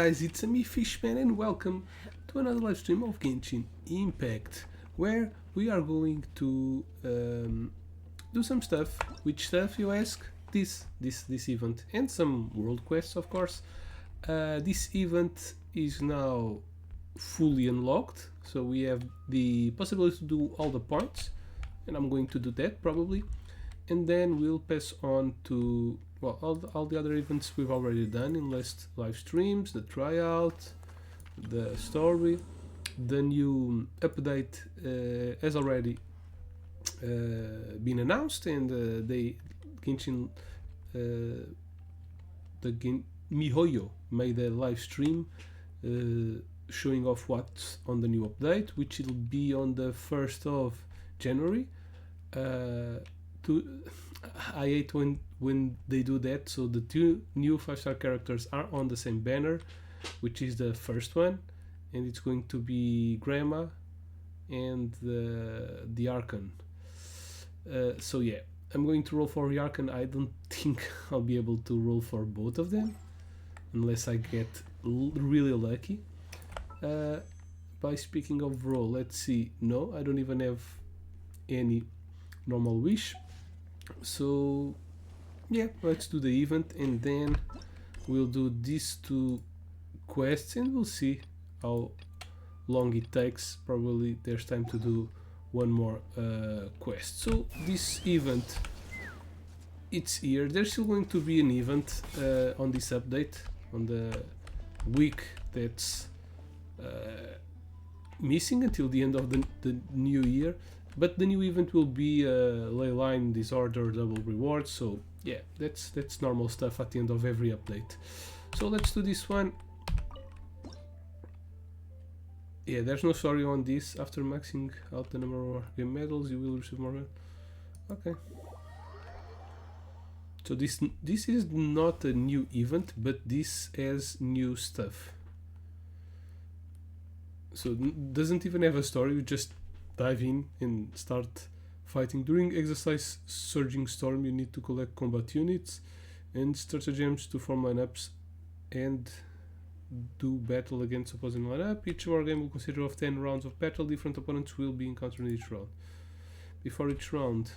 guys, it's me Fishman and welcome to another live stream of Genshin Impact, where we are going to do some stuff. Which stuff, you ask? This event and some world quests, of course. This event is now fully unlocked, so we have the possibility to do all the points, and I'm going to do that probably, and then we'll pass on to all the other events we've already done in last live streams, the tryout, the story, the new update has already been announced, and they Genshin Mihoyo made a live stream showing off what's on the new update, which will be on the 1st of January. I hate when they do that, so the two new 5-star characters are on the same banner, which is the first one, and it's going to be Grandma and the Archon. So yeah, I'm going to roll for the Archon. I don't think I'll be able to roll for both of them unless I get really lucky. By speaking of roll, let's see. No, I don't even have any normal wish. So yeah, let's do the event and then we'll do these two quests and we'll see how long it takes. Probably there's time to do one more quest. So this event, it's here. There's still going to be an event on this update on the week that's missing until the end of the new year. But the new event will be Leyline Disorder double reward, so yeah, that's normal stuff at the end of every update. So let's do this one. Yeah, there's no story on this. After maxing out the number of game medals, you will receive more. Okay. So this is not a new event, but this has new stuff. So it doesn't even have a story. You just dive in and start fighting. During exercise Surging Storm, you need to collect combat units and stratagems to form lineups and do battle against opposing lineup. Each wargame will consist of 10 rounds of battle. Different opponents will be encountered in each round. Before each round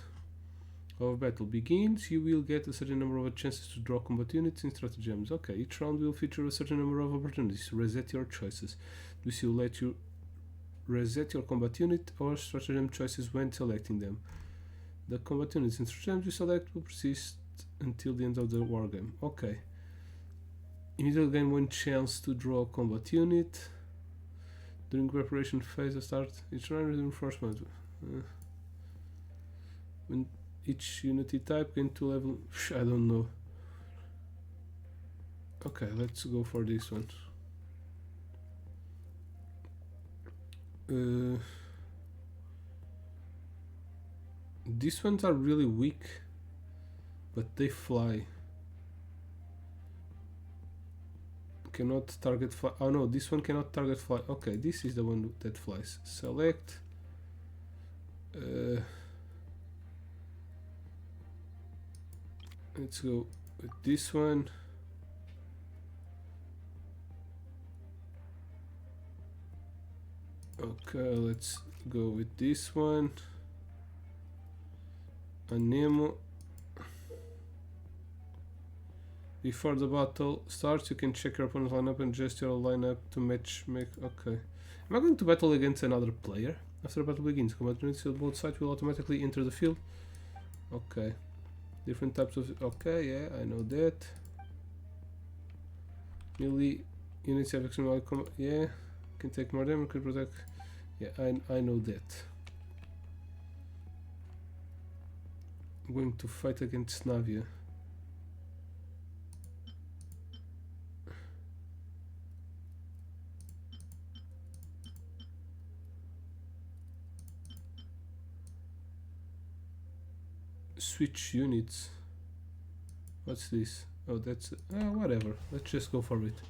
of battle begins, you will get a certain number of chances to draw combat units and stratagems. Okay, each round will feature a certain number of opportunities to reset your choices. This will let you reset your combat unit or stratagem choices when selecting them. The combat units and stratagems you select will persist until the end of the wargame. Okay. Immediately gain one chance to draw a combat unit. During preparation phase, I start each round with reinforcement. When each unity type gain 2 level. I don't know. Okay, let's go for this one. These ones are really weak, but they fly. Cannot target fly. Oh no, this one cannot target fly. Okay, this is the one that flies. Select. Let's go with this one. Okay, let's go with this one. Anemo. Before the battle starts, you can check your opponent's lineup and adjust your lineup to match. Okay. Am I going to battle against another player? After the battle begins, combat units on both sides will automatically enter the field. Okay. Different types of. Okay, yeah, I know that. Melee units have extremely combat. Yeah. Can take more damage, can protect. Yeah, I know that. I'm going to fight against Navia. Switch units. What's this? Oh, that's whatever. Let's just go for it.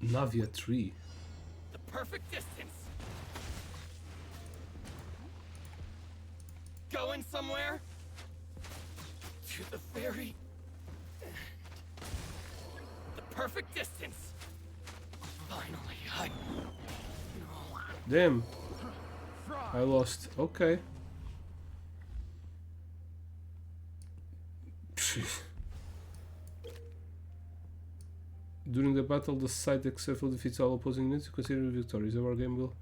Navia 3. The perfect distance. Going somewhere? To the ferry. The perfect distance. Damn, I lost. Okay. During the battle, the side successfully defeats all opposing units, considered victorious. The war game will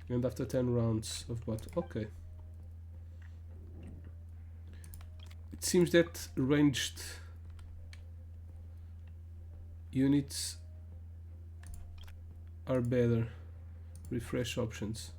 end after 10 rounds of battle. Okay. It seems that ranged units are better. Refresh options.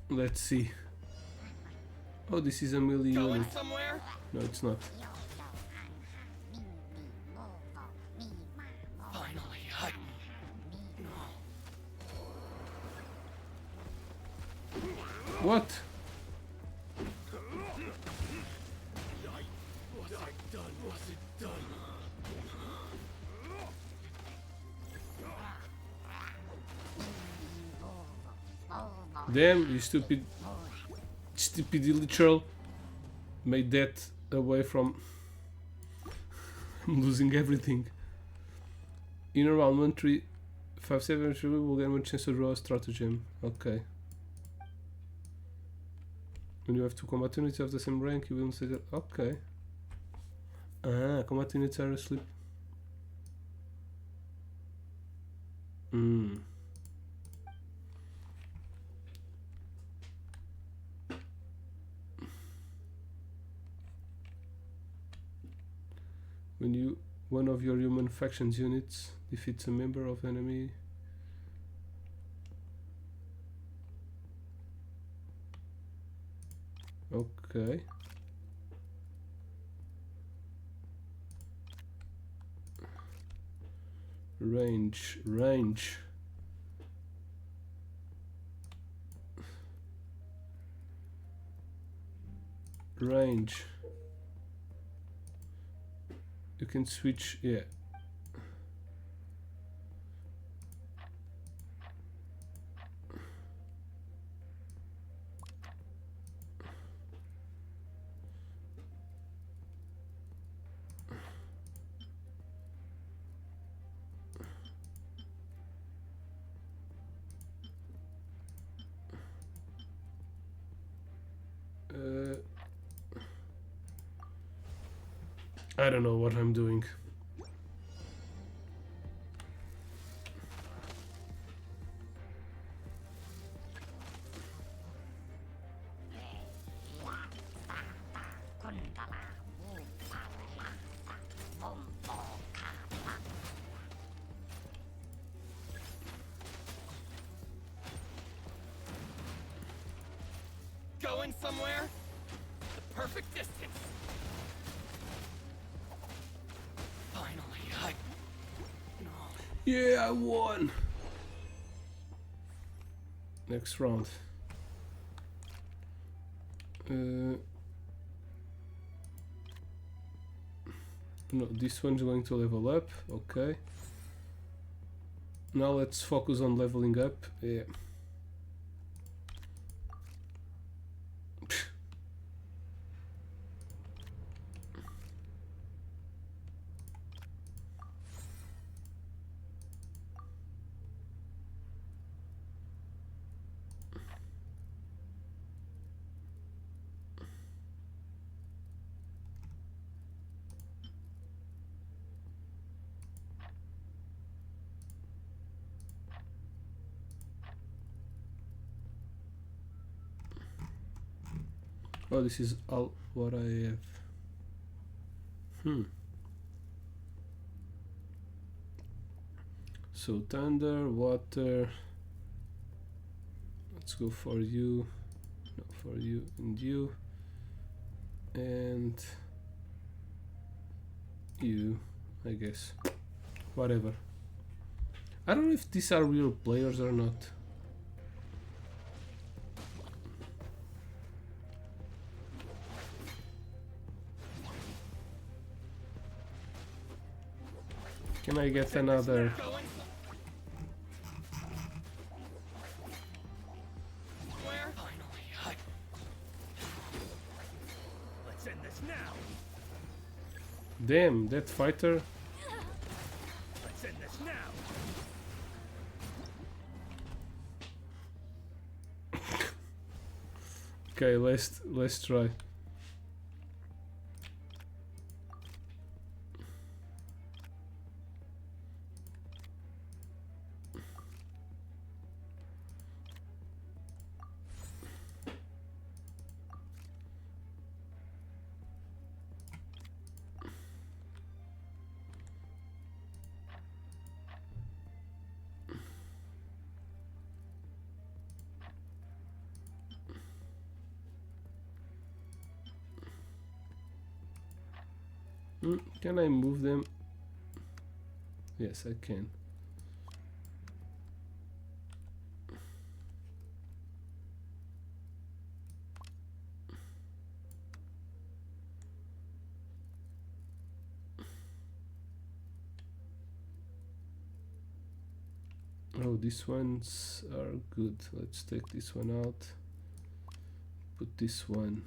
Let's see. Oh, this is a melee Going unit. somewhere? No, it's not. Finally, What? Was I done? Was it done? Damn, you stupid literal made that away from losing everything. In a round 1 3 5 7 we will get one chance to draw a stratagem. Okay. When you have two combat units of the same rank, you will say that. Okay. Ah, combat units are asleep. Hmm. When one of your human factions units defeats a member of enemy. Okay. Range. You can switch, yeah. I don't know what I'm doing. Going somewhere? The perfect distance. Finally, Yeah, I won! Next round. No, this one's going to level up. Okay. Now let's focus on leveling up. Yeah. Oh, this is all what I have. So thunder, water. Let's go for you. No, for you and you. And you, I guess. Whatever. I don't know if these are real players or not. Can I get another? Going. Where? Finally. Let's end this now. Damn, that fighter. Let's end this now. Okay, let's try. Can I move them? Yes, I can. Oh, these ones are good. Let's take this one out. Put this one.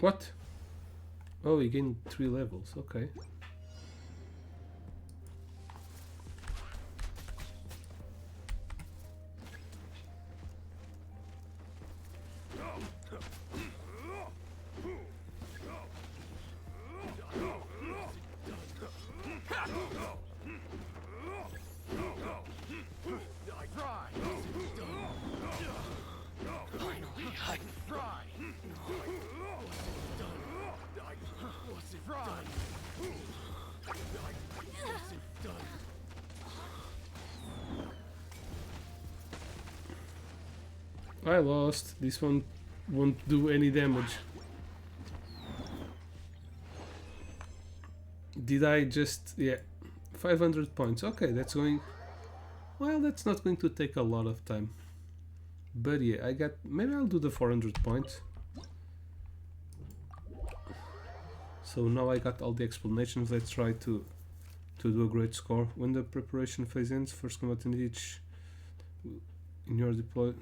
What? Oh, we gained 3 levels. Okay. I lost. This one won't do any damage. Did I just... yeah. 500 points. Okay, that's going... well, that's not going to take a lot of time. But yeah, I got... maybe I'll do the 400 points. So now I got all the explanations. Let's try to do a great score. When the preparation phase ends, first combatant each in your deploy...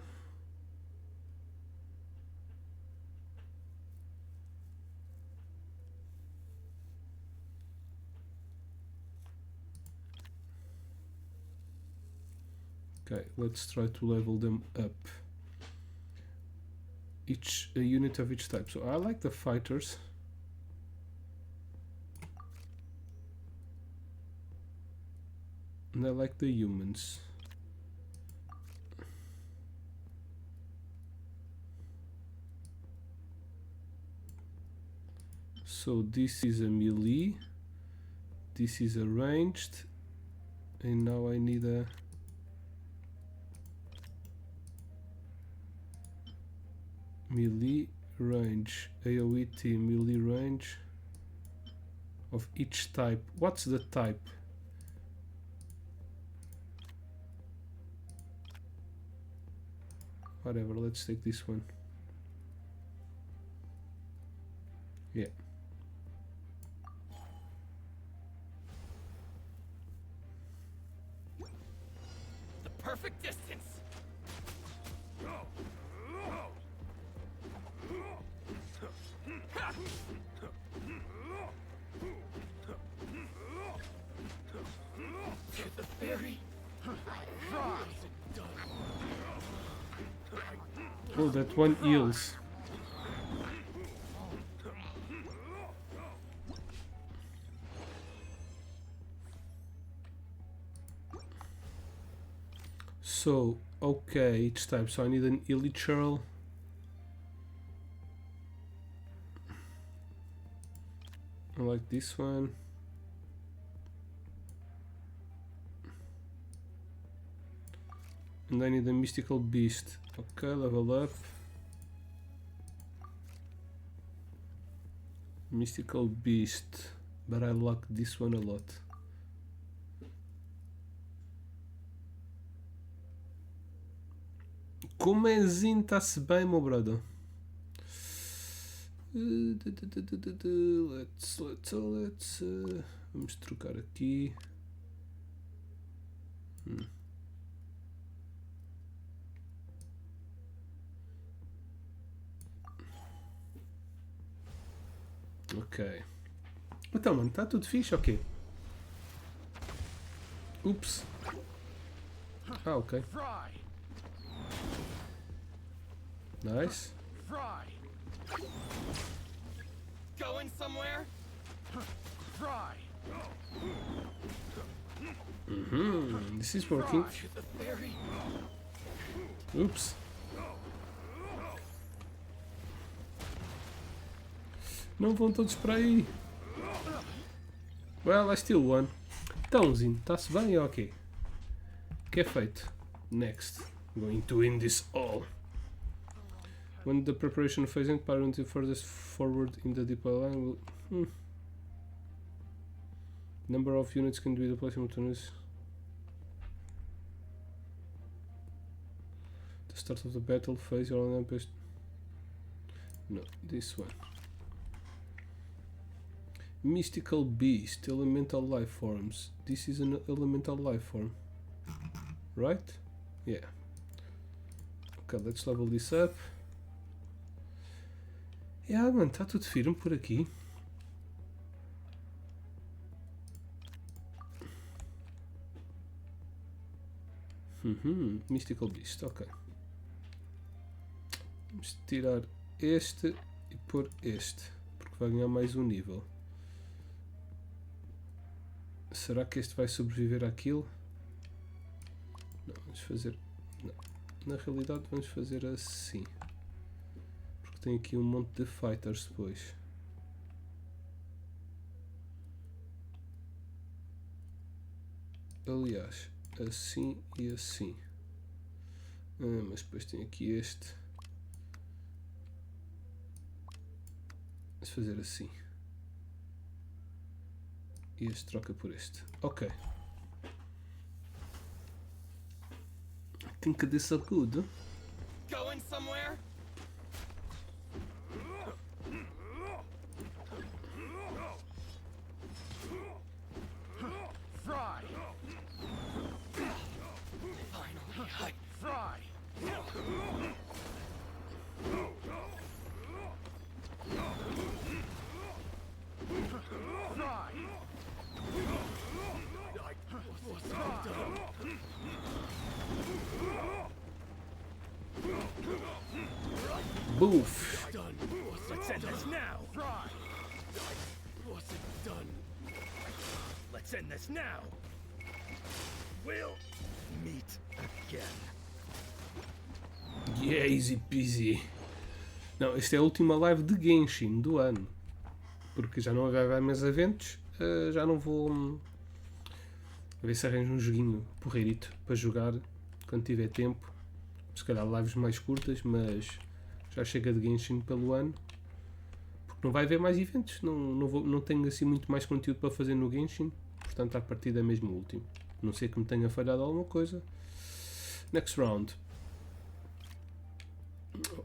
Okay, let's try to level them up. Each a unit of each type. So I like the fighters. And I like the humans. So this is a melee. This is a ranged. And now I need a... melee range, AoE melee range of each type. What's the type? Whatever, let's take this one. Yeah. The perfect distance. The fairy. Oh, that one heals. So, okay, each type. So I need an Illichurl. I like this one. And I need a mystical beast. Okay, level up. Mystical Beast, but I like this one a lot. Como é Zin, está-se bem, meu brother? Let's vamos trocar aqui. Ok. Então, mano, está tudo fixe? Ok. Ups. Ah, ok. Fry! Nice. Fry! Going somewhere? Fry! This is working. Fry! The fairy! Ups. Não vão todos para aí. Well, I still won. Então, Zin, está-se bem? Ok. O que é feito? Next. Going to win this all. When the preparation phase ends, priority furthest forward in the deploy line will... Number of units can be deployed simultaneously. The start of the battle phase, your online page... No, this one. Mystical Beast, elemental life forms. This is an elemental life form. Right? Yeah. Ok, let's level this up. Yeah, mano, está tudo firme por aqui. Mystical Beast, ok. Vamos tirar este e pôr este, porque vai ganhar mais um nível. Será que este vai sobreviver àquilo? Não, vamos fazer... Não. Na realidade vamos fazer assim. Porque tem aqui um monte de fighters depois. Aliás, assim e assim. Mas depois tem aqui este. Vamos fazer assim. E este troca por este. Ok. I think this is good. Going somewhere? Fry! Finally, Fry! Boof! Done. Let's end this now. Fry! Wasn't done. Let's end this now. We'll meet again. Yeah, easy peasy. Não, esta é a última live de Genshin do ano. Porque já não vai haver mais eventos. Já não vou... A ver se arranjo um joguinho porreirito para jogar quando tiver tempo. Se calhar lives mais curtas, mas já chega de Genshin pelo ano. Porque não vai haver mais eventos. Não tenho assim muito mais conteúdo para fazer no Genshin. Portanto, a partida é mesmo o último. Não sei que me tenha falhado alguma coisa. Next round.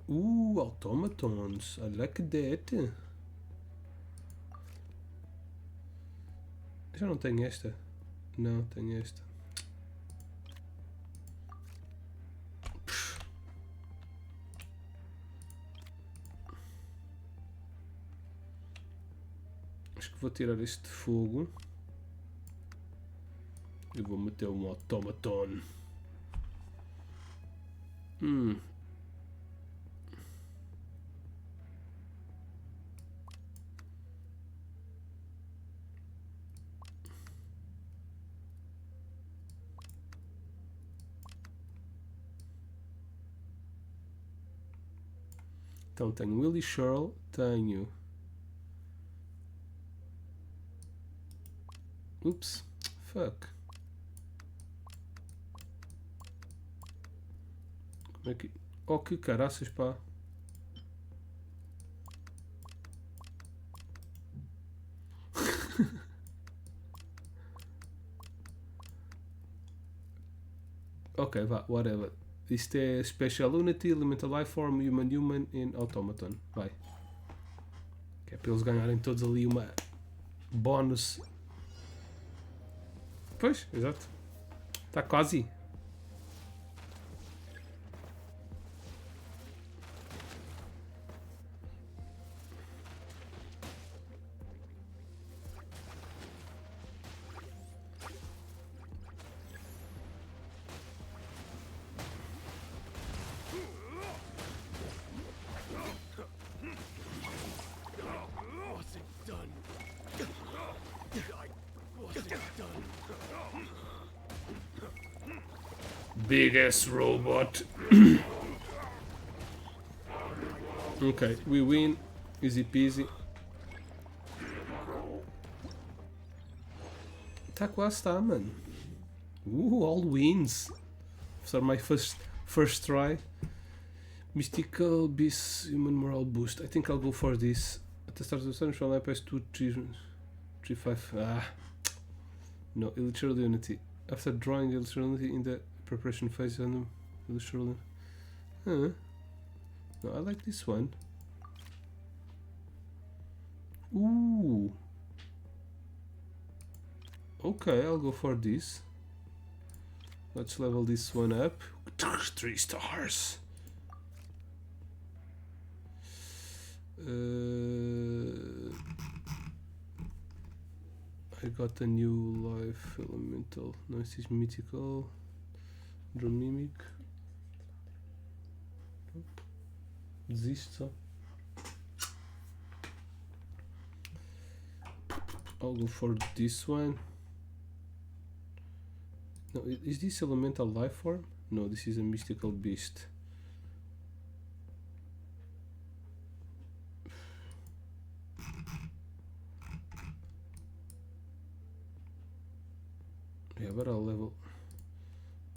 Automatons. I like that. Já não tenho esta. Não, tenho esta. Acho que vou tirar este de fogo. E vou meter um automaton. Então tenho Willy Shirl, tenho... Ups, fuck. Como é que... Oh, que caraças, pá. Ok, vá, whatever. Isto é Special Unity, Elemental Lifeform, Human e Automaton. Vai. Que é para eles ganharem todos ali uma bónus. Pois, exato. Está quase. Wasn't done. I wasn't done. Big ass robot. Ok, we win. Easy peasy. Tá quase, tá, mano. All wins. For my first try. Mystical Beast Human Morale Boost. I think I'll go for this. At the start of the sun, shall I pass 2, 3, 5. No, Electoral Unity. After drawing the Electoral Unity in the preparation phase on the Electoral. No, I like this one. Ooh. Okay, I'll go for this. Let's level this one up. 3 stars. I got a new life elemental. No, this is mythical. Drone mimic. Desiste só. I'll go for this one. No, is this elemental life form? No, this is a mystical beast. Yeah, but I'll level.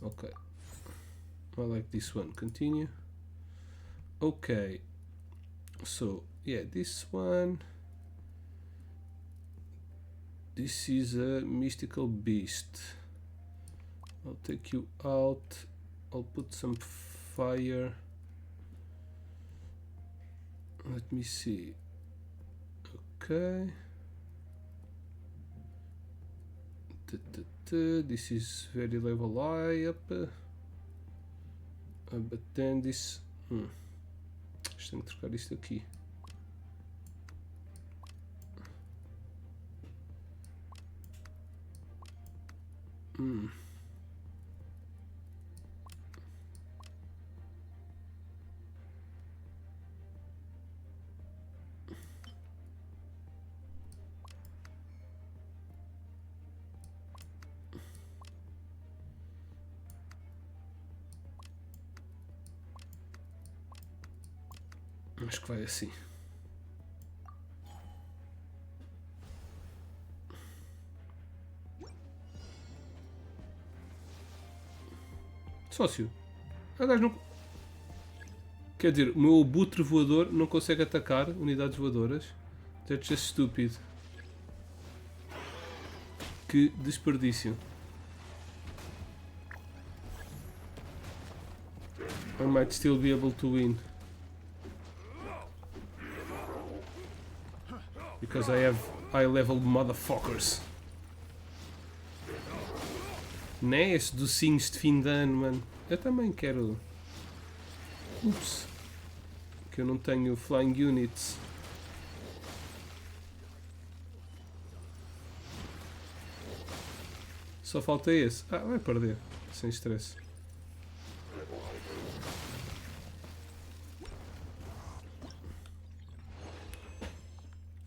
Okay. I like this one. Continue. Okay. So, yeah, this one. This is a mystical beast. I'll take you out. I'll put some fire. Let me see. Okay. This is very level high up. But then this. Tenho que trocar isto aqui. Acho que vai assim. Sócio, a gajo não. Quer dizer, o meu abutre voador não consegue atacar unidades voadoras. That's just stupid. Que desperdício. I might still be able to win. Because I have high level motherfuckers. Né? Esses docinhos de fim de ano, mano. Eu também quero. Ups. Que eu não tenho flying units. Só falta esse. Vai perder. Sem stress.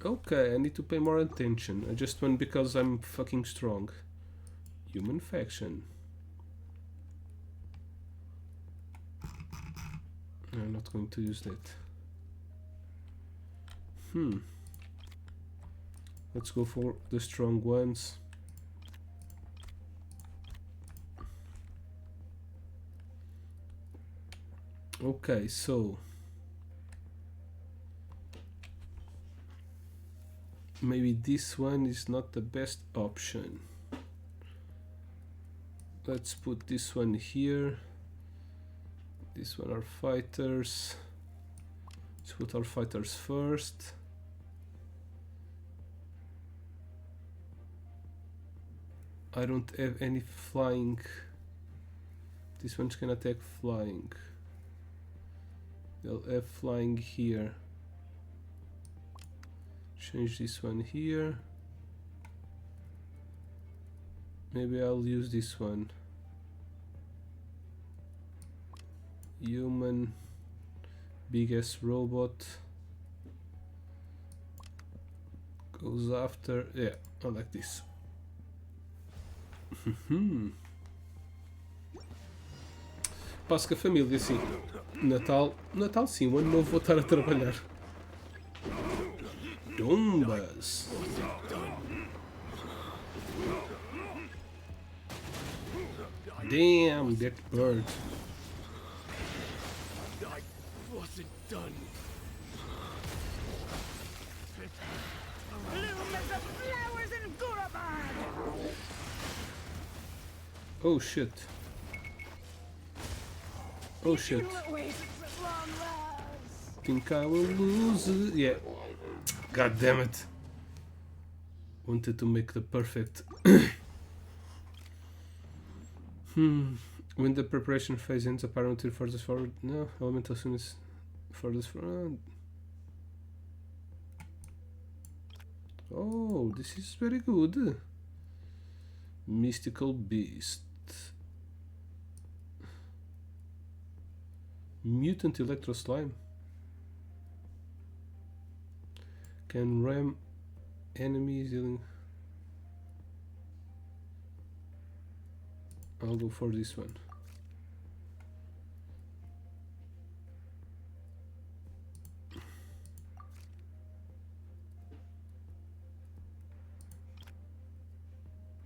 Okay, I need to pay more attention. I just won because I'm fucking strong. Human faction. I'm not going to use that. Let's go for the strong ones. Okay, so maybe this one is not the best option. let's put this one here. This one are fighters. Let's put our fighters first. I don't have any flying. This one can attack flying. They'll have flying here. Change this one here. Maybe I'll use this one. Human, biggest robot. Goes after. Yeah, I like this. Passo com a família, sim. Natal sim, o ano novo vou estar a trabalhar. Dombas! Damn, that bird. I wasn't done. Bloom as the flowers in Gurabad! Oh shit. Oh shit. Oasis at long last! Think I will lose it. Yeah. God damn it. Wanted to make the perfect. When the preparation phase ends, a parameter furthest forward. No, element as soon as furthest forward. Oh, this is very good. Mystical beast. Mutant electro slime. Can ram enemies dealing. I'll go for this one.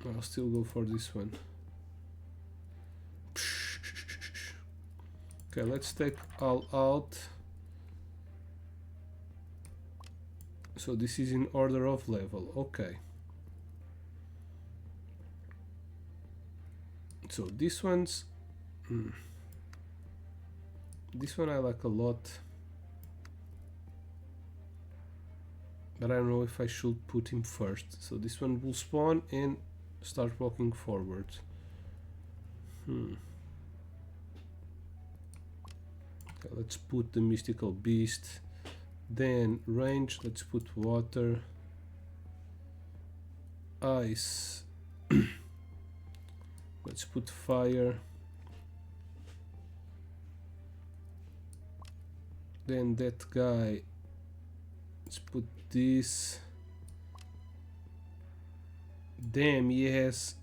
I'll still go for this one. Okay, let's take all out. So this is in order of level. Okay. So this one's this one I like a lot, but I don't know if I should put him first. So this one will spawn and start walking forward. Okay, let's put the mystical beast. Then range, let's put water. Ice. Let's put fire. Then that guy, let's put this. Damn, he has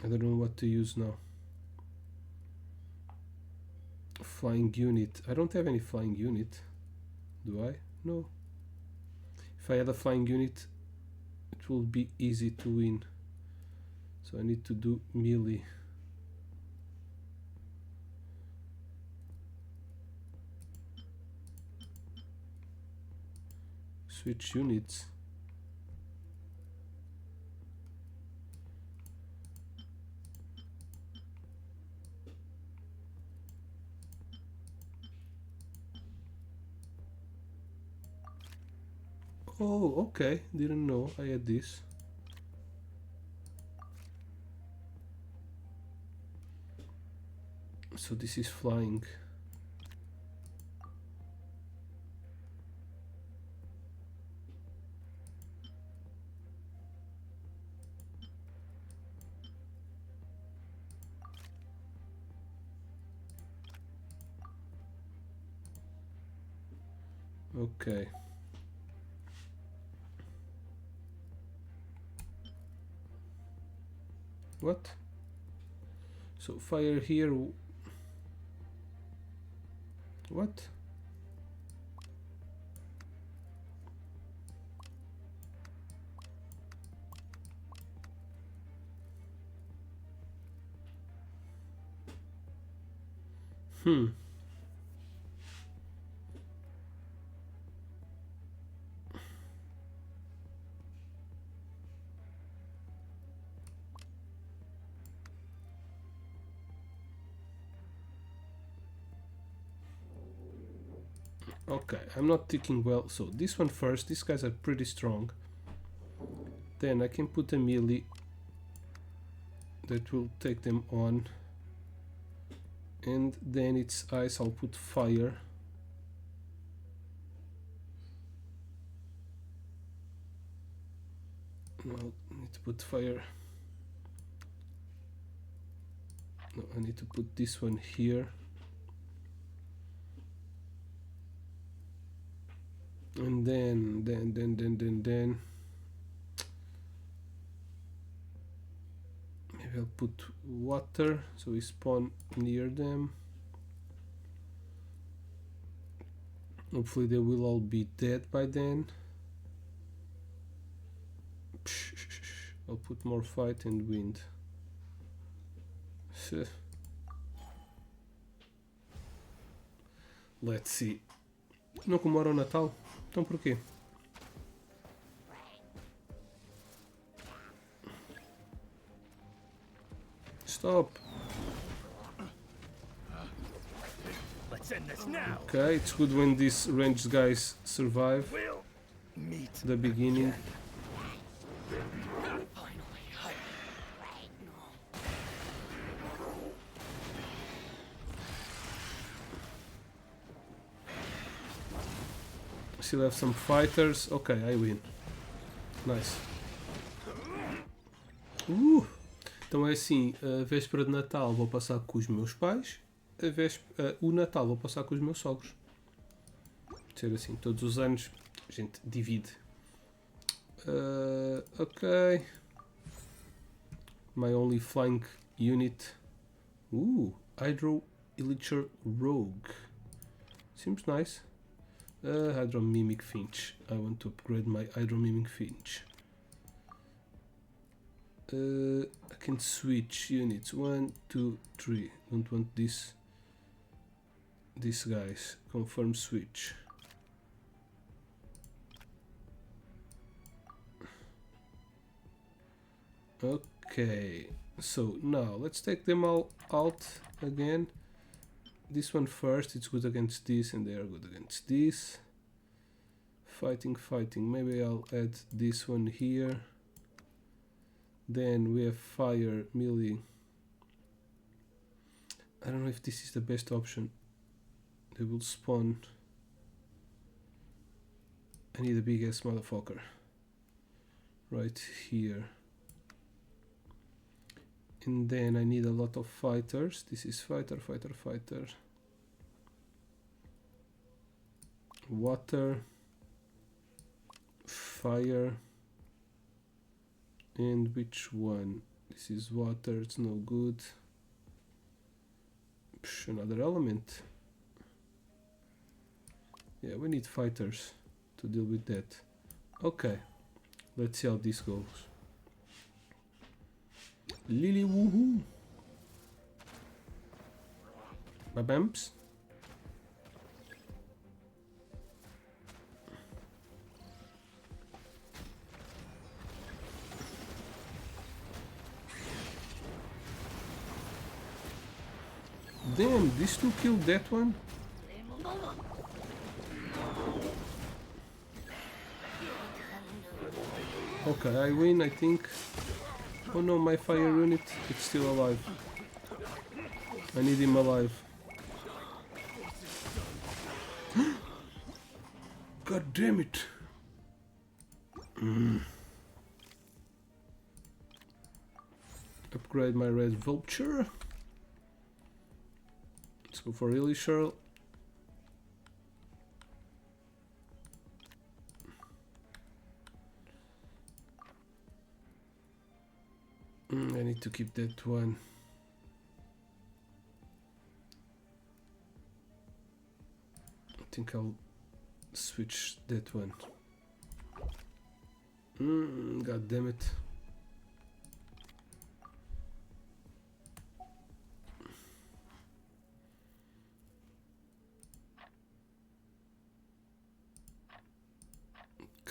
I don't know what to use now. Flying unit. I don't have any flying unit. Do I? No. If I had a flying unit, it will be easy to win. So I need to do melee. Switch units. Oh, okay. Didn't know I had this. So this is flying. Okay. What? So fire here. What? Okay, I'm not ticking well. So this one first. These guys are pretty strong. Then I can put a melee that will take them on. And then it's ice. I'll put fire. No, I need to put fire. No, I need to put this one here. And then maybe I'll put water so we spawn near them. Hopefully they will all be dead by then. I'll put more fight and wind. Let's see. Não comemora o Natal? Então porquê? Stop. Let's end this now. Okay, it's good when these ranged guys survive We'll meet the beginning. Still have some fighters. Okay, I win. Nice. Então é assim, a véspera de Natal vou passar com os meus pais, o Natal vou passar com os meus sogros. Ser assim, todos os anos a gente divide. Ok. My only flying unit. Hydro Elixir Rogue. Seems nice. Hydro Mimic Finch. I want to upgrade my Hydro Mimic Finch. I can switch units. 1, 2, 3. Don't want this. These guys. Confirm switch. Okay. So now let's take them all out again. This one first. It's good against this, and they are good against this. Fighting. Maybe I'll add this one here. Then we have fire, melee. I don't know if this is the best option. They will spawn. I need a big ass motherfucker. Right here. And then I need a lot of fighters. This is fighter. Water. Fire. And which one? This is water, it's no good. Another element. Yeah, we need fighters to deal with that. Okay, let's see how this goes. Lily woohoo! Babamps. Damn, these two killed that one? Okay, I win, I think. Oh no, my fire unit, it's still alive. I need him alive. God damn it! Upgrade my red vulture. Let's go for Elixir. I need to keep that one. I think I'll switch that one. God damn it.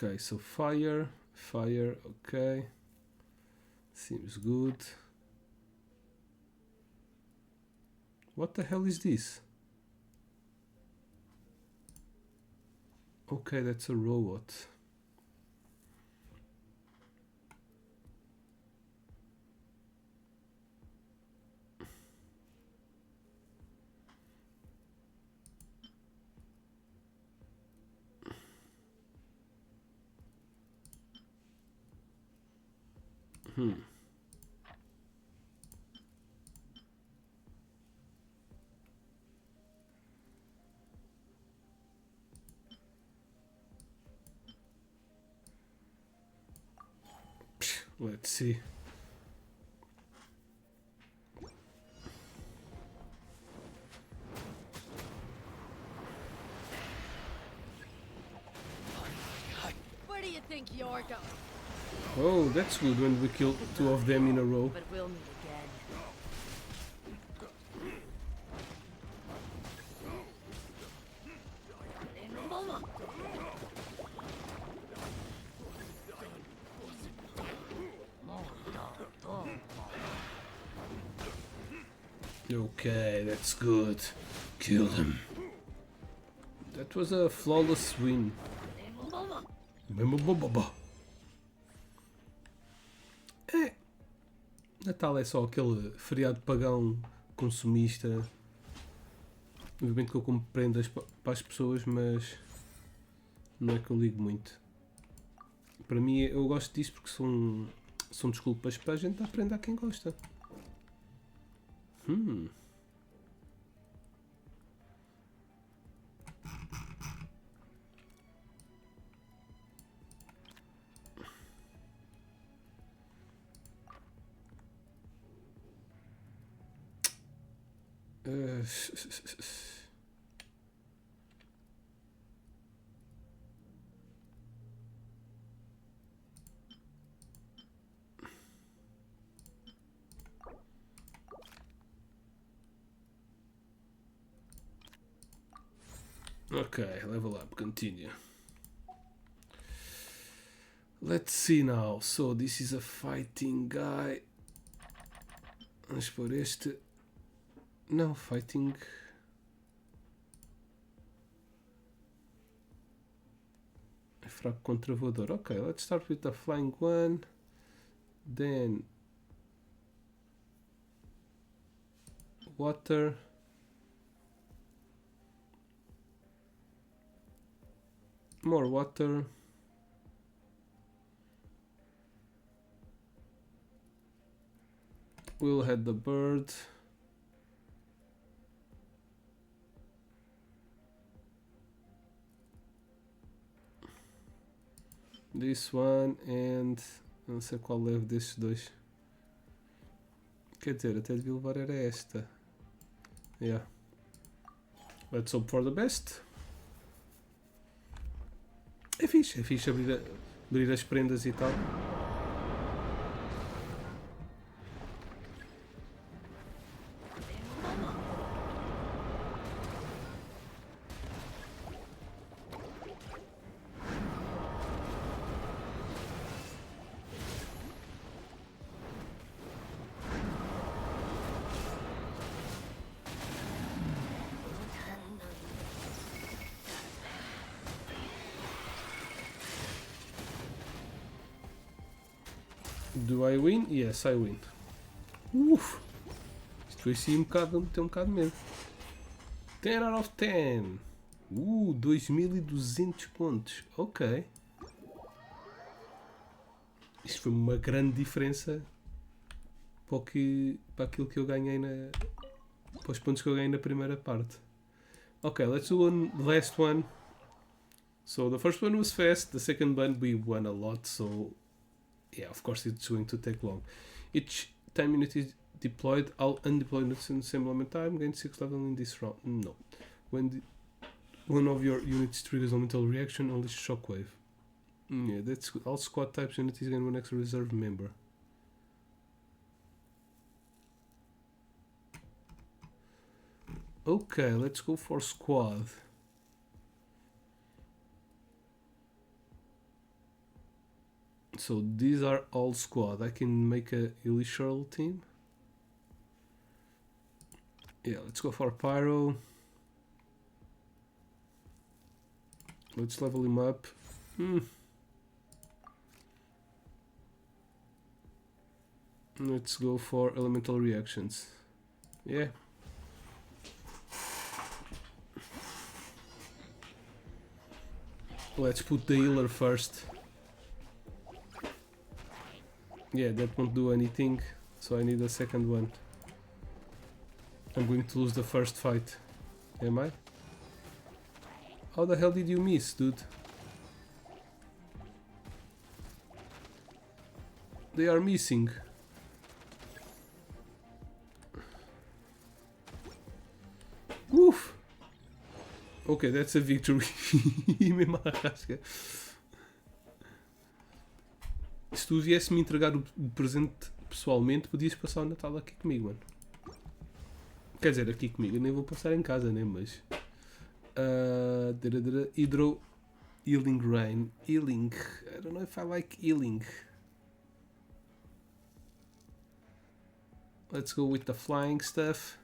Okay, so fire, okay. Seems good. What the hell is this? Okay, that's a robot. Hmm. Let's see. Where do you think you're going? Oh, that's good when we kill two of them in a row. But we'll meet again. Okay, that's good. Kill them. That was a flawless win. É, Natal é só aquele feriado pagão consumista. Obviamente que eu compro prendas para as pessoas, mas não é que eu ligo muito. Para mim, eu gosto disso porque são desculpas para a gente dar prenda a quem gosta. Uh, Okay, level up, continue. Let's see now. So, this is a fighting guy. Vamos por este. Não, fighting. É fraco contra voador. Okay, let's start with the flying one. Then. Water. More water. We'll head the bird. This one and não sei qual levo destes dois. Quer dizer, até devia levar era esta. Yeah. Let's hope for the best. É fixe abrir as prendas e tal. Do I win? Yes, I win. Isto foi assim um bocado de medo. 10 out of 10. 2200 pontos. Ok. Isto foi uma grande diferença para aquilo que eu ganhei para os pontos que eu ganhei na primeira parte. Ok, let's do one last one. So the first one was fast, the second one we won a lot, so yeah, of course it's going to take long. Each time unit is deployed, all undeployed units in the same moment time gain 6 level in this round. No. When one of your units triggers a mental reaction, unleash shockwave. Yeah, that's good. All squad types unities gain one extra reserve member. Okay, let's go for squad. So these are all squad. I can make a initial team. Yeah, let's go for pyro. Let's level him up. Let's go for elemental reactions. Yeah. Let's put the healer first. Yeah, that won't do anything, so I need a second one. I'm going to lose the first fight. Am I? How the hell did you miss, dude? They are missing. Woof! Ok, that's a victory. Mesmo à rasca. Se tu viesse me entregar o presente pessoalmente, podias passar o Natal aqui comigo, mano. Quer dizer, aqui comigo. Eu nem vou passar em casa, né? Mas. Hydro Healing Rain. Healing. I don't know if I like healing. Let's go with the flying stuff.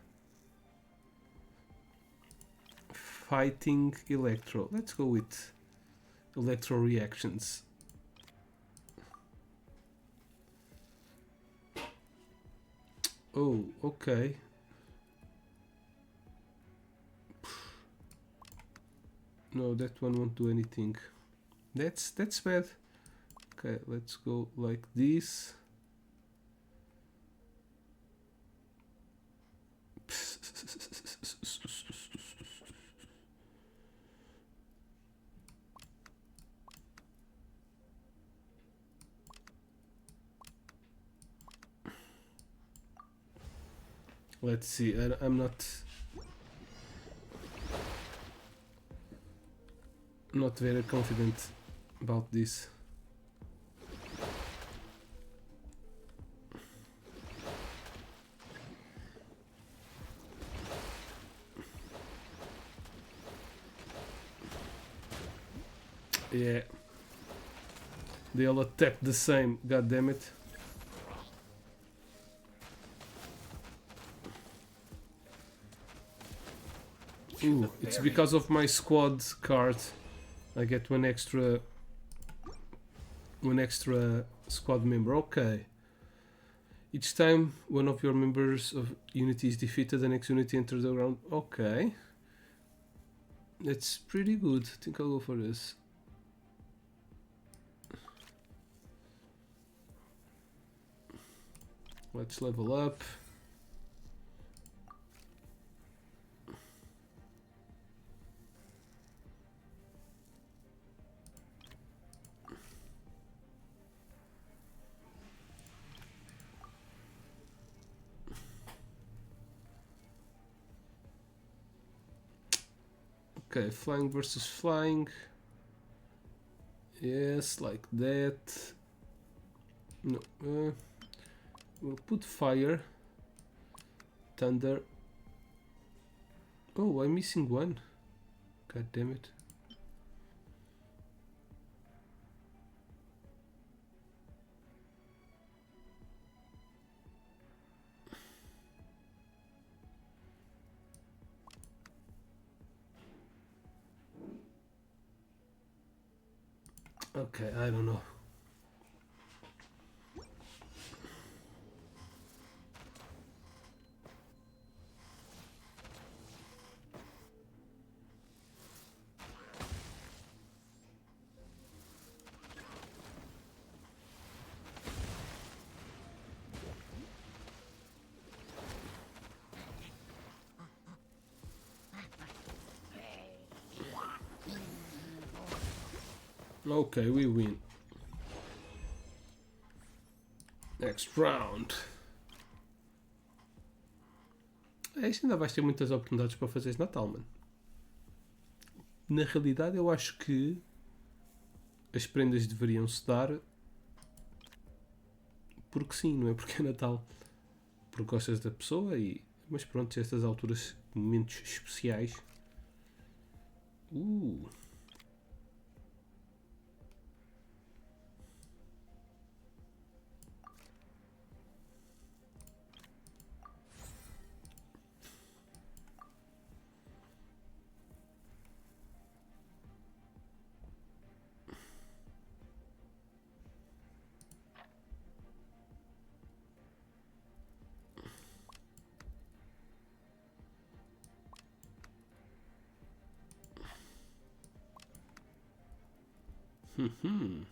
Fighting Electro. Let's go with Electro reactions. Oh, okay. No, that one won't do anything. That's bad. Okay, let's go like this. Let's see. I'm not very confident about this. Yeah. They all attack the same, god damn it. Ooh, it's because of my squad card. I get one extra squad member. Okay. Each time one of your members of unity is defeated, the next unity enters the ground. Okay. That's pretty good. I think I'll go for this. Let's level up. Okay, flying versus flying. Yes, like that. No, we'll put fire, thunder. Oh, I'm missing one. God damn it. Okay, I don't know. Okay, we win. Next round. Isto ainda vais ter muitas oportunidades para fazeres Natal, mano. Na realidade, eu acho que as prendas deveriam se dar porque sim, não é porque é Natal. Porque gostas da pessoa e. Mas pronto, estas alturas, momentos especiais. Uhum.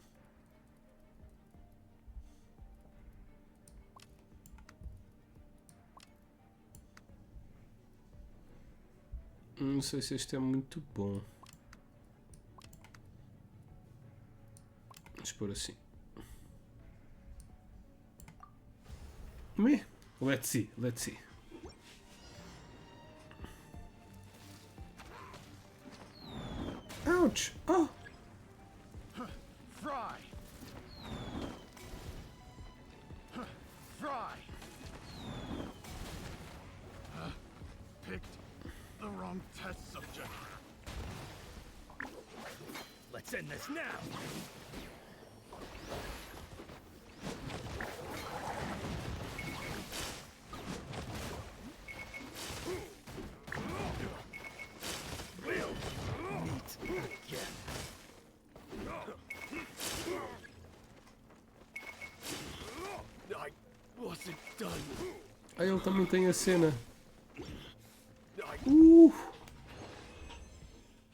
Não sei se este é muito bom. Vamos pôr assim. Meh. Let's see, let's see. Ouch! Oh! Fry! Fry! Picked the wrong test subject. Let's end this now! We'll meet again. I wasn't done. Ah, ele também tem a cena. I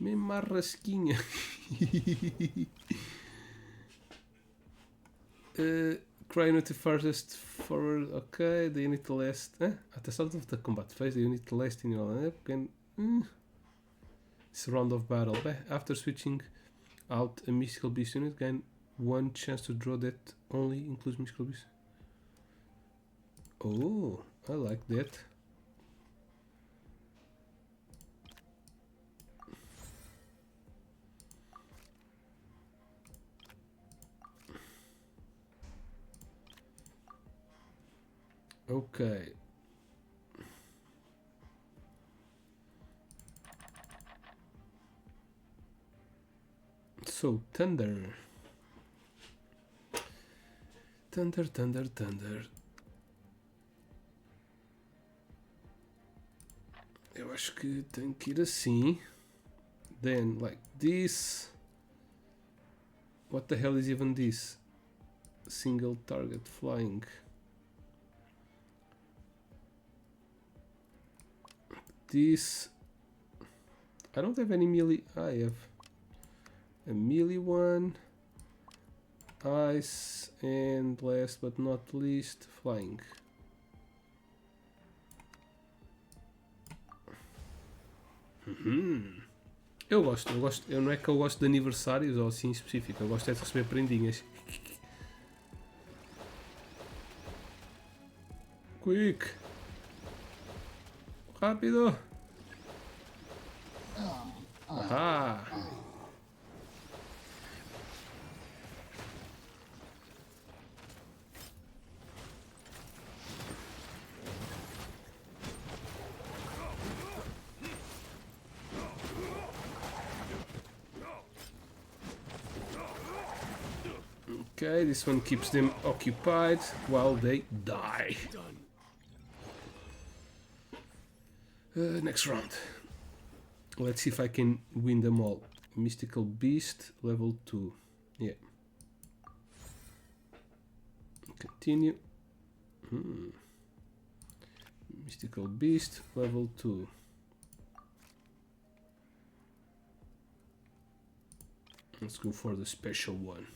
Mesmo marrasquinha. Cryo to farthest forward. Okay, the unit last. At the start of the combat phase, the unit last in your lineup can. It's a round of battle. After switching out a mystical beast unit, gain one chance to draw that only includes mystical beast. Oh, I like that. Okay. So, Thunder. Thunder. Eu acho que tem que ir assim. Then, like this. What the hell is even this? Single target flying. This. I don't have any melee. I have a melee one. Ice. And last but not least, flying. Eu gosto. Eu não é que eu gosto de aniversários ou assim específico. Eu gosto é de receber prendinhas. Quick! Rápido! Aha! Okay, this one keeps them occupied while they die. Next round. Let's see if I can win them all. Mystical Beast, level 2. Yeah. Continue. Mystical Beast, level 2. Let's go for the special one.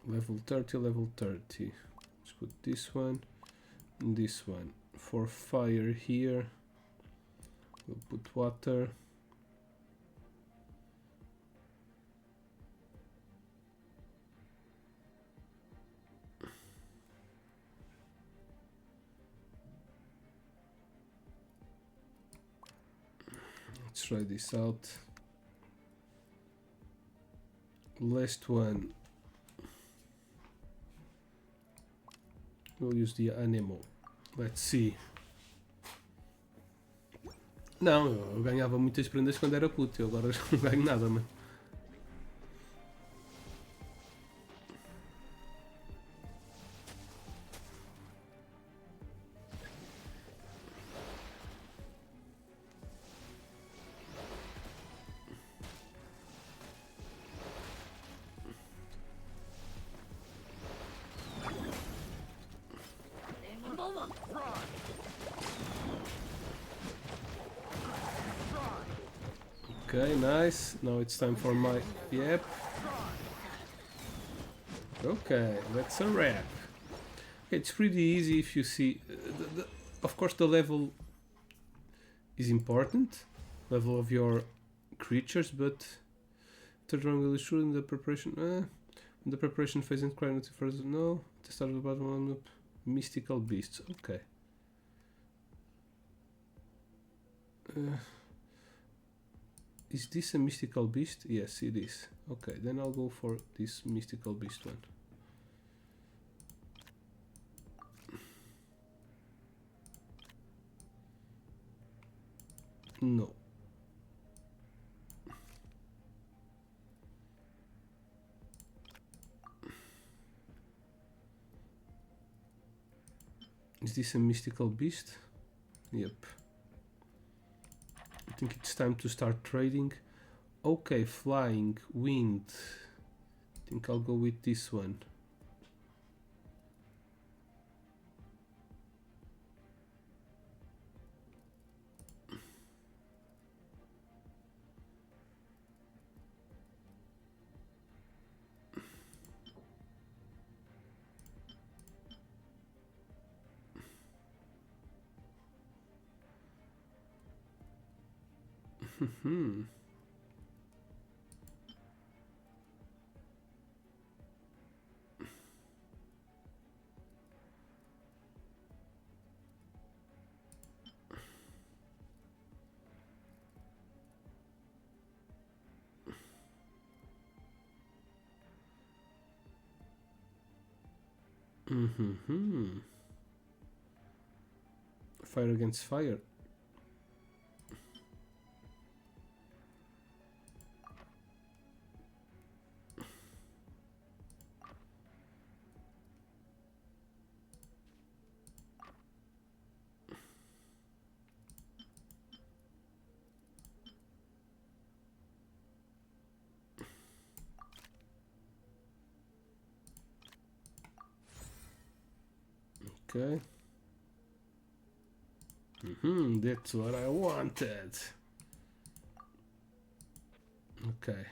Level 30, level 30. Let's put this one and this one. For fire here, we'll put water. Let's try this out. Last one. We'll use the Anemo. Let's see. Não, eu ganhava muitas prendas quando era puto, eu agora já não ganho nada, mano. Okay, nice. Now it's time for my... Yep. Okay, that's a wrap. It's pretty easy if you see... of course the level is important. Level of your creatures, but... Third run will issue in the preparation... the preparation phase and cry notice first... No. The start of the bottom one... Mystical beasts. Okay. Is this a mystical beast? Yes, it is. Okay, then I'll go for this mystical beast one. No. Is this a mystical beast? Yep. I think it's time to start trading. Okay, flying, wind. I think I'll go with this one. Hmm. Mm-hmm. Fire against fire. Okay. That's what I wanted. Okay.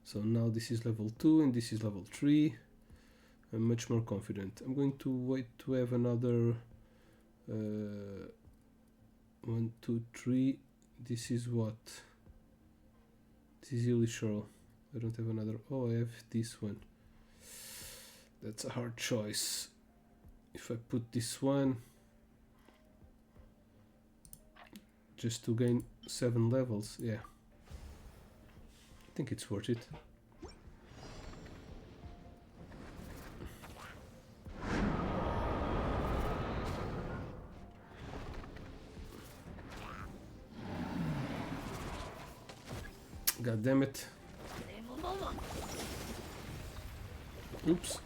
So now this is level 2 and this is level 3. I'm much more confident. I'm going to wait to have another 1, 2, 3. This is what? This is illusory. I don't have another. Oh, I have this one. That's a hard choice. If I put this one just to gain 7 levels, yeah. I think it's worth it. God damn it. Oops.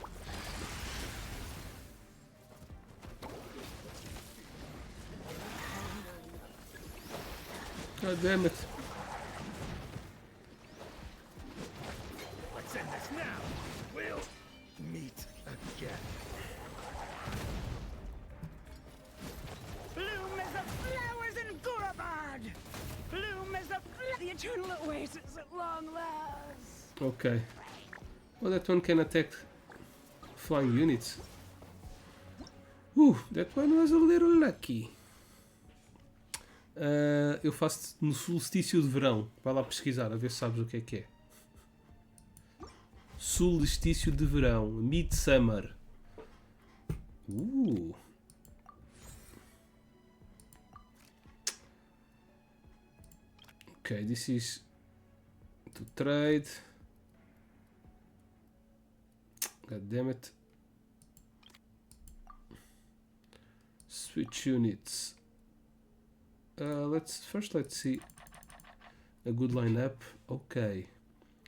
God damn it. Let's end this now. We'll meet again. Bloom as the flowers in Gurabad! Bloom as the eternal oasis at long last! Okay. Well, that one can attack flying units. That one was a little lucky. Eu faço no solstício de verão. Vai lá pesquisar, a ver se sabes o que é. Solstício de verão. Midsummer. Okay, this is to trade. God damn it. Switch units. Let's see a good lineup. Okay,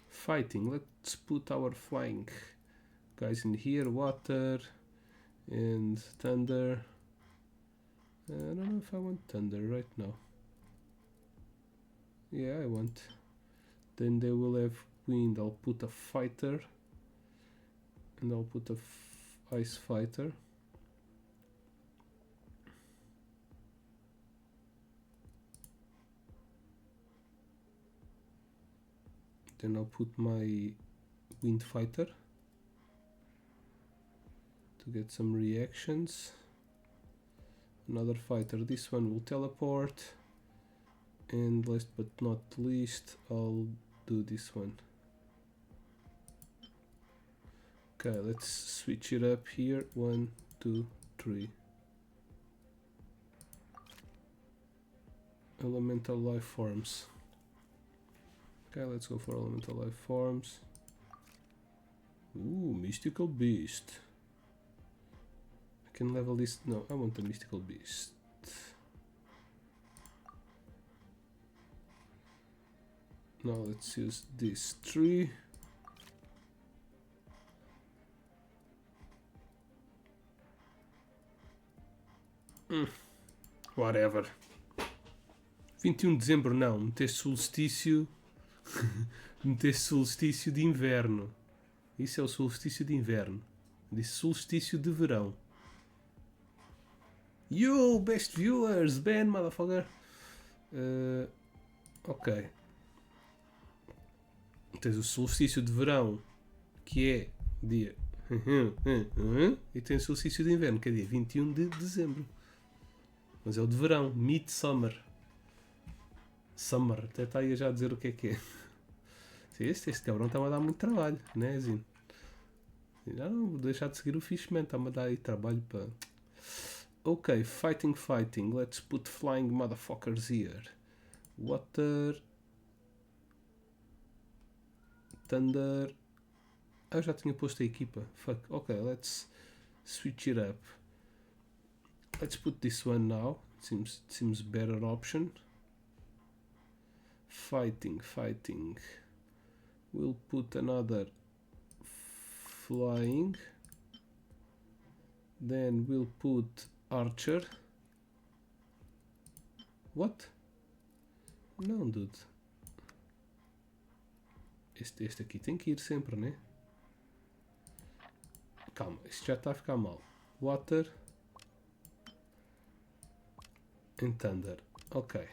fighting. Let's put our flying guys in here. Water and thunder. I don't know if I want thunder right now. Yeah, I want. Then they will have wind. I'll put a fighter, and I'll put a ice fighter. Then I'll put my wind fighter to get some reactions. Another fighter, this one will teleport, and last but not least I'll do this one. Okay, let's switch it up here. 1, 2, 3. Elemental life forms. Okay, let's go for elemental life forms. Ooh, mystical beast. I can level this. No, I want a mystical beast. Now let's use this tree. Whatever. 21 de dezembro não, meteste solstício. Meteste solstício de inverno. Isso é o solstício de inverno. Disse solstício de verão. Yo, best viewers, Ben, motherfucker. Ok. Tens o solstício de verão, que é dia. E tens o solstício de inverno, que é dia 21 de dezembro. Mas é o de verão, midsummer. Summer, até está aí já a dizer o que é. Este cabrão está-me a dar muito trabalho, né, Zino? Já não vou deixar de seguir o Fishman, está-me a dar aí trabalho para. Ok, fighting. Let's put flying motherfuckers here. Water. Thunder. Ah, eu já tinha posto a equipa. Fuck. Ok, let's switch it up. Let's put this one now. Seems better option. Fighting. We'll put another flying. Then we'll put archer. What? Não, dude. Este aqui tem que ir sempre, né? Calma, isto já está a ficar mal. Water and thunder. Ok.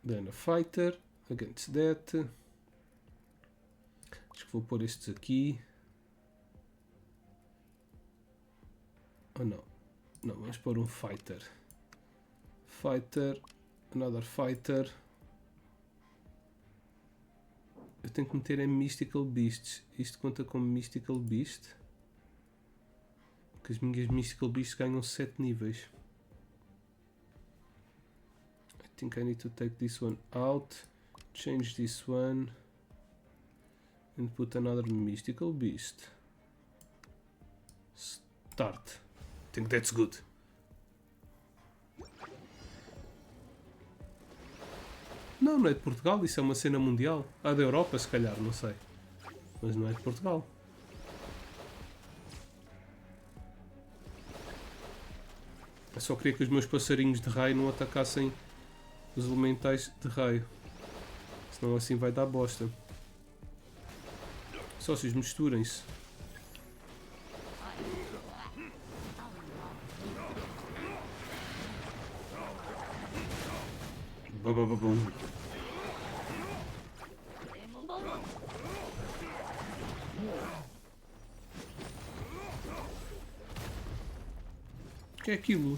Then a fighter against that. Acho que vou pôr estes aqui. Oh não. Não, vamos pôr um fighter. Another fighter. Eu tenho que meter em Mystical Beasts. Isto conta como Mystical Beast. Porque as minhas Mystical Beasts ganham 7 níveis. I think I need to take this one out. Change this one. And put another Mystical Beast. Start. I think that's good. Não é de Portugal, isso é uma cena mundial. Ah, da Europa, se calhar, não sei. Mas não é de Portugal. Eu só queria que os meus passarinhos de raio não atacassem os elementais de raio. Senão assim vai dar bosta. Sócios, misturem-se. O que é aquilo?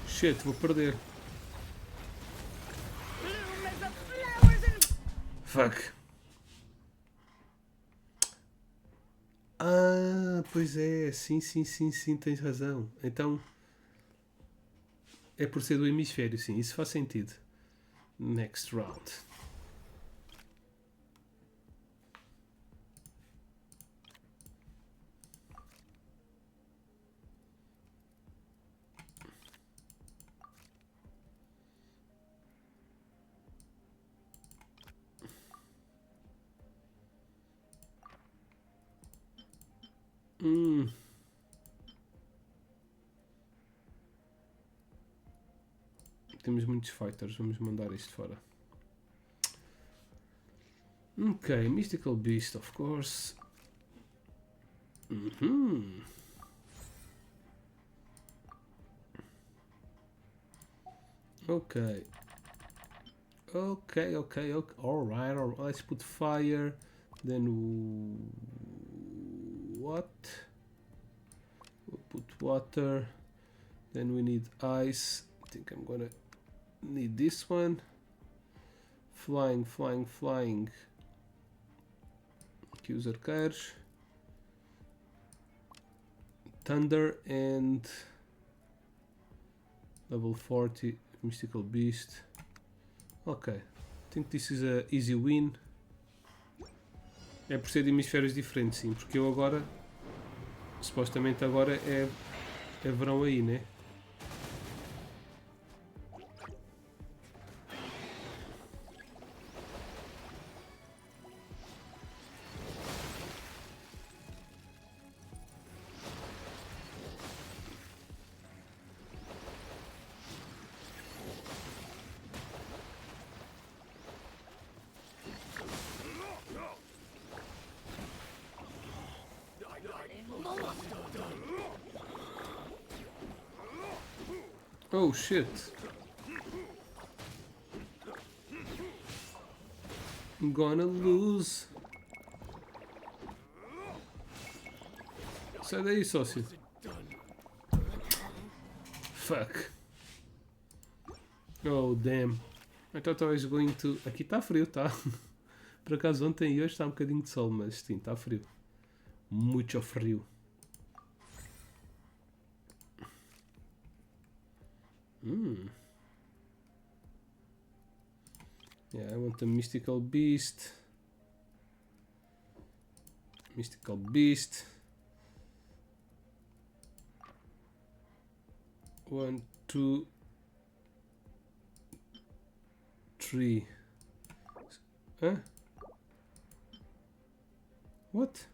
Shit, vou perder. Fuck. Ah, pois é. Sim, tens razão. Então é por ser do hemisfério, sim. Isso faz sentido. Next round. Temos muitos fighters, vamos mandar isto fora. Ok, Mystical Beast, of course. Okay. Okay. Alright. Let's put fire. Then what? We'll put water. Then we need ice. I think I'm gonna need this one. Flying. Aqui os arqueiros. Thunder and level 40 mystical beast. Ok, I think this is a easy win. É por ser de hemisférios diferentes, sim, porque eu agora supostamente agora é verão aí, né? Oh shit! I'm gonna lose. Sai daí, sócio. Fuck. Oh damn. I thought I was going to. Aqui está frio, tá? Por acaso ontem e hoje está um bocadinho de sol, mas sim, está frio. Muito frio. Yeah, I want a mystical beast. Mystical beast. 1, 2, 3. Huh? What?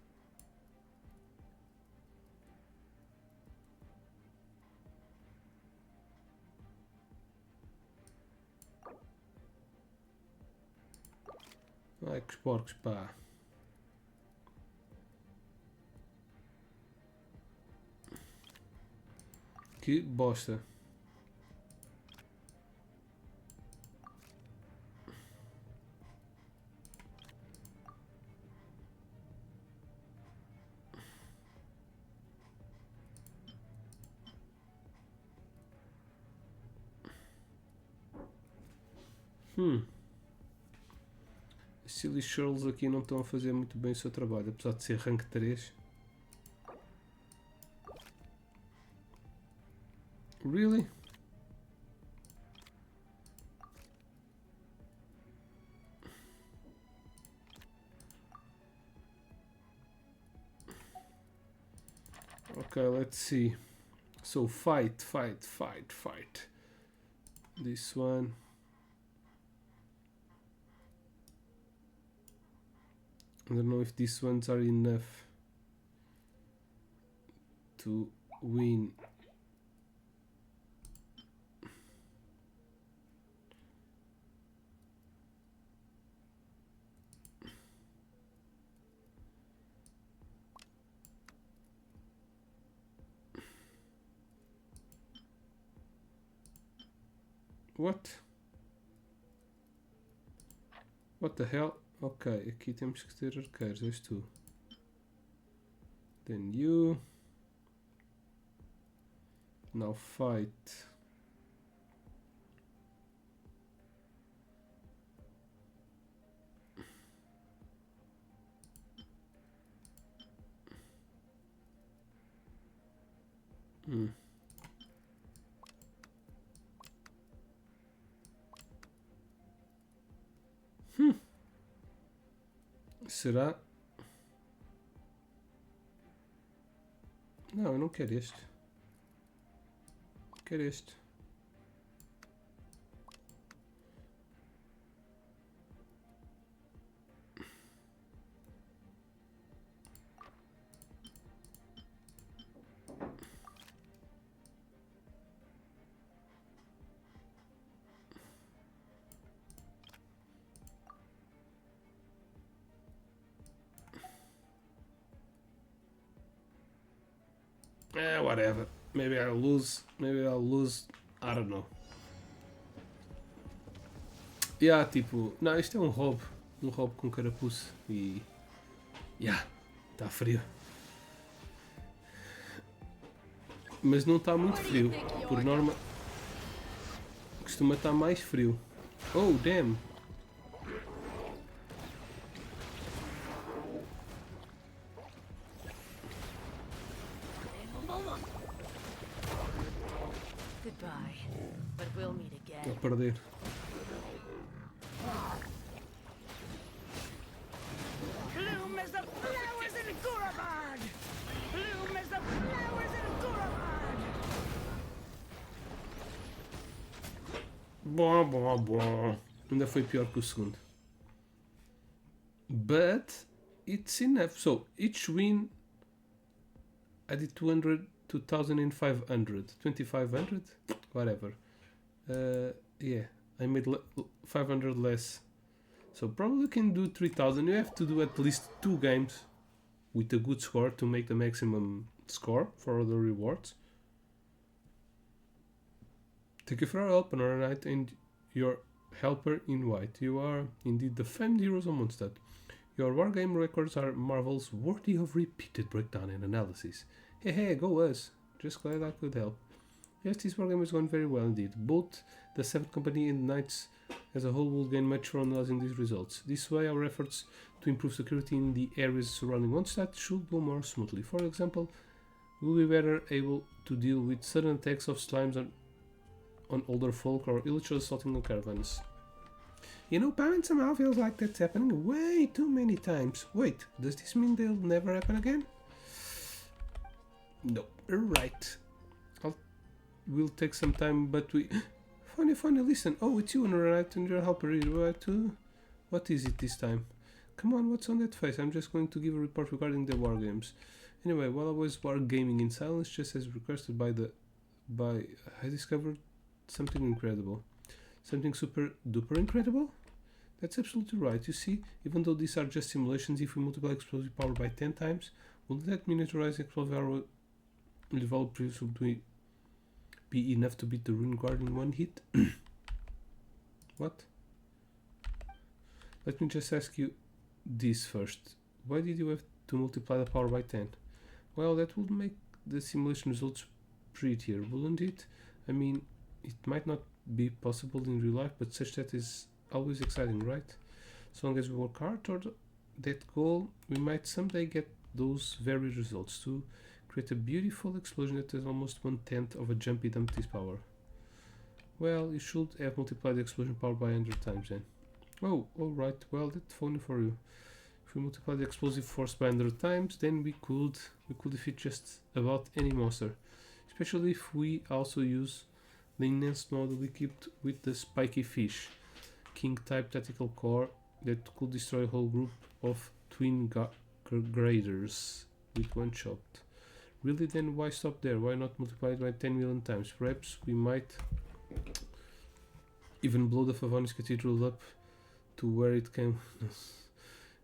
Ai, que os porcos, pá. Que bosta. As Silly Shirls aqui não estão a fazer muito bem o seu trabalho, apesar de ser rank 3. Really? Okay, let's see. So fight. This one. I don't know if these ones are enough to win. What? What the hell? Ok, aqui temos que ter arqueiros, és tu. Then you. Now fight. Será? Não, eu não quero este. Quero este. Whatever. Maybe I'll lose. I don't know. Yeah, tipo, não, isto é um hobby. Um hobby com carapuço e. Yeah, está frio. Mas não está muito frio. Por norma, costuma estar mais frio. Oh, damn! Goodbye, but we'll meet Estou again. a perder. Bloom as the flowers in Gurabad! Bloom as the flowers in Gurabad! Bom, bom, bom. Ainda foi pior que o segundo. But it's enough. So each win I did 200, 2500, 2500, whatever. Yeah, I made 500 less. So probably can do 3000. You have to do at least 2 games with a good score to make the maximum score for other rewards. Thank you for your help, Knight, and your helper in white. You are indeed the famed heroes of Mondstadt. Your wargame records are marvels worthy of repeated breakdown and analysis. Hey, hey, go us! Just glad I could help. Yes, this wargame is going very well indeed. Both the 7th Company and Knights as a whole will gain much from analyzing these results. This way, our efforts to improve security in the areas surrounding Mondstadt should go more smoothly. For example, we'll be better able to deal with sudden attacks of slimes on older folk or illiterate assaulting on caravans. You know, Pavan somehow feels like that's happening way too many times. Wait, does this mean they'll never happen again? No, right. We'll take some time, but we... Funny, listen. Oh, it's you, right, and your helper, right, too? What is it this time? Come on, what's on that face? I'm just going to give a report regarding the war games. Anyway, while I was wargaming in silence, just as requested I discovered something incredible. Something super duper incredible? That's absolutely right. You see, even though these are just simulations, if we multiply explosive power by 10 times, will that miniaturized explosive power developed presumably be enough to beat the Rune Guard in one hit? What? Let me just ask you this first. Why did you have to multiply the power by 10? Well, that would make the simulation results prettier, wouldn't it? I mean, it might not be possible in real life, but such that is always exciting, right? As long as we work hard toward that goal, we might someday get those very results to create a beautiful explosion that is almost 1/10 of a jumpy dumpty's power. Well, you should have multiplied the explosion power by 100 times then. Oh, alright, well, that's funny for you. If we multiply the explosive force by 100 times, then we could defeat just about any monster. Especially if we also use the enhanced model equipped with the spiky fish, king type tactical core that could destroy a whole group of twin graders with one shot. Really, then why stop there? Why not multiply it by 10 million times? Perhaps we might even blow the Favonius Cathedral up to where it can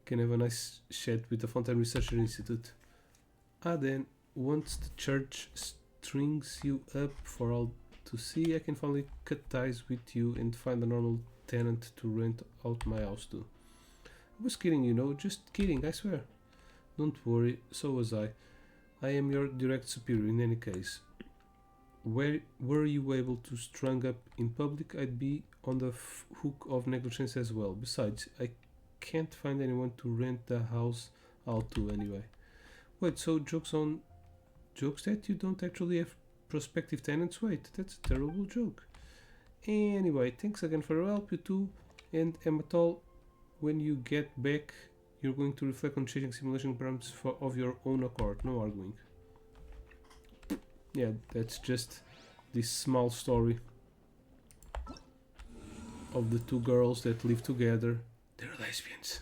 have a nice shed with the Fountain Research Institute. Then, once the church strings you up for all to see, I can finally cut ties with you and find a normal tenant to rent out my house to. I was kidding, just kidding, I swear. Don't worry, so was I. I am your direct superior in any case. Were you able to strung up in public, I'd be on the hook of negligence as well. Besides, I can't find anyone to rent the house out to anyway. Wait, so jokes that you don't actually have prospective tenants? Wait, that's a terrible joke. Anyway, thanks again for your help, you two. And Ematol, when you get back, you're going to reflect on changing simulation parameters of your own accord. No arguing. Yeah, that's just this small story of the two girls that live together. They're lesbians.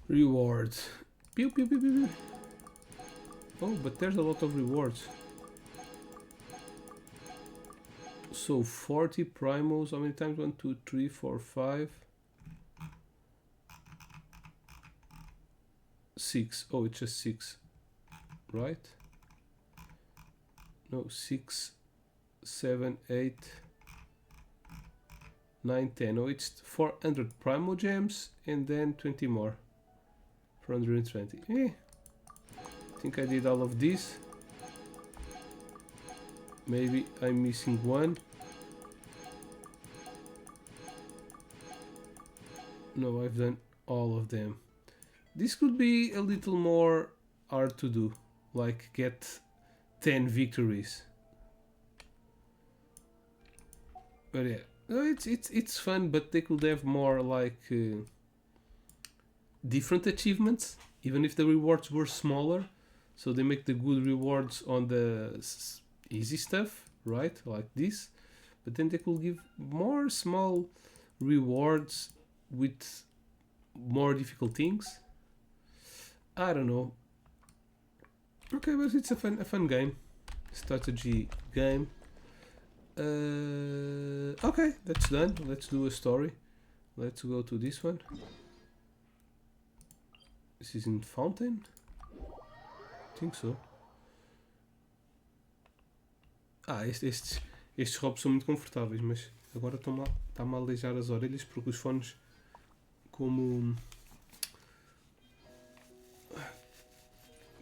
Rewards. Pew pew pew pew pew. Oh, but there's a lot of rewards. So 40 primos. How many times? 1, 2, 3, 4, 5. 6. Oh, it's just 6. Right? No, 6, 7, 8. 9, 10. Oh, it's 400 Primo Gems and then 20 more. 420. I think I did all of these. Maybe I'm missing one. No, I've done all of them. This could be a little more hard to do, like get 10 victories. But yeah, no, it's fun, but they could have more like different achievements, even if the rewards were smaller. So they make the good rewards on the easy stuff, right? Like this. But then they could give more small rewards with more difficult things. I don't know. Okay, but it's a fun game, strategy game. Okay, that's done. Let's do a story. Let's go to this one. This is in Fountain? I think so. Estes robos são muito confortáveis, mas agora está-me a aleijar as orelhas porque os fones, como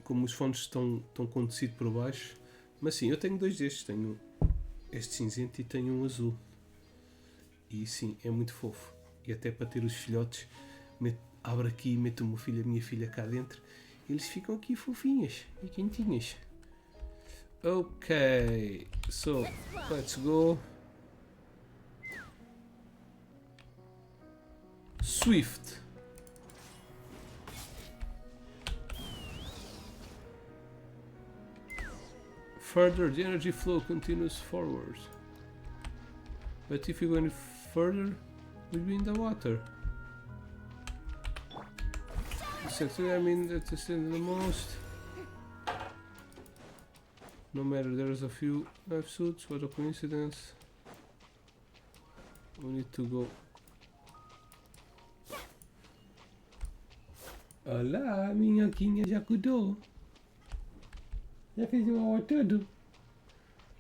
os fones estão com tecido por baixo. Mas sim, eu tenho dois destes. Tenho este cinzento e tenho um azul. E sim, é muito fofo. E até para ter os filhotes, abro aqui e meto a minha filha cá dentro. Eles ficam aqui fofinhos e quentinhos. Ok, so let's go. Swift. Further, the energy flow continues forward. But if you go any further, we'll be in the water. I mean, that's the most. No matter, there's a few knife suits. What a coincidence. We need to go. Olá, minhoquinha já cuidou. Já fez o amor todo.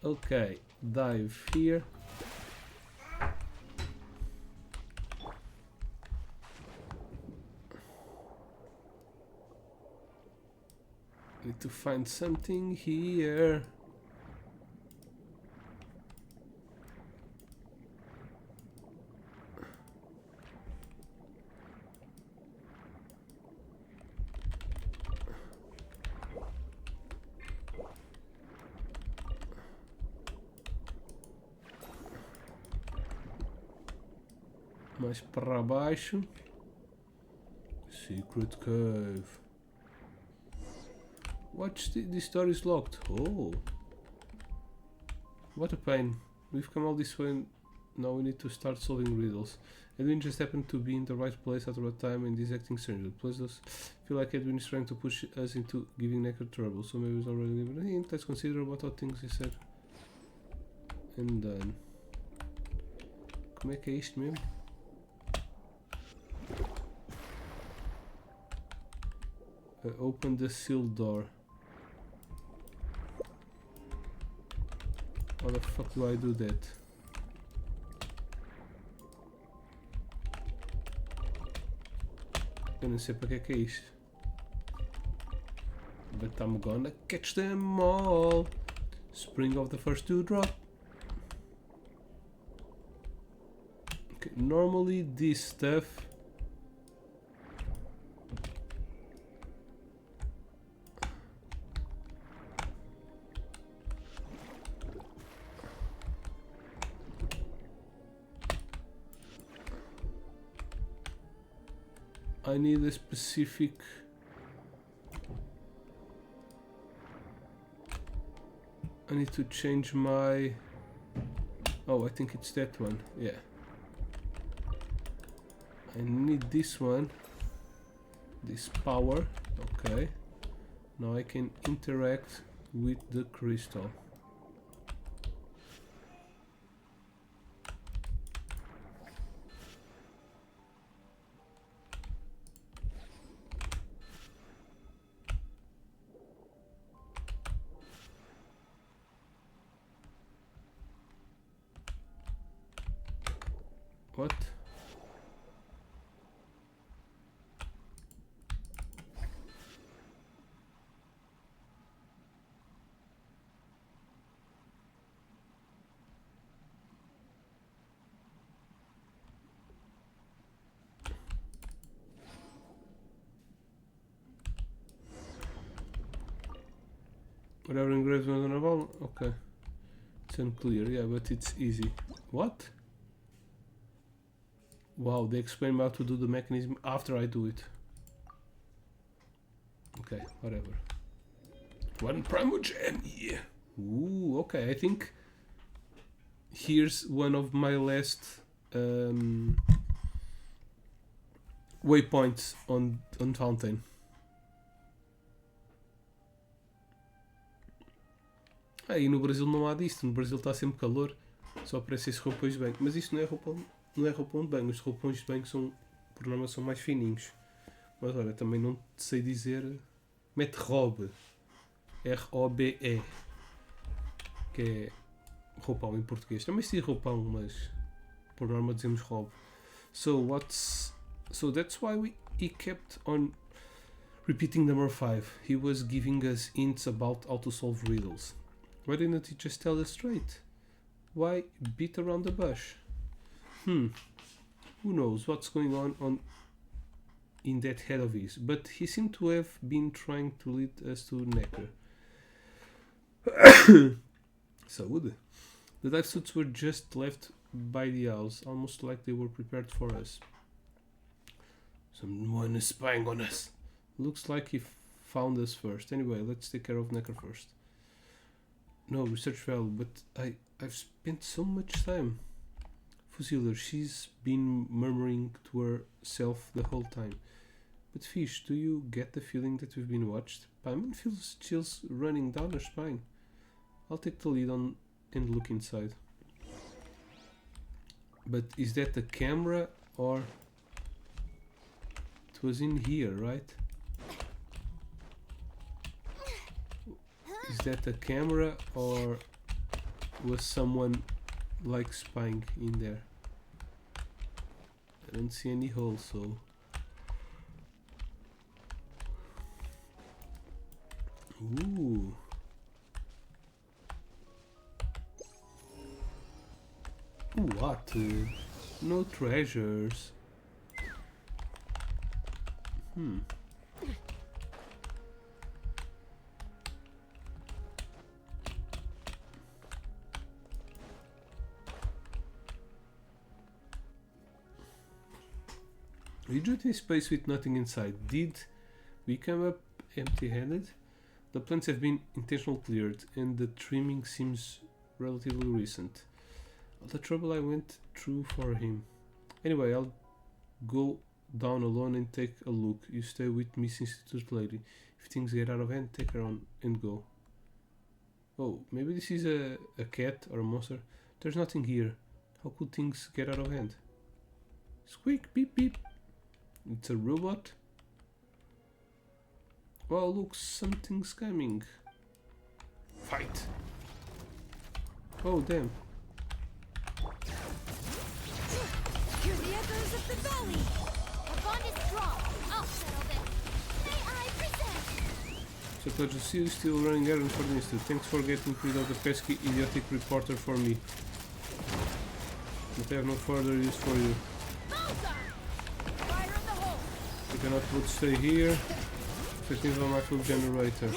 Ok, dive here. Need to find something here. Mais para baixo. Secret cave. Watch, this door is locked. Oh. What a pain. We've come all this way and now we need to start solving riddles. Edwin just happened to be in the right place at the right time and is acting strange. Plus does feel like Edwin is trying to push us into giving Necker trouble. So maybe he's already given a hint. Let's consider what other things he said. And done. Como é que é isto mesmo? Open the sealed door. How the fuck do I do that? Eu não sei para que é isto. But I'm gonna catch them all. Spring of the first to drop. Okay, normally this stuff I need a specific I need to change my oh, I think it's that one. Yeah, I need this one, this power. Okay, now I can interact with the crystal. Whatever engraves on a ball. Okay. It's unclear, yeah, but it's easy. What? Wow, they explain how to do the mechanism after I do it. Okay, whatever. One Primogem, yeah. Ooh, okay, I think here's one of my last waypoints on Fountain. E no Brasil não há disto, no Brasil está sempre calor, só aparecem esses roupões de banho. Mas isto não é roupão de banho, os roupões de banho são, por norma, são mais fininhos. Mas olha, também não sei dizer. Mete robe, R-O-B-E, que é roupão em português. Também se diz roupão, mas por norma dizemos robe. So that's why he kept on repeating number 5. He was giving us hints about how to solve riddles. Why didn't he just tell us straight? Why beat around the bush? Who knows what's going on in that head of his, but he seemed to have been trying to lead us to Necker. Saúde. The dive suits were just left by the house, almost like they were prepared for us. Someone is spying on us. Looks like he found us first. Anyway, let's take care of Necker first. No, research failed, but I've spent so much time. Fusiler, she's been murmuring to herself the whole time. But Fish, do you get the feeling that we've been watched? Paimon feels chills running down her spine. I'll take the lead on and look inside. But is that the camera or... It was in here, right? Is that a camera or was someone like spying in there? I don't see any hole, so... Ooh. What? No treasures. We drew in space with nothing inside. Did we come up empty-handed? The plants have been intentionally cleared, and the trimming seems relatively recent. All the trouble I went through for him. Anyway, I'll go down alone and take a look. You stay with Miss Institute Lady. If things get out of hand, take her on and go. Oh, maybe this is a cat or a monster. There's nothing here. How could things get out of hand? Squeak, beep, beep. It's a robot. Oh, look, something's coming. Fight. Oh, damn. Hear the echoes of the valley. Our bond is strong. I'll settle this. May I present? So glad to see you still running errands for the institute. Thanks for getting rid of the pesky, idiotic reporter for me. But I have no further use for you. Fire in the hole. You cannot both stay here. Setting on my full generator.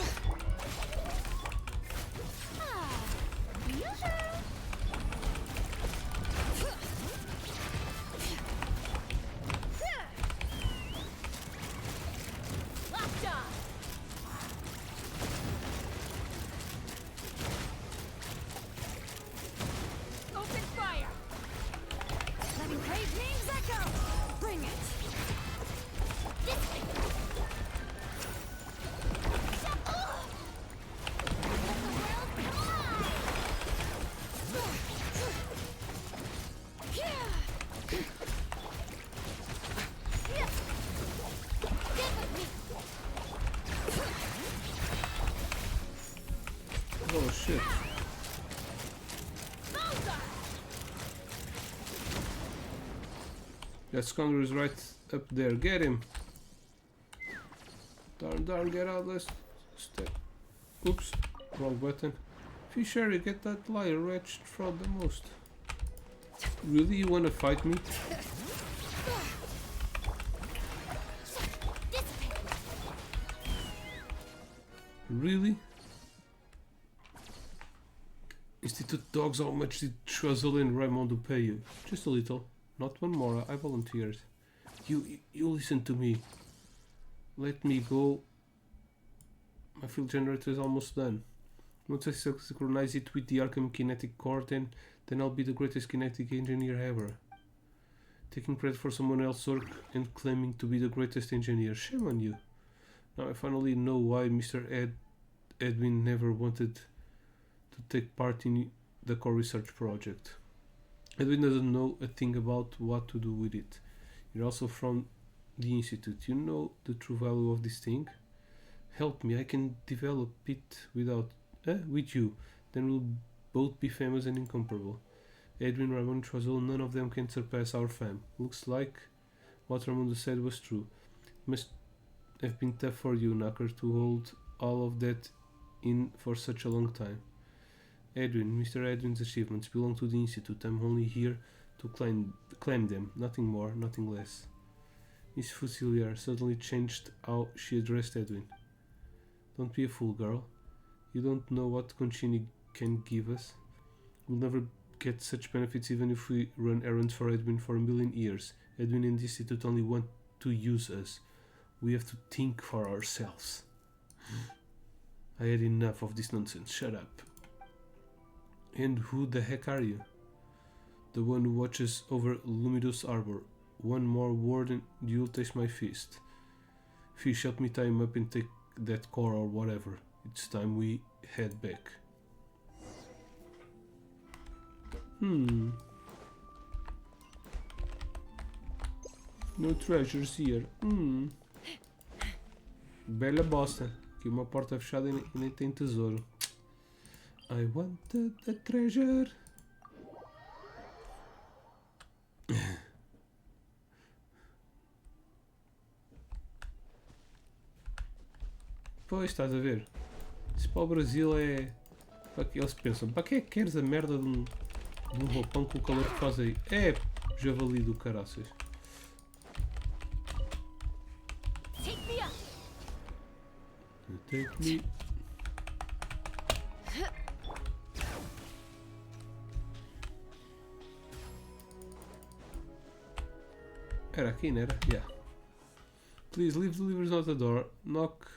Oh shit. That scoundrel is right up there. Get him. Darn, get out. Let's step. Oops. Wrong button. Fisher, you get that liar wretched fraud the most. Really, you wanna fight me? Really? Institute dogs, how much did Choiseul and Raimondo pay you? Just a little. Not one more, I volunteered. You listen to me. Let me go. My field generator is almost done. Once I synchronize it with the Arkham kinetic core, then I'll be the greatest kinetic engineer ever. Taking credit for someone else's work and claiming to be the greatest engineer. Shame on you. Now I finally know why Mr. Edwin never wanted to take part in the core research project. Edwin doesn't know a thing about what to do with it. You're also from the Institute. You know the true value of this thing? Help me, I can develop it with you. Then we'll both be famous and incomparable. Edwin, Ramon, Choiseul, none of them can surpass our fame. Looks like what Ramondo said was true. Must have been tough for you, Knocker, to hold all of that in for such a long time. Edwin, Mr. Edwin's achievements belong to the Institute. I'm only here to claim them, nothing more, nothing less. Miss Fusilier suddenly changed how she addressed Edwin. Don't be a fool, girl. You don't know what Concini can give us. We'll never get such benefits even if we run errands for Edwin for 1,000,000 years. Edwin and the Institute only want to use us. We have to think for ourselves. I had enough of this nonsense. Shut up. And who the heck are you? The one who watches over Lumidus Arbor. One more word and you'll taste my fist. Fish, help me tie him up and take that core or whatever. It's time we head back. No treasures here. Bela bosta. Aqui uma porta fechada e nem tem tesouro. I wanted a treasure. Pois, estás a ver? Isso para o Brasil é... Para que eles pensam, para que é que queres a merda de um roupão com o calor que faz aí? É, javali do caraças. Take me. Era aqui, não era? Yeah. Please leave deliveries at the door. Knock.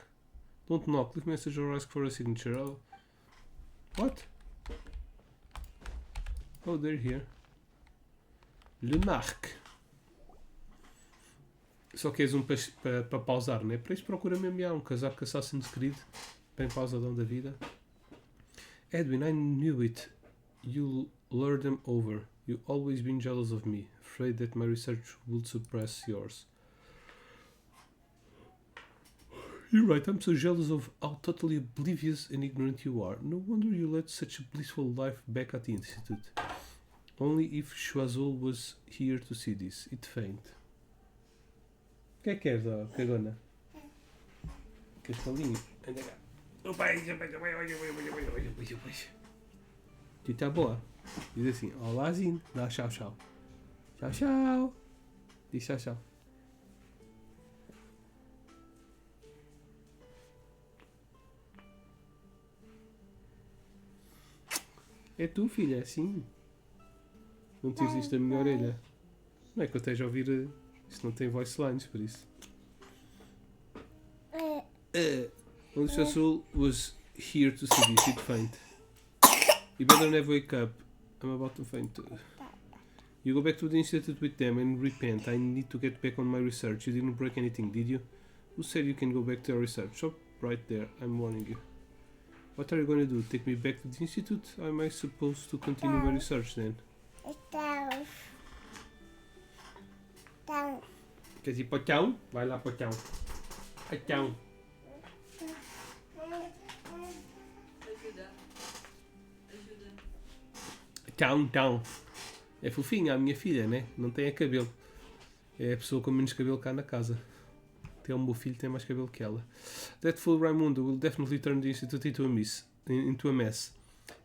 Don't knock. Leave message or ask for a signature. Oh. What? Oh, they're here. Le Marc. Só queres um para pausar, né? Para isso procura mesmo um casaco Assassin's Creed. Bem pausadão da vida. Edwin, I knew it. You lured them over. You've always been jealous of me. Afraid that my research would suppress yours. You're right, I'm so jealous of how totally oblivious and ignorant you are. No wonder you led such a blissful life back at the Institute. Only if Choiseul was here to see this. It faint. O que é que queres, ó, cagona? Queres palinho? Anda cá. Tu tá boa? Diz assim, olázinho, dá tchau, tchau. Tchau, tchau. Diz tchau, tchau. É tu, filha, é assim. Não tires isto da minha orelha. Não é que eu esteja a ouvir... Isto não tem voice lines, por isso. Only Choiseul was here to see this, it faint. You better never wake up. I'm about to faint too. You go back to the Institute with them and repent. I need to get back on my research. You didn't break anything, did you? Who said you can go back to your research? Stop right there. I'm warning you. What are you going to do? Take me back to the Institute? How am I supposed to continue my research then? Queres ir para o chão? Vai lá para o chão. A chão. Chão. É fofinha a minha filha, né? Não tem cabelo. É a pessoa com menos cabelo cá na casa. Até o meu filho tem mais cabelo que ela. That fool Raimundo will definitely turn the Institute into a mess.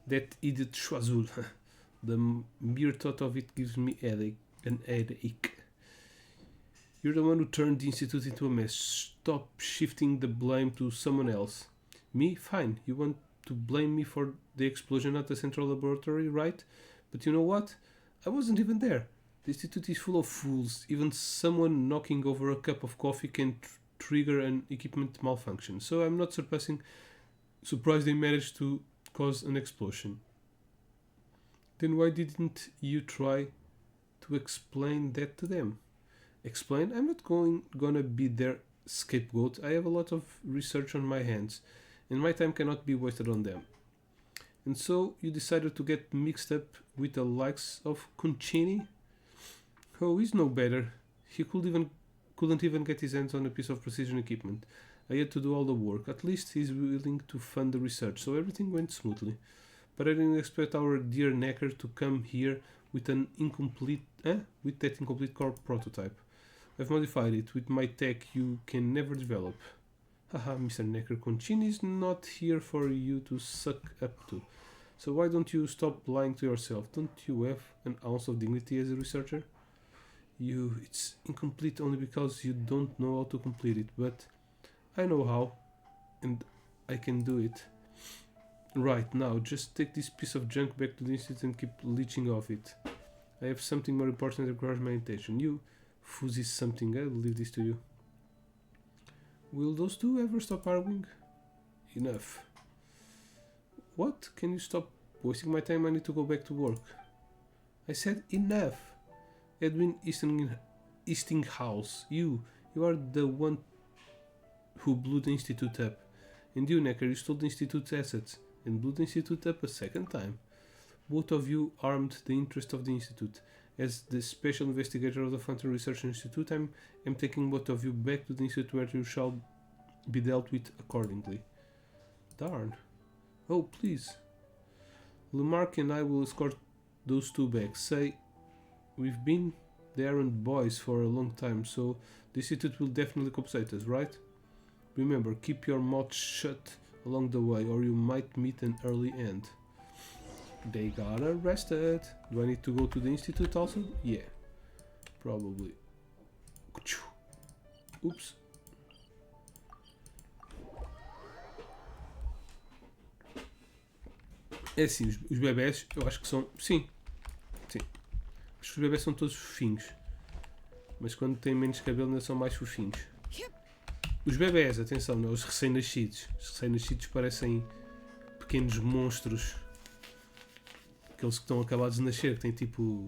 That idiot Choiseul. The mere thought of it gives me an headache. You're the one who turned the Institute into a mess. Stop shifting the blame to someone else. Me? Fine. You want to blame me for the explosion at the central laboratory, right? But you know what? I wasn't even there. The institute is full of fools. Even someone knocking over a cup of coffee can trigger an equipment malfunction. So I'm not surprised they managed to cause an explosion. Then why didn't you try to explain that to them? Explain? I'm not gonna be their scapegoat. I have a lot of research on my hands, and my time cannot be wasted on them. And so you decided to get mixed up with the likes of Concini? Oh, he's no better. He couldn't even get his hands on a piece of precision equipment. I had to do all the work. At least he's willing to fund the research, so everything went smoothly. But I didn't expect our dear Necker to come here with that incomplete core prototype. I've modified it with my tech you can never develop. Haha, Mr. Necker, Concini is not here for you to suck up to. So why don't you stop lying to yourself? Don't you have an ounce of dignity as a researcher? It's incomplete only because you don't know how to complete it, but I know how, and I can do it. Right, now, just take this piece of junk back to the institute and keep leeching off it. I have something more important that requires my attention. You fuzzy something, I'll leave this to you. Will those two ever stop arguing? Enough. What? Can you stop wasting my time? I need to go back to work. I said enough. Edwin Eastinghouse, you are the one who blew the institute up. And you, Necker, you stole the institute's assets and blew the institute up a second time. Both of you harmed the interest of the institute. As the special investigator of the Fountain Research Institute, I'm taking both of you back to the institute where you shall be dealt with accordingly. Darn. Oh, please. Lamarck and I will escort those two back. Say, we've been the errand boys for a long time, so the institute will definitely compensate us, right? Remember, keep your mouth shut along the way, or you might meet an early end. They got arrested. Do I need to go to the institute also? Yeah, probably. Oops. É assim, os bebés, eu acho que são... Sim. Acho que os bebés são todos fofinhos. Mas quando têm menos cabelo ainda são mais fofinhos. Os bebés, atenção, não, os recém-nascidos. Os recém-nascidos parecem pequenos monstros. Aqueles que estão acabados de nascer, que têm tipo...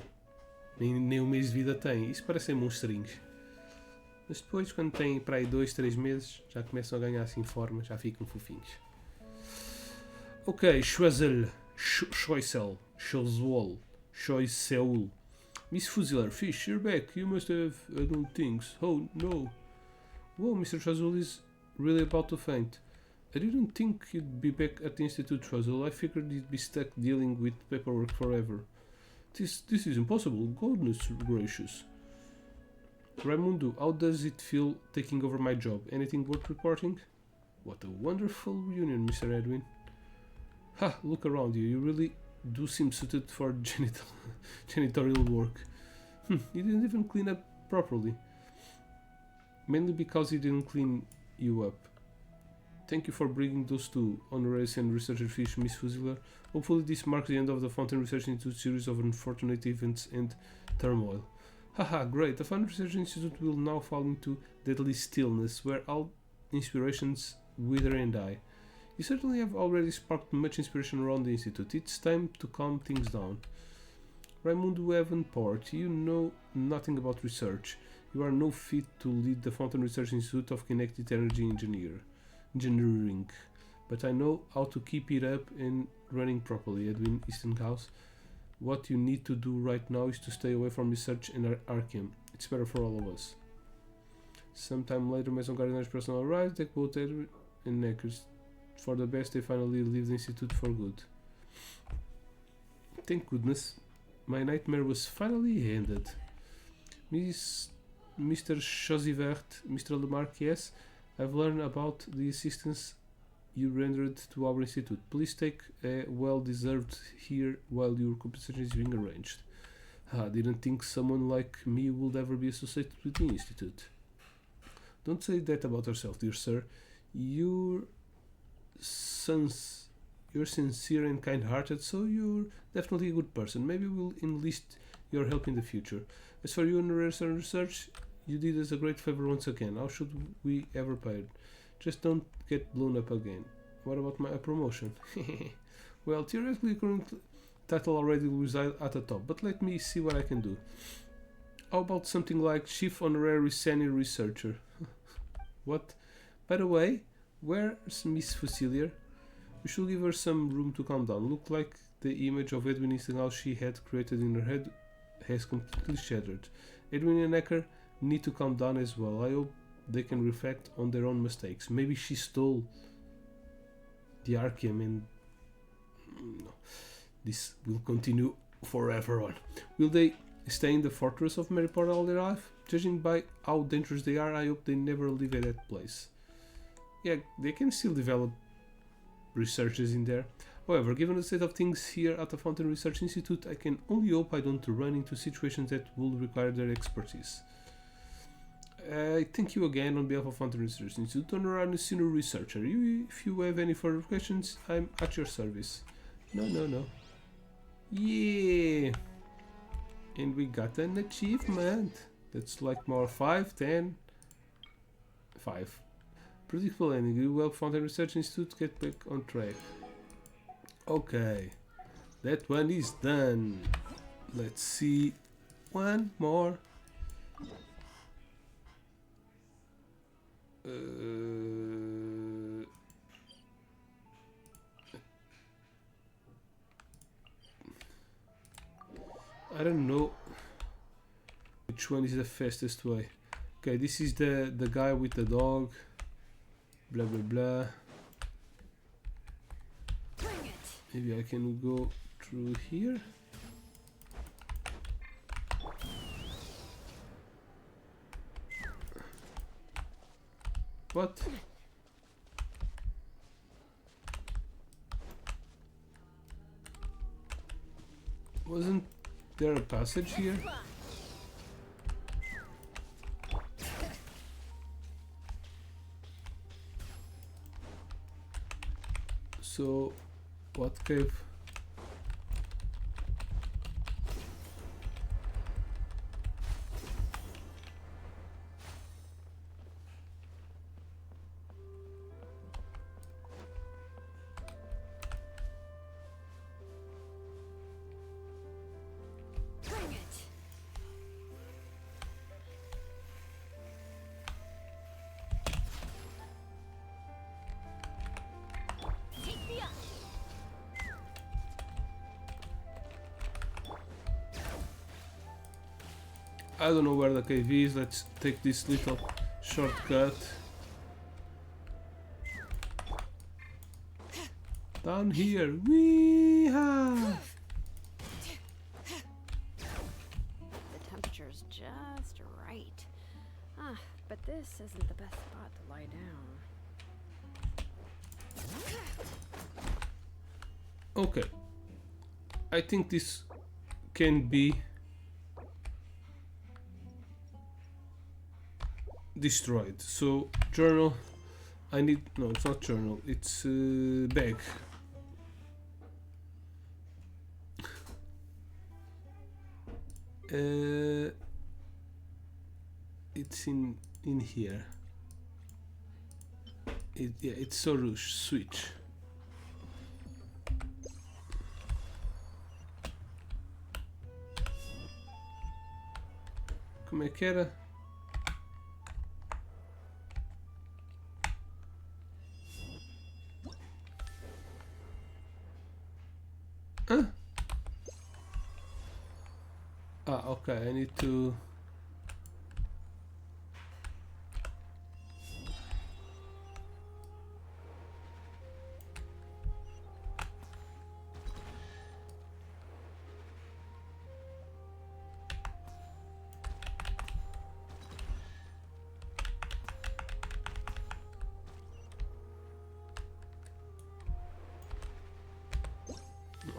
Nem um mês de vida têm. Isso parecem monstrinhos. Mas depois, quando têm para aí 2, 3 meses, já começam a ganhar assim forma, já ficam fofinhos. Ok, Schwezel. Miss Fusilar, Fish, you're back. You must have done things. Oh, no. Whoa, Mr. Schwezel is really about to faint. I didn't think you'd be back at the Institute, Schwezel. I figured you'd be stuck dealing with paperwork forever. This is impossible. Goodness gracious. Raimundo, how does it feel taking over my job? Anything worth reporting? What a wonderful reunion, Mr. Edwin. Ha, look around you. You really do seem suited for janitorial work. You didn't even clean up properly. Mainly because he didn't clean you up. Thank you for bringing those two honoraries and researcher fish, Miss Fusilar. Hopefully this marks the end of the Fountain Research Institute series of unfortunate events and turmoil. Haha, great. The Fountain Research Institute will now fall into deadly stillness, where all inspirations wither and die. You certainly have already sparked much inspiration around the Institute. It's time to calm things down. Raimundo Evanport, you know nothing about research. You are no fit to lead the Fountain Research Institute of Kinetic Energy Engineering. But I know how to keep it up and running properly, Edwin Eastinghouse. What you need to do right now is to stay away from research and Arkham. It's better for all of us. Sometime later, Mason Gardner's personnel arrives. They both Edwin and Neckers. For the best, they finally leave the Institute for good. Thank goodness, my nightmare was finally ended. Mr. Chosivert, Mr. Lamarck, yes, I've learned about the assistance you rendered to our institute. Please take a well-deserved here while your compensation is being arranged. I didn't think someone like me would ever be associated with the institute. Don't say that about yourself, dear sir. Your You're sincere and kind-hearted, so you're definitely a good person. Maybe we'll enlist your help in the future. As for you and research, you did us a great favor once again. How should we ever pay it? Just don't get blown up again. What about my promotion? Well, theoretically, current title already resides at the top, but let me see what I can do. How about something like Chief Honorary Senior Researcher? What? By the way, where's Miss Fusillier? We should give her some room to calm down. Look like the image of Edwin Eastinghouse she had created in her head has completely shattered. Edwin and Ecker need to calm down as well. I hope they can reflect on their own mistakes. Maybe she stole the Archeum and... No. This will continue forever on. Will they stay in the fortress of Maryport all their life? Judging by how dangerous they are, I hope they never leave at that place. Yeah, they can still develop researchers in there. However, given the state of things here at the Fountain Research Institute, I can only hope I don't run into situations that will require their expertise. I thank you again on behalf of Fountain Research Institute, Honorary Senior Researcher. If you have any further questions, I'm at your service. No. Yeah! And we got an achievement. That's like more 5, 10... 5. Predictable ending. You help Fountain Research Institute get back on track. Okay. That one is done. Let's see. One more. I don't know which one is the fastest way. Okay, this is the guy with the dog. Blah blah blah. Maybe I can go through here. What? Wasn't there a passage here? So, what cave? I don't know where the cave is. Let's take this little shortcut. Down here. Wee-ha! The temperature's just right. But this isn't the best spot to lie down. Okay. I think this can be destroyed. So journal, I need, no, it's not journal, it's bag. It's in here. Yeah, it's Sorush switch. Como é que era? Huh? Ah, okay, I need to...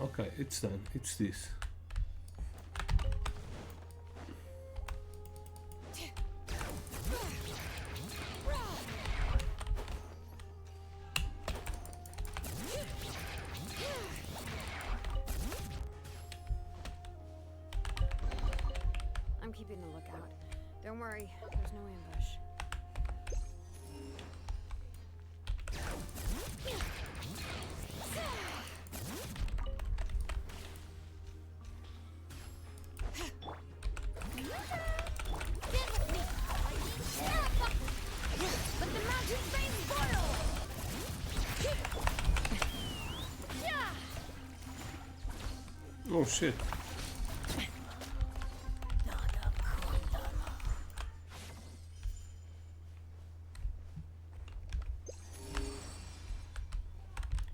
Okay, it's done. It's this. Don't worry, there's no ambush. Let the mountain flames boil! Oh shit.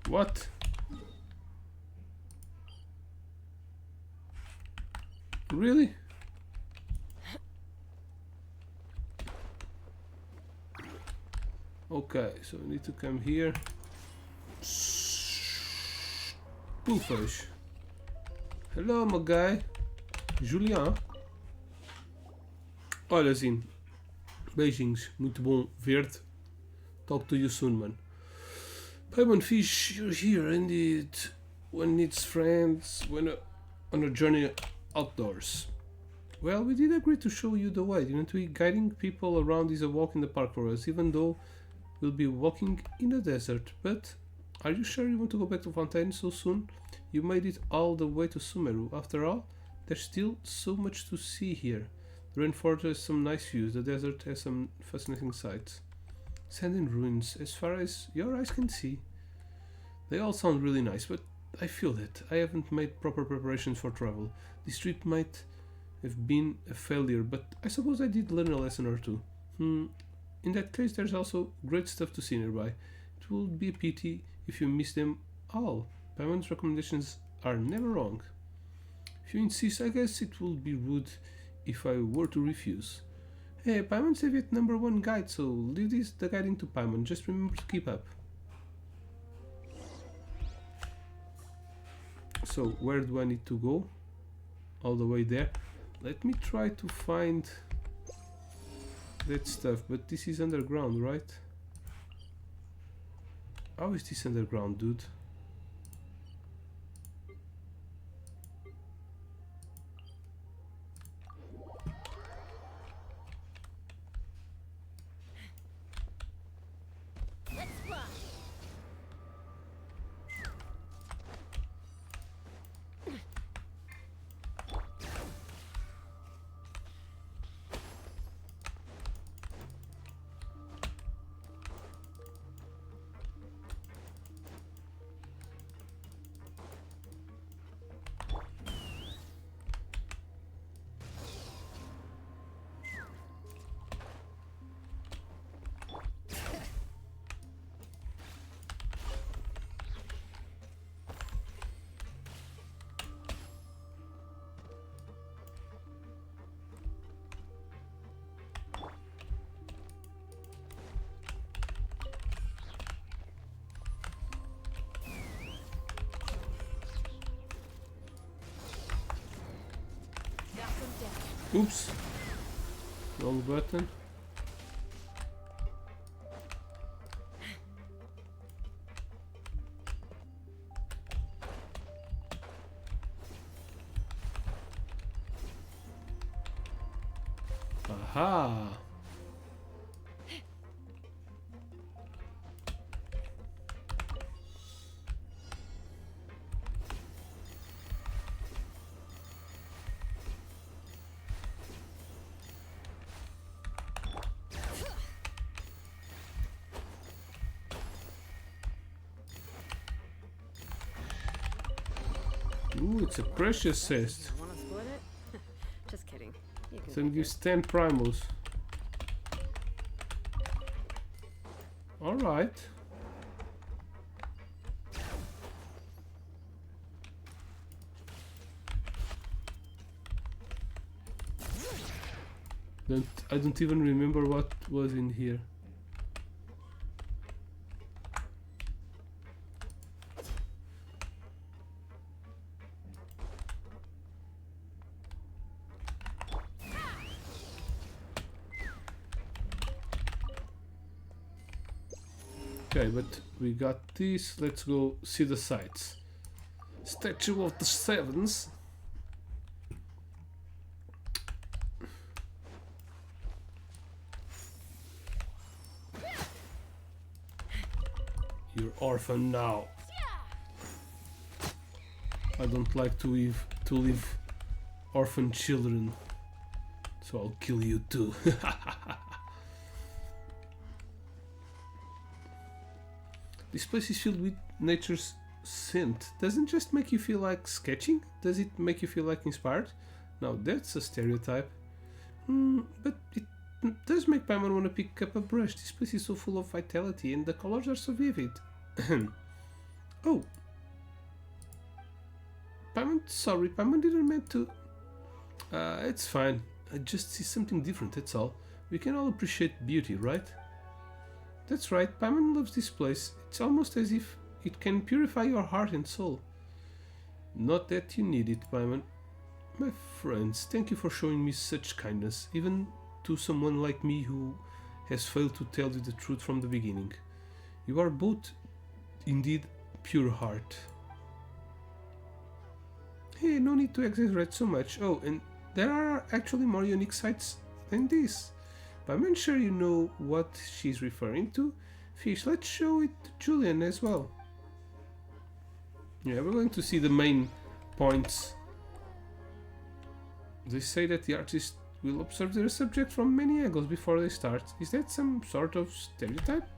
What? Really? Okay, so I need to come here. Poofish. Hello, my guy. Julian. Olha, Zin. Beijinhos. Muito bom ver-te. Talk to you soon, man. Paimon Fish, you're here, indeed. One needs friends when on a journey outdoors. Well, we did agree to show you the way, didn't we? Guiding people around is a walk in the park for us, even though we'll be walking in a desert. But are you sure you want to go back to Fontaine so soon? You made it all the way to Sumeru. After all, there's still so much to see here. The rainforest has some nice views, the desert has some fascinating sights. Sand and ruins, as far as your eyes can see. They all sound really nice, but I feel that I haven't made proper preparations for travel. This trip might have been a failure, but I suppose I did learn a lesson or two. In that case, there's also great stuff to see nearby. It would be a pity if you miss them all. Paimon's recommendations are never wrong. If you insist, I guess it would be rude if I were to refuse. Hey, Paimon's the #1 guide, so leave the guiding to Paimon. Just remember to keep up. So, where do I need to go? All the way there. Let me try to find that stuff, but this is underground, right? How is this underground, dude? Let's fly! Oops. Wrong button. Aha. Ooh, it's a precious cest. Wanna split it? Just kidding. You can Then take gives it. 10 primals. Alright. I don't even remember what was in here. Okay, but we got this. Let's go see the sights. Statue of the Sevens. You're orphan now. I don't like to leave orphan children, so I'll kill you too. This place is filled with nature's scent. Doesn't just make you feel like sketching? Does it make you feel like inspired? Now that's a stereotype. But it does make Paimon want to pick up a brush. This place is so full of vitality and the colors are so vivid. Oh. Paimon, sorry, Paimon didn't mean to... it's fine. I just see something different, that's all. We can all appreciate beauty, right? That's right, Paimon loves this place. It's almost as if it can purify your heart and soul. Not that you need it, Paimon. My friends, thank you for showing me such kindness, even to someone like me who has failed to tell you the truth from the beginning. You are both indeed pure heart. Hey, no need to exaggerate so much. Oh, and there are actually more unique sights than this. But I'm sure you know what she's referring to. Fish, let's show it to Julian as well. Yeah, we're going to see the main points. They say that the artist will observe their subject from many angles before they start. Is that some sort of stereotype?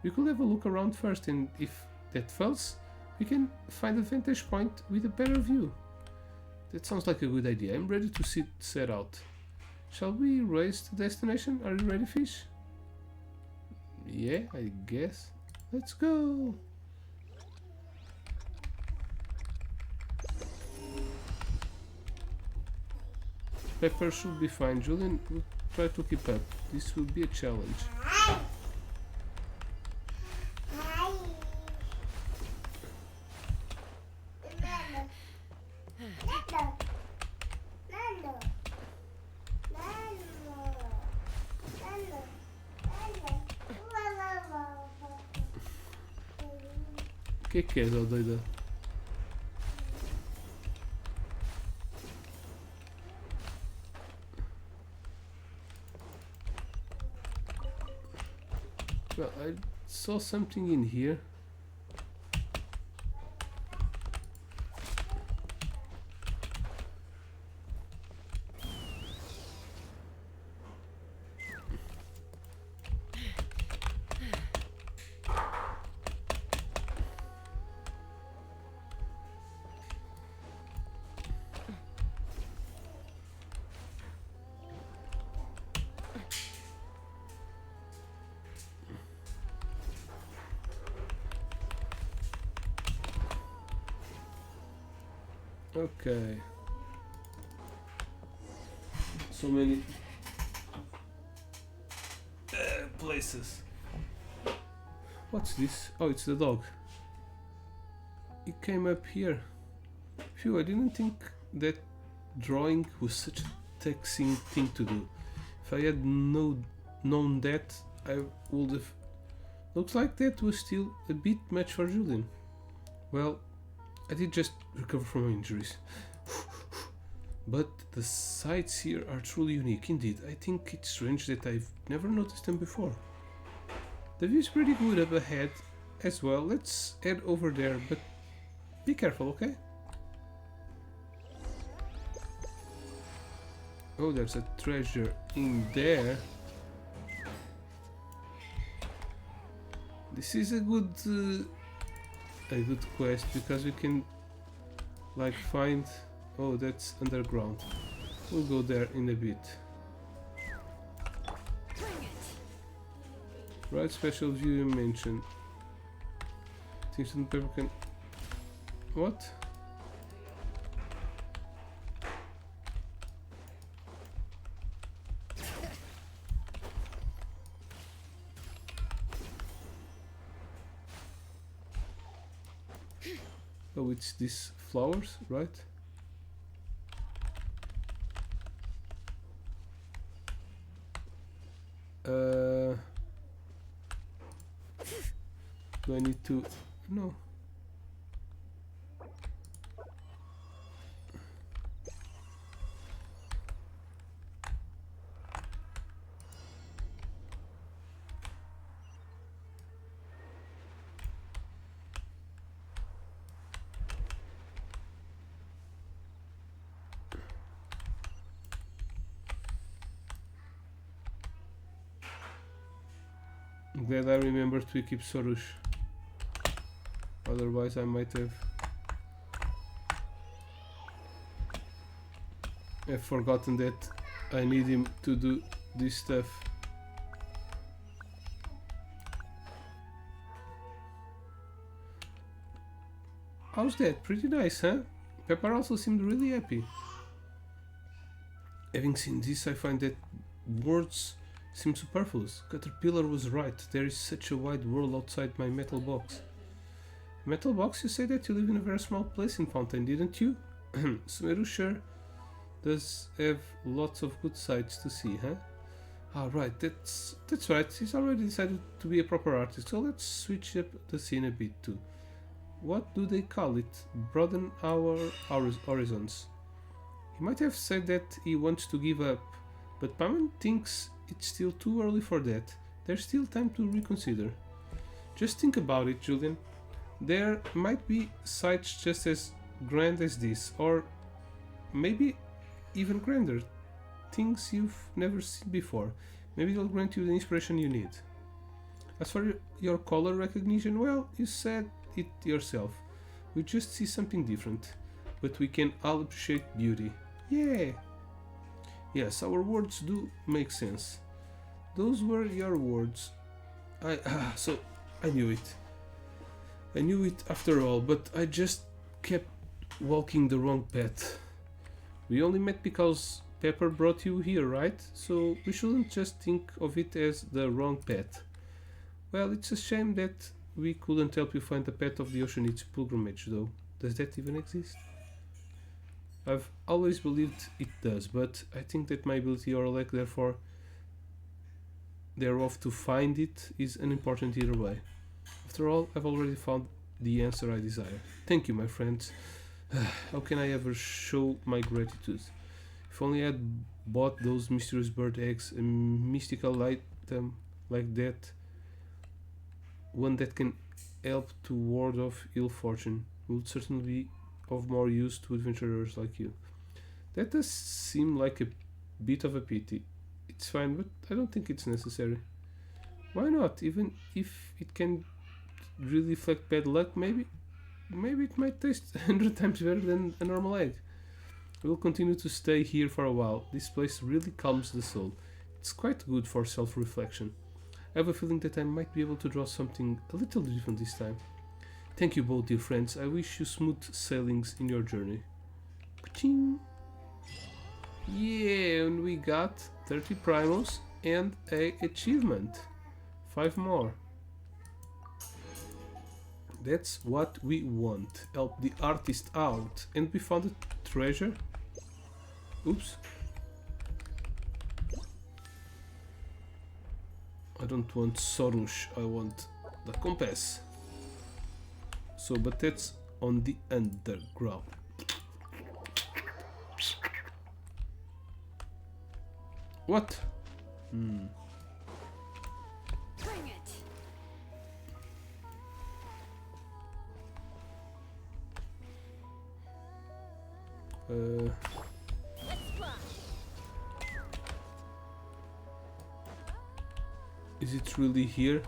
We could have a look around first, and if that fails, we can find a vantage point with a better view. That sounds like a good idea. I'm ready to set out. Shall we race to destination? Are you ready, Fish? Yeah, I guess. Let's go! Pepper should be fine. Julian will try to keep up. This will be a challenge. Que é, doida? Well, I saw something in here. Okay. So many places. What's this? Oh, it's the dog. It came up here. Phew, I didn't think that drawing was such a taxing thing to do. If I had known that, I would have... Looks like that was still a bit much for Julian. Well, I did just recover from my injuries. But the sights here are truly unique indeed. I think it's strange that I've never noticed them before. The view's pretty good up ahead as well. Let's head over there, but be careful, okay? Oh, there's a treasure in there. This is a good quest because we can like find... Oh, that's underground. We'll go there in a bit. Right, special view you mentioned. Things that paper can... What? Oh, it's these flowers, right? Do I need to... No. I'm glad I remembered to equip Sorush. Otherwise I might have forgotten that I need him to do this stuff. How's that? Pretty nice, huh? Pepper also seemed really happy. Having seen this, I find that words seem superfluous. Caterpillar was right. There is such a wide world outside my metal box. Metal box? You say that you live in a very small place in Fountain, didn't you? Sumeru sure does have lots of good sights to see, huh? Ah, right, that's right. He's already decided to be a proper artist, so let's switch up the scene a bit too. What do they call it? Broaden our horizons. He might have said that he wants to give up, but Paman thinks it's still too early for that. There's still time to reconsider. Just think about it, Julian. There might be sights just as grand as this, or maybe even grander. Things you've never seen before. Maybe they'll grant you the inspiration you need. As for your color recognition, well, you said it yourself. We just see something different, but we can all appreciate beauty. Yeah. Yes, our words do make sense. Those were your words. So I knew it. I knew it after all, but I just kept walking the wrong path. We only met because Pepper brought you here, right? So we shouldn't just think of it as the wrong path. Well, it's a shame that we couldn't help you find the path of the Oceanid's pilgrimage, though. Does that even exist? I've always believed it does, but I think that my ability or lack thereof to find it is unimportant either way. After all, I've already found the answer I desire. Thank you, my friends. How can I ever show my gratitude? If only I had bought those mysterious bird eggs, a mystical item like that, one that can help to ward off ill fortune, would certainly be of more use to adventurers like you. That does seem like a bit of a pity. It's fine, but I don't think it's necessary. Why not? Even if it can really reflect bad luck, maybe it might taste 100 times better than a normal egg. I will continue to stay here for a while. This place really calms the soul. It's quite good for self-reflection. I have a feeling that I might be able to draw something a little different this time. Thank you both, dear friends. I wish you smooth sailings in your journey. Ka-ching! Yeah, and we got 30 primals and a achievement. 5 more. That's what we want. Help the artist out. And we found a treasure. Oops. I don't want Sorush, I want the compass. So, but that's on the underground. What? Bring it. Let's fly. Is it really here?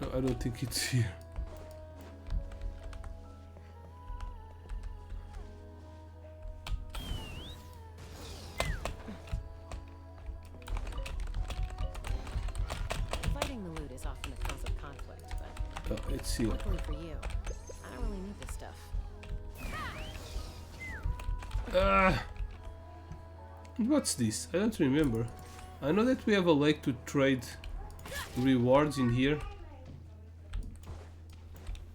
No, I don't think it's here. Fighting the loot is often a cause of conflict, but Oh, it's here. luckily for you, I don't really need this stuff. What's this? I don't remember. I know that we have a lake to trade rewards in here.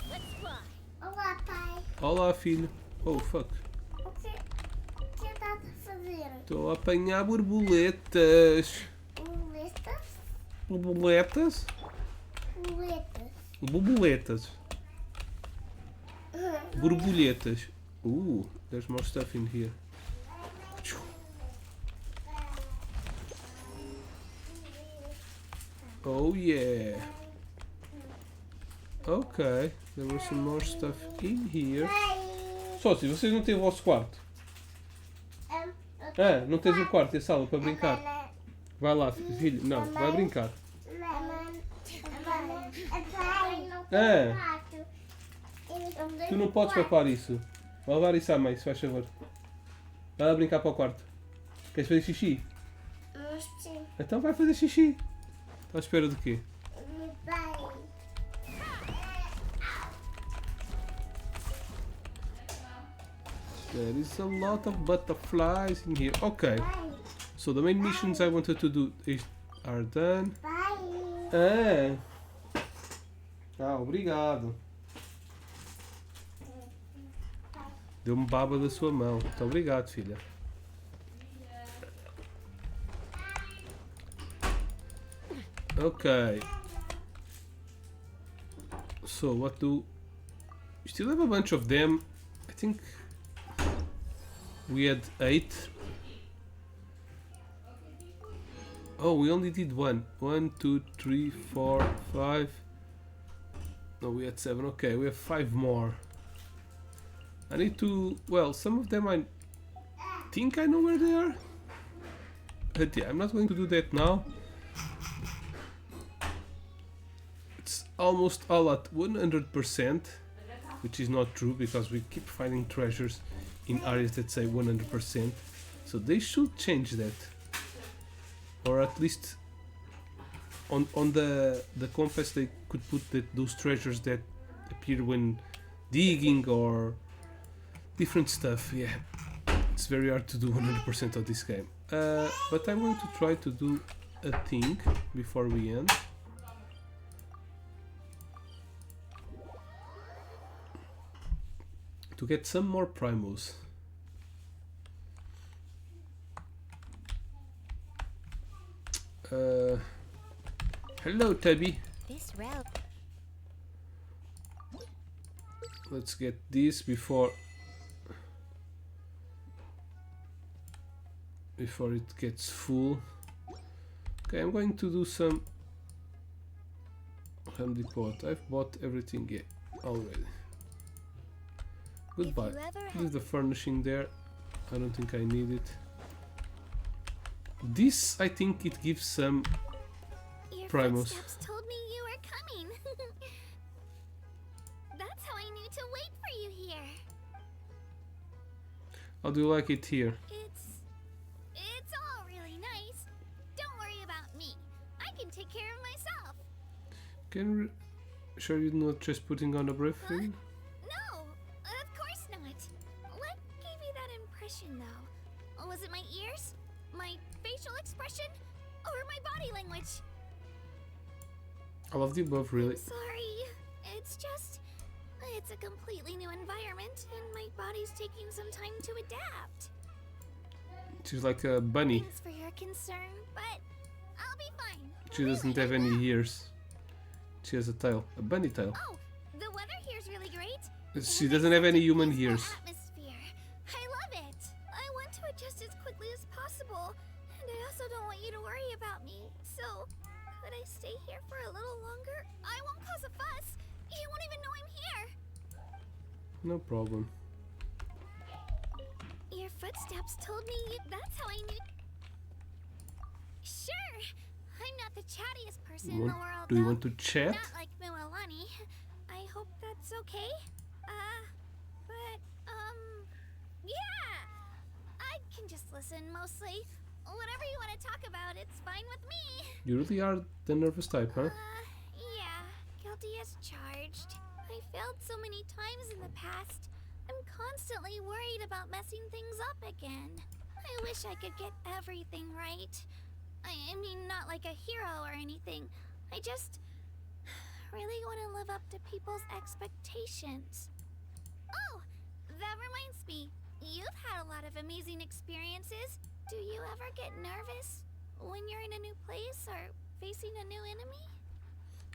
Let's fly. Olá, pai. Olá, filho. Oh, fuck. O que tá fazendo? Estou a apanhar borboletas. Boletas? Borboletas? Boletas. Borboletas. Borbolhetas. There's more stuff in here. Oh yeah. Ok, there was some more stuff in here. Só se vocês não têm o vosso quarto. Eu Ah, não tens um quarto e a sala para brincar? Vai lá, filho. Não, vai brincar. Ah, tu não podes papar isso. Vai levar isso à mãe, se faz favor. Vai lá brincar para o quarto. Queres fazer xixi? Então vai fazer xixi. Está à espera de quê? There is a lot of butterflies in here. Okay. So the main missions I wanted to do are done. Ah, obrigado. Deu-me baba da sua mão. Muito obrigado, filha. Okay. So what do... We still have a bunch of them. I think we had 8. Oh, we only did one. 1, 2, 3, 4, 5. No, we had 7. Okay, we have 5 more. I need to... Well, some of them I think I know where they are. But yeah, I'm not going to do that now. It's almost all at 100%, which is not true because we keep finding treasures in areas that say 100%. So they should change that. Or at least on the compass they could put those treasures that appear when digging or different stuff. Yeah, it's very hard to do 100% of this game. But I'm going to try to do a thing before we end. To get some more primos. Hello, Tabby. This route. Let's get this before it gets full. Okay, I'm going to do some Home Depot. I've bought everything yet already. Goodbye. Leave the furnishing there. I don't think I need it. This, I think it gives some Your primos. footsteps told me you were coming. That's how I knew to wait for you here. How do you like it here? It's all really nice. Don't worry about me. I can take care of myself. Sure you're not just putting on a briefing? No, of course not. What gave you that impression, though? Was it my ears? My facial expression? Or my body language? All of the above, really. Sorry. It's a completely new environment, and my body's taking some time to adapt. She's like a bunny. Thanks for your concern, but I'll be fine. She doesn't have any ears. She has a tail, a bunny tail. Oh, the weather here's really great. She doesn't have any human ears. Atmosphere. I love it. I want to adjust as quickly as possible, and I also don't want you to worry about me. So, could I stay here for a little longer? I won't cause a fuss. You won't even know I'm here. No problem. Your footsteps told me that's how I knew. Sure. I'm not the chattiest person in the world. Do you though. want to chat? Not like Mililani. I hope that's okay. Yeah. I can just listen mostly. Whatever you want to talk about, it's fine with me. You really are the nervous type, huh? Yeah. Guilty as charged. I failed so many times in the past. I'm constantly worried about messing things up again. I wish I could get everything right. I mean, not like a hero or anything. I just really want to live up to people's expectations. Oh, that reminds me. You've had a lot of amazing experiences. Do you ever get nervous when you're in a new place or facing a new enemy?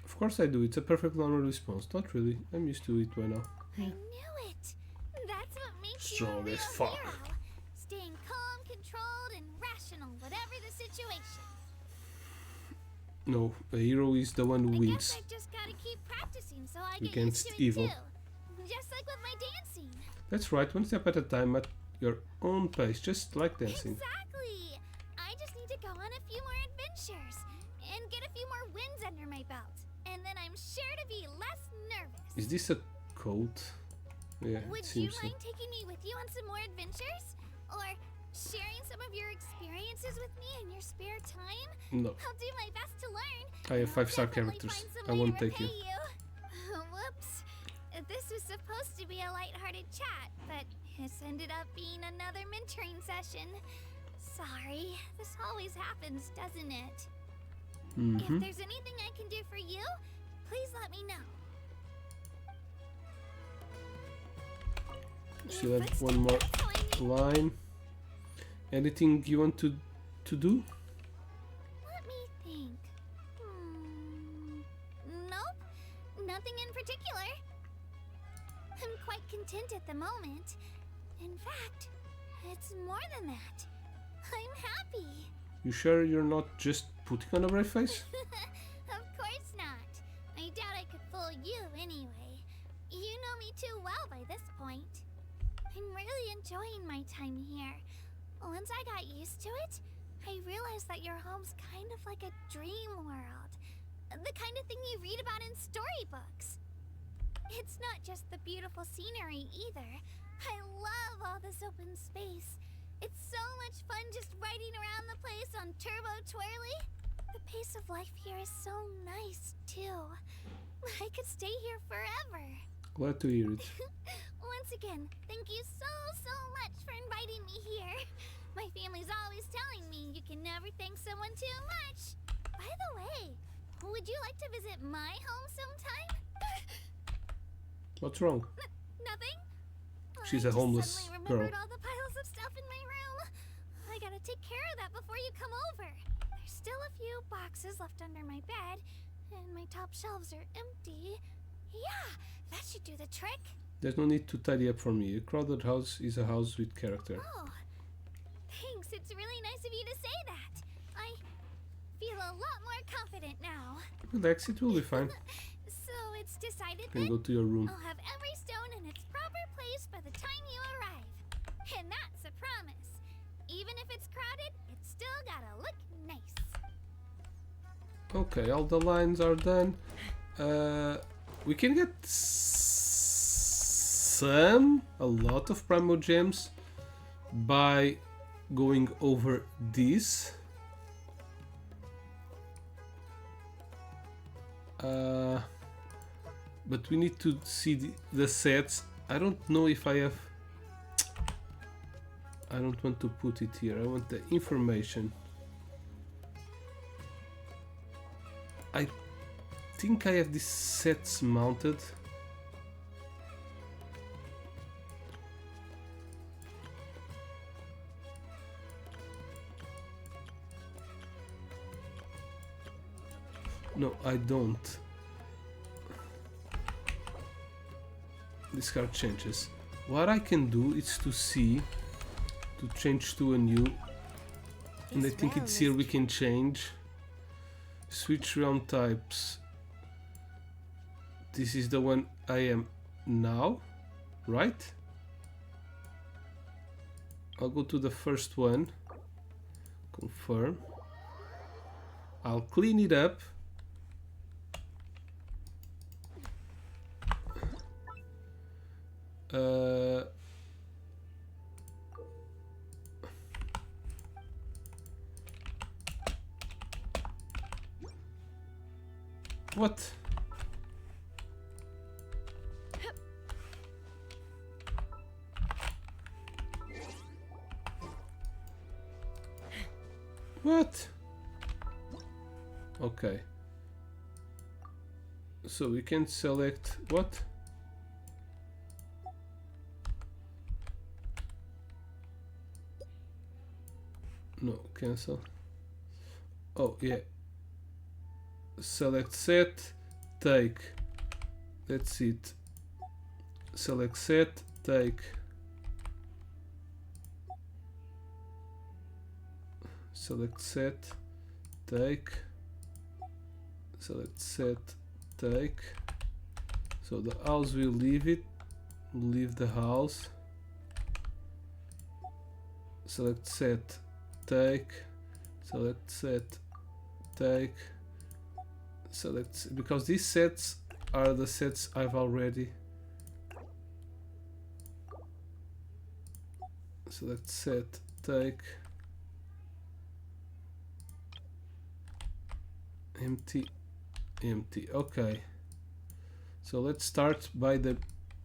Of course I do. It's a perfect normal response. Not really. I'm used to it by now. I knew it. That's what makes Strong you a as real fuck. hero. Staying calm, controlled, and rational, whatever the situation. No, a hero is the one who I wins. guess I've just gotta keep practicing so I Against get used to it evil. too. Just like with my dancing. That's right. One step at a time. your own pace, just like dancing. Exactly! I just need to go on a few more adventures and get a few more wins under my belt. And then I'm sure to be less nervous. Is this a code? Yeah, it Would you seems so. mind taking me with you on some more adventures? Or sharing some of your experiences with me in your spare time? No, I'll do my best to learn. I have and I'll 5-star definitely characters. find some I way won't to take you. repay you. Whoops. This was supposed to be a lighthearted chat, but it's ended up being another mentoring session. Sorry, this always happens, doesn't it? If there's anything I can do for you, please let me know. Still have one more line. Anything you want to do? Let me think. Nope, nothing in particular. I'm quite content at the moment. In fact, it's more than that. I'm happy. You sure you're not just putting on a brave face? Of course not. I doubt I could fool you anyway. You know me too well by this point. I'm really enjoying my time here. Once I got used to it, I realized that your home's kind of like a dream world. The kind of thing you read about in storybooks. It's not just the beautiful scenery either. I love all this open space. It's so much fun just riding around the place on Turbo Twirly. The pace of life here is so nice, too. I could stay here forever. Glad to hear it. Once again, thank you so much for inviting me here. My family's always telling me you can never thank someone too much. By the way, would you like to visit my home sometime? What's wrong? Nothing? She's I a just homeless suddenly girl. remembered all the piles of stuff in my room. I gotta take care of that before you come over. There's still a few boxes left under my bed, and my top shelves are empty. Yeah, that should do the trick. There's no need to tidy up for me. A crowded house is a house with character. Oh, thanks. It's really nice of you to say that. I feel a lot more confident now. Relax, it will be fine. So it's decided You can then? go to your room. I'll have every stone in its proper place by the time you arrive. And that's a promise. Even if it's crowded, it's still gotta look nice. Okay, all the lines are done. We can get a lot of Primo Gems by going over this. But we need to see the sets. I don't know if I have... I don't want to put it here. I want the information. I think I have these sets mounted. No, I don't. This card changes. What I can do is to see, to change to a new, and I think it's here we can change. Switch realm types. This is the one I am now, right? I'll go to the first one. Confirm. I'll clean it up. What? What? Okay. So we can select what? No, cancel. Oh, yeah. Select set, take. That's it. Select set, take. Select set, take. Select set, take. So the house will leave it. Leave the house. select set, take, select set, take, select, because these sets are the sets I've already. Select set, take, empty, empty. Okay, so let's start by the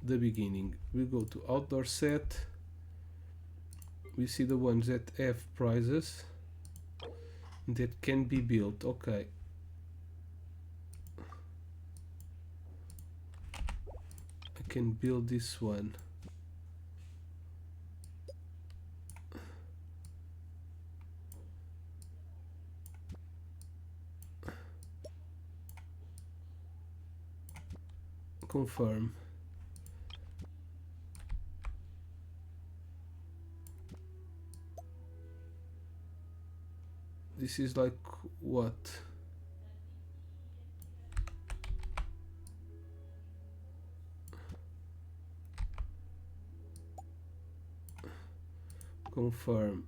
beginning. We go to outdoor set. We see the ones that have prizes that can be built. Okay, I can build this one. Confirm. This is like what? Confirm.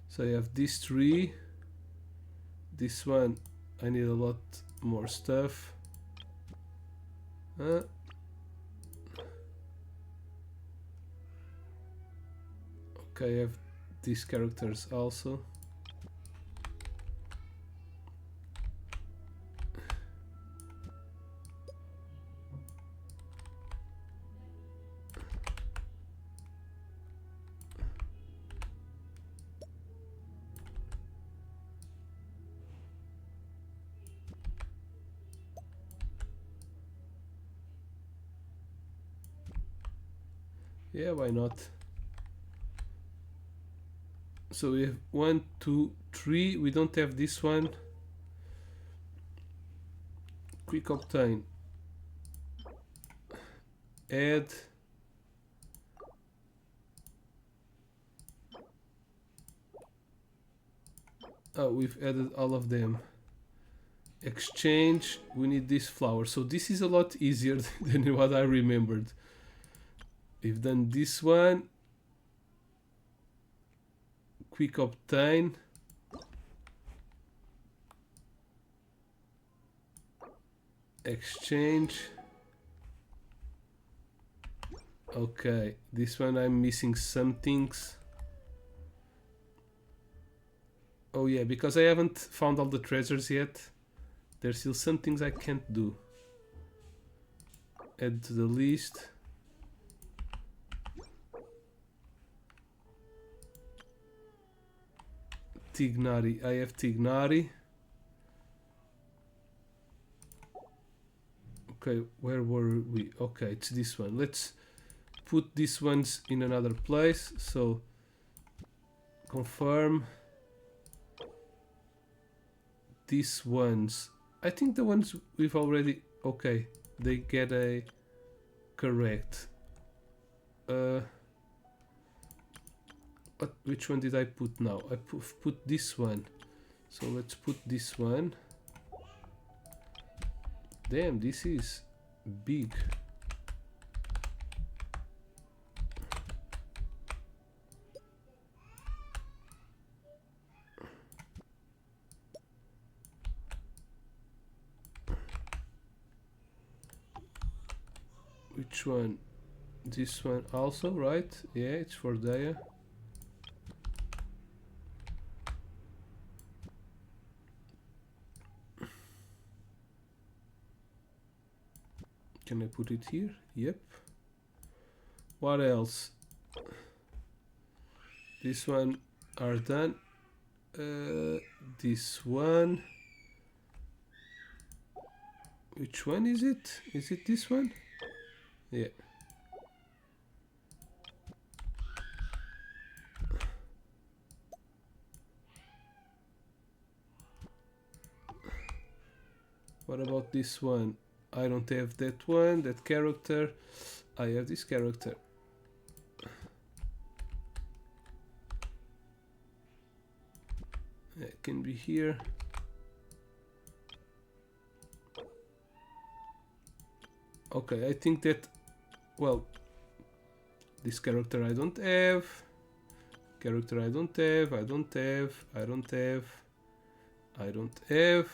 So I have these three. This one I need a lot more stuff. Okay, I have these characters also. Yeah, why not? So we have 1, 2, 3. We don't have this one. Quick obtain. Add. Oh, we've added all of them. Exchange. We need this flower. So this is a lot easier than what I remembered. We've done this one. Quick obtain. Exchange. Okay, this one I'm missing some things. Oh yeah, because I haven't found all the treasures yet. There's still some things I can't do. Add to the list. Tignari. I have Tignari. Okay, where were we? Okay, it's this one. Let's put these ones in another place. So confirm. These ones, I think the ones we've already, okay, they get a correct. Which one did I put now? I put this one. So let's put this one. Damn, this is big. Which one? This one also, right? Yeah, it's for Daya. Can I put it here? Yep. What else? This one are done. This one. Which one is it? Is it this one? Yeah. What about this one? I don't have that one, that character. I have this character. It can be here. Okay, I think that, well, this character I don't have. Character I don't have, I don't have, I don't have, I don't have.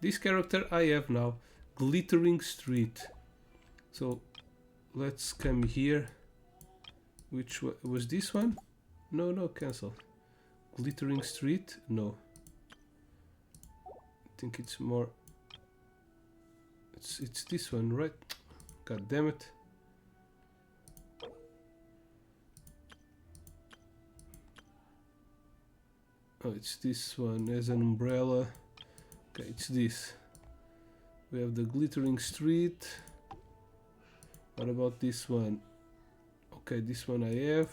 This character I have now. Glittering Street. So let's come here. Which was this one? No, no, cancel. Glittering Street? No. I think it's more... It's this one, right? God damn it. Oh, it's this one as an umbrella. Okay, it's this. We have the Glittering Street. What about this one? Okay, this one I have.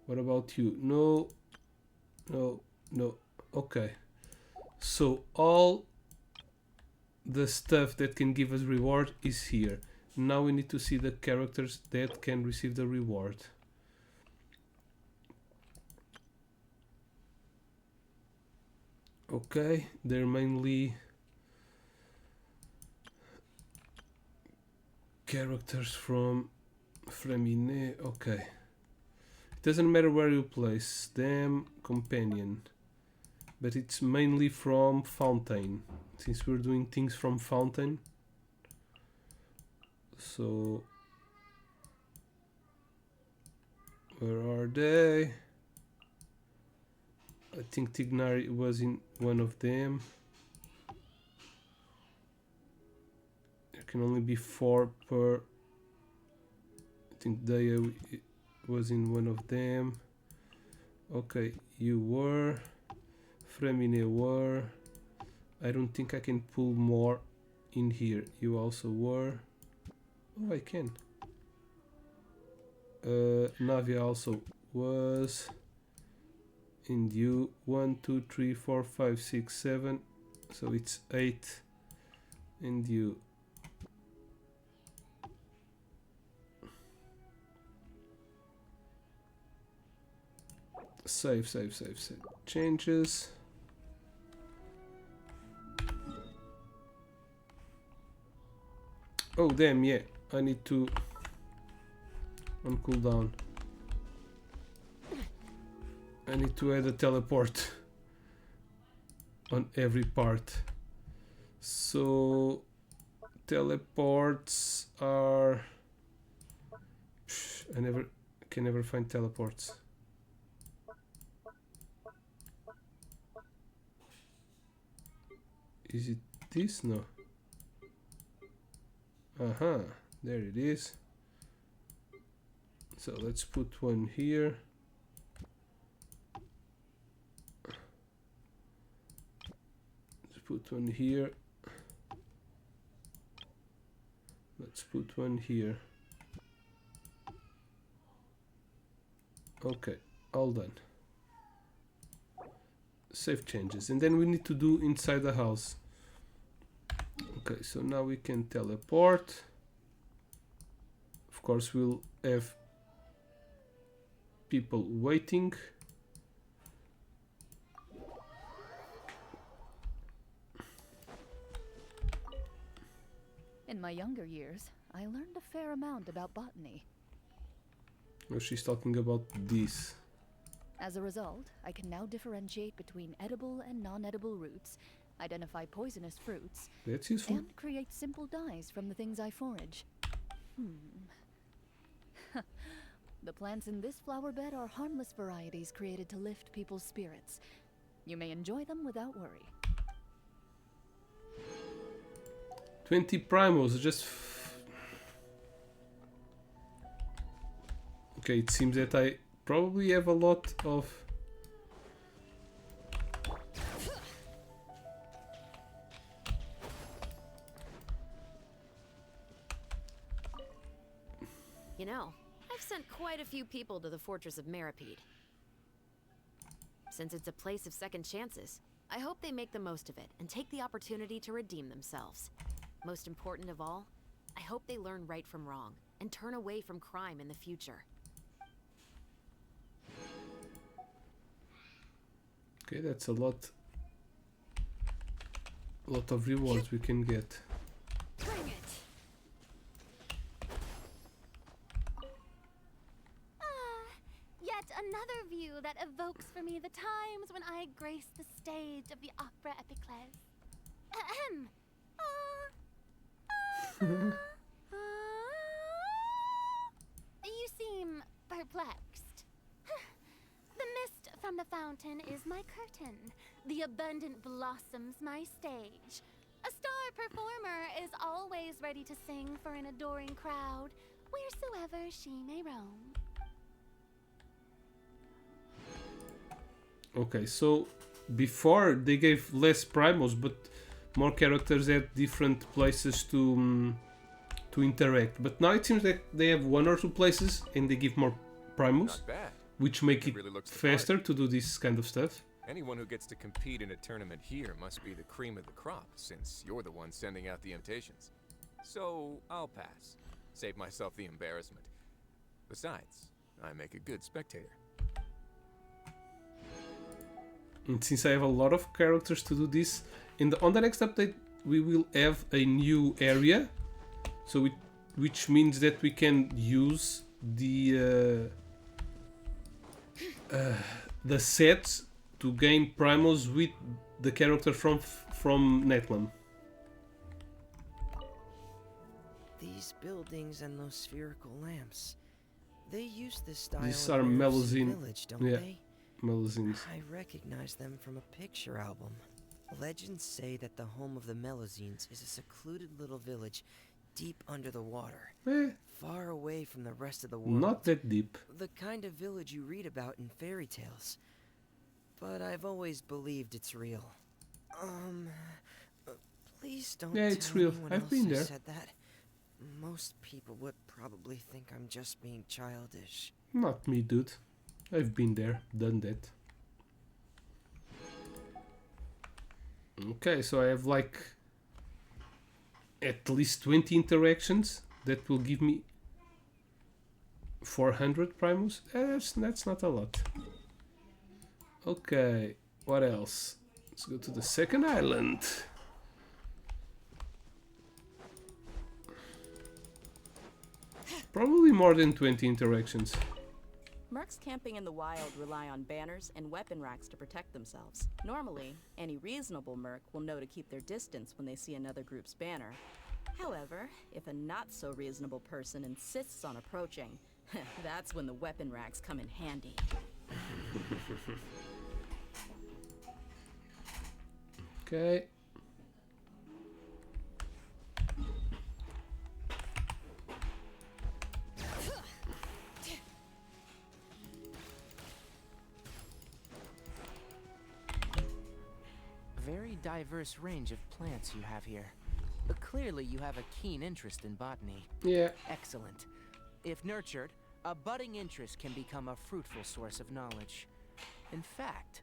What about you? No, no, no. Okay. So all the stuff that can give us reward is here. Now we need to see the characters that can receive the reward. Okay, they're mainly characters from Framine. Okay. It doesn't matter where you place them, companion. But it's mainly from Fountain. Since we're doing things from Fountain. So where are they? I think Tignari was in one of them. There can only be 4 per. I think Daya was in one of them. Okay, you were. Fremine were. I don't think I can pull more in here. You also were. Oh, I can. Navia also was. And you 1, 2, 3, 4, 5, 6, 7. So it's 8. And you. Save. Changes. Oh damn, yeah. I need to on cooldown. I need to add a teleport on every part. So teleports are I can never find teleports. Is it this? No. There it is. So let's put one here. Let's put one here. Let's put one here. Okay, all done. Save changes, and then we need to do inside the house. Okay, so now we can teleport. Of course, we'll have people waiting. In my younger years, I learned a fair amount about botany. Oh, she's talking about this. As a result, I can now differentiate between edible and non-edible roots, identify poisonous fruits, That's useful. and create simple dyes from the things I forage. The plants in this flower bed are harmless varieties created to lift people's spirits. You may enjoy them without worry. 20 primos, just... Okay, it seems that I probably have a lot of... You know, I've sent quite a few people to the Fortress of Meripede. Since it's a place of second chances, I hope they make the most of it and take the opportunity to redeem themselves. Most important of all, I hope they learn right from wrong and turn away from crime in the future. Okay, that's a lot of rewards we can get. Bring it. Yet another view that evokes for me the times when I graced the stage of the opera epiclese. Ahem. You seem perplexed. The mist from the fountain is my curtain. The abundant blossoms my stage. A star performer is always ready to sing for an adoring crowd, wheresoever she may roam. Okay, so before they gave less primos, but more characters at different places to interact. But now it seems that they have one or two places and they give more primos, Not bad. which make it Really looks the part. faster to do this kind of stuff. Anyone who gets to compete in a tournament here must be the cream of the crop, since you're the one sending out the invitations. So I'll pass. Save myself the embarrassment. Besides, I make a good spectator. And since I have a lot of characters to do this, on the next update we will have a new area, so which means that we can use the sets to gain primos with the character from Netlam. These buildings and those spherical lamps, they use this style These in are Raref's Melusine- village, don't yeah. they? Melusines. I recognize them from a picture album. Legends say that the home of the Melusines is a secluded little village deep under the water, far away from the rest of the world. Not that deep. The kind of village you read about in fairy tales. But I've always believed it's real. Please don't Yeah, it's tell real. anyone I've else been I there. said that. Most people would probably think I'm just being childish. Not me, dude. I've been there, done that. Okay, so I have like at least 20 interactions that will give me 400 primos. That's not a lot. Okay, what else? Let's go to the second island. Probably more than 20 interactions. Mercs camping in the wild rely on banners and weapon racks to protect themselves. Normally, any reasonable merc will know to keep their distance when they see another group's banner. However, if a not-so-reasonable person insists on approaching, that's when the weapon racks come in handy. Okay. Very diverse range of plants you have here. But clearly you have a keen interest in botany. Yeah. Excellent. If nurtured, a budding interest can become a fruitful source of knowledge. In fact,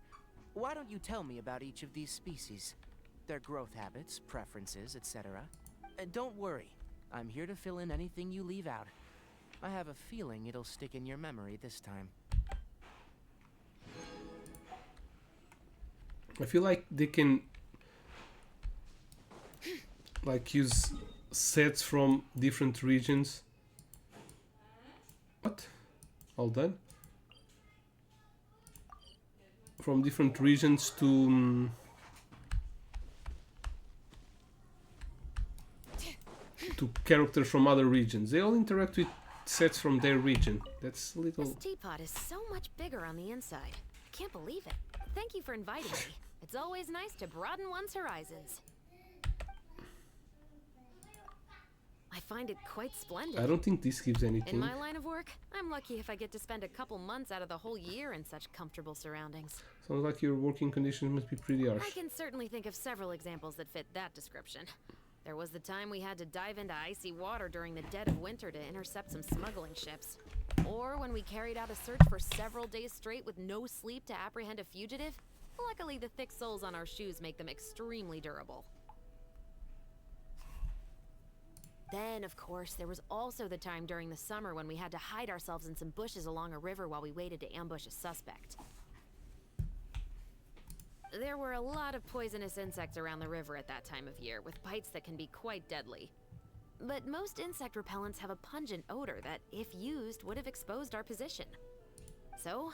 why don't you tell me about each of these species? Their growth habits, preferences, etc. And don't worry, I'm here to fill in anything you leave out. I have a feeling it'll stick in your memory this time. I feel like they can like use sets from different regions. What? All done? From different regions to characters from other regions. They all interact with sets from their region. That's a little... This teapot is so much bigger on the inside. I can't believe it. Thank you for inviting me. It's always nice to broaden one's horizons. I find it quite splendid. I don't think this gives anything. In my line of work, I'm lucky if I get to spend a couple months out of the whole year in such comfortable surroundings. Sounds like your working conditions must be pretty harsh. I can certainly think of several examples that fit that description. There was the time we had to dive into icy water during the dead of winter to intercept some smuggling ships. Or when we carried out a search for several days straight with no sleep to apprehend a fugitive. Luckily, the thick soles on our shoes make them extremely durable. Then, of course, there was also the time during the summer when we had to hide ourselves in some bushes along a river while we waited to ambush a suspect. There were a lot of poisonous insects around the river at that time of year, with bites that can be quite deadly. But most insect repellents have a pungent odor that, if used, would have exposed our position. So,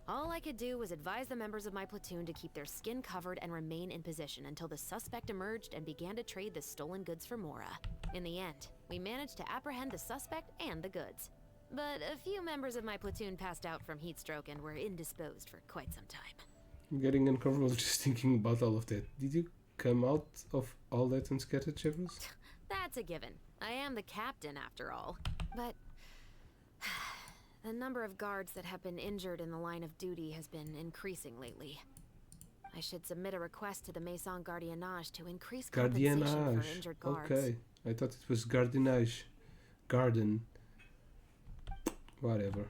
all I could do was advise the members of my platoon to keep their skin covered and remain in position until the suspect emerged and began to trade the stolen goods for Mora. In the end, we managed to apprehend the suspect and the goods. But a few members of my platoon passed out from heat stroke and were indisposed for quite some time. I'm getting uncomfortable just thinking about all of that. Did you come out of all that unscathed, Chevros? That's a given. I am the captain, after all. But the number of guards that have been injured in the line of duty has been increasing lately. I should submit a request to the Maison Gardiennage to increase compensation for injured guards. Okay, I thought it was Gardiennage. Garden. Whatever.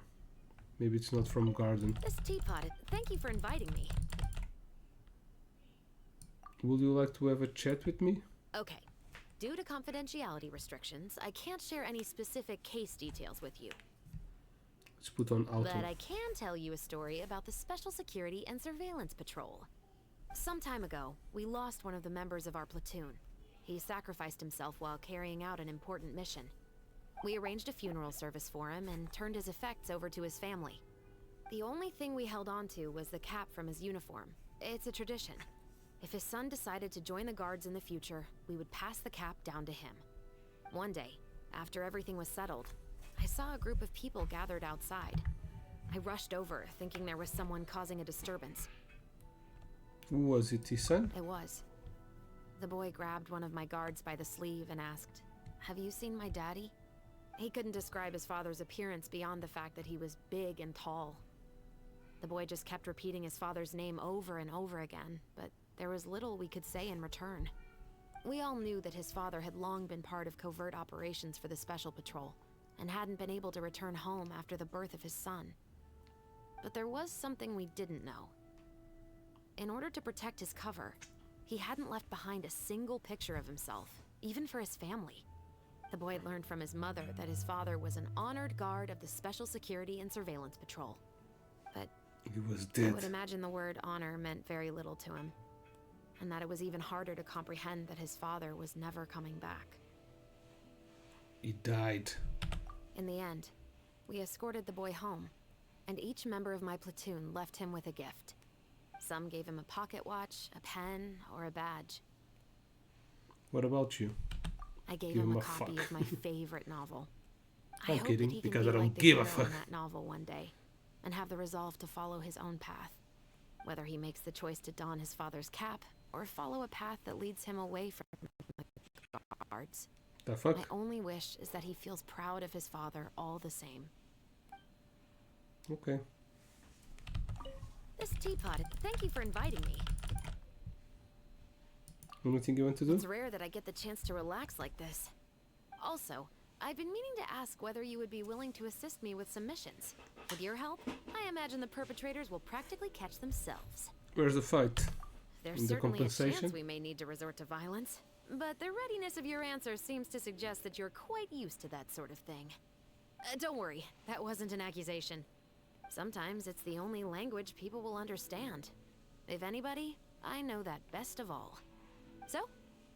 Maybe it's not from garden. This teapot, thank you for inviting me. Would you like to have a chat with me? Okay. Due to confidentiality restrictions, I can't share any specific case details with you. Let's put on auto. But I can tell you a story about the Special Security and Surveillance Patrol. Some time ago, we lost one of the members of our platoon. He sacrificed himself while carrying out an important mission. We arranged a funeral service for him and turned his effects over to his family. The only thing we held on to was the cap from his uniform. It's a tradition. If his son decided to join the guards in the future, we would pass the cap down to him. One day, after everything was settled, I saw a group of people gathered outside. I rushed over, thinking there was someone causing a disturbance. Was it his son? It was. The boy grabbed one of my guards by the sleeve and asked, "Have you seen my daddy?" He couldn't describe his father's appearance beyond the fact that he was big and tall. The boy just kept repeating his father's name over and over again, but there was little we could say in return. We all knew that his father had long been part of covert operations for the Special Patrol, and hadn't been able to return home after the birth of his son. But there was something we didn't know. In order to protect his cover, he hadn't left behind a single picture of himself, even for his family. The boy had learned from his mother that his father was an honored guard of the Special Security and Surveillance Patrol. But he was dead. I would imagine the word honor meant very little to him, and that it was even harder to comprehend that his father was never coming back. He died. In the end, we escorted the boy home, and each member of my platoon left him with a gift. Some gave him a pocket watch, a pen, or a badge. What about you? I gave him a copy of my favorite novel. I'm hope kidding, that he can because be I don't like the give a hero fuck. in that novel one day, and have the resolve to follow his own path. Whether he makes the choice to don his father's cap, or follow a path that leads him away from the guards. The fuck? My only wish is that he feels proud of his father all the same. Okay. This teapot, thank you for inviting me. Anything you want to do? It's rare that I get the chance to relax like this. Also, I've been meaning to ask whether you would be willing to assist me with some missions. With your help, I imagine the perpetrators will practically catch themselves. Where's the fight? There's In the certainly a compensation? chance we may need to resort to violence, but the readiness of your answer seems to suggest that you're quite used to that sort of thing. Don't worry, that wasn't an accusation. Sometimes it's the only language people will understand. If anybody, I know that best of all. So,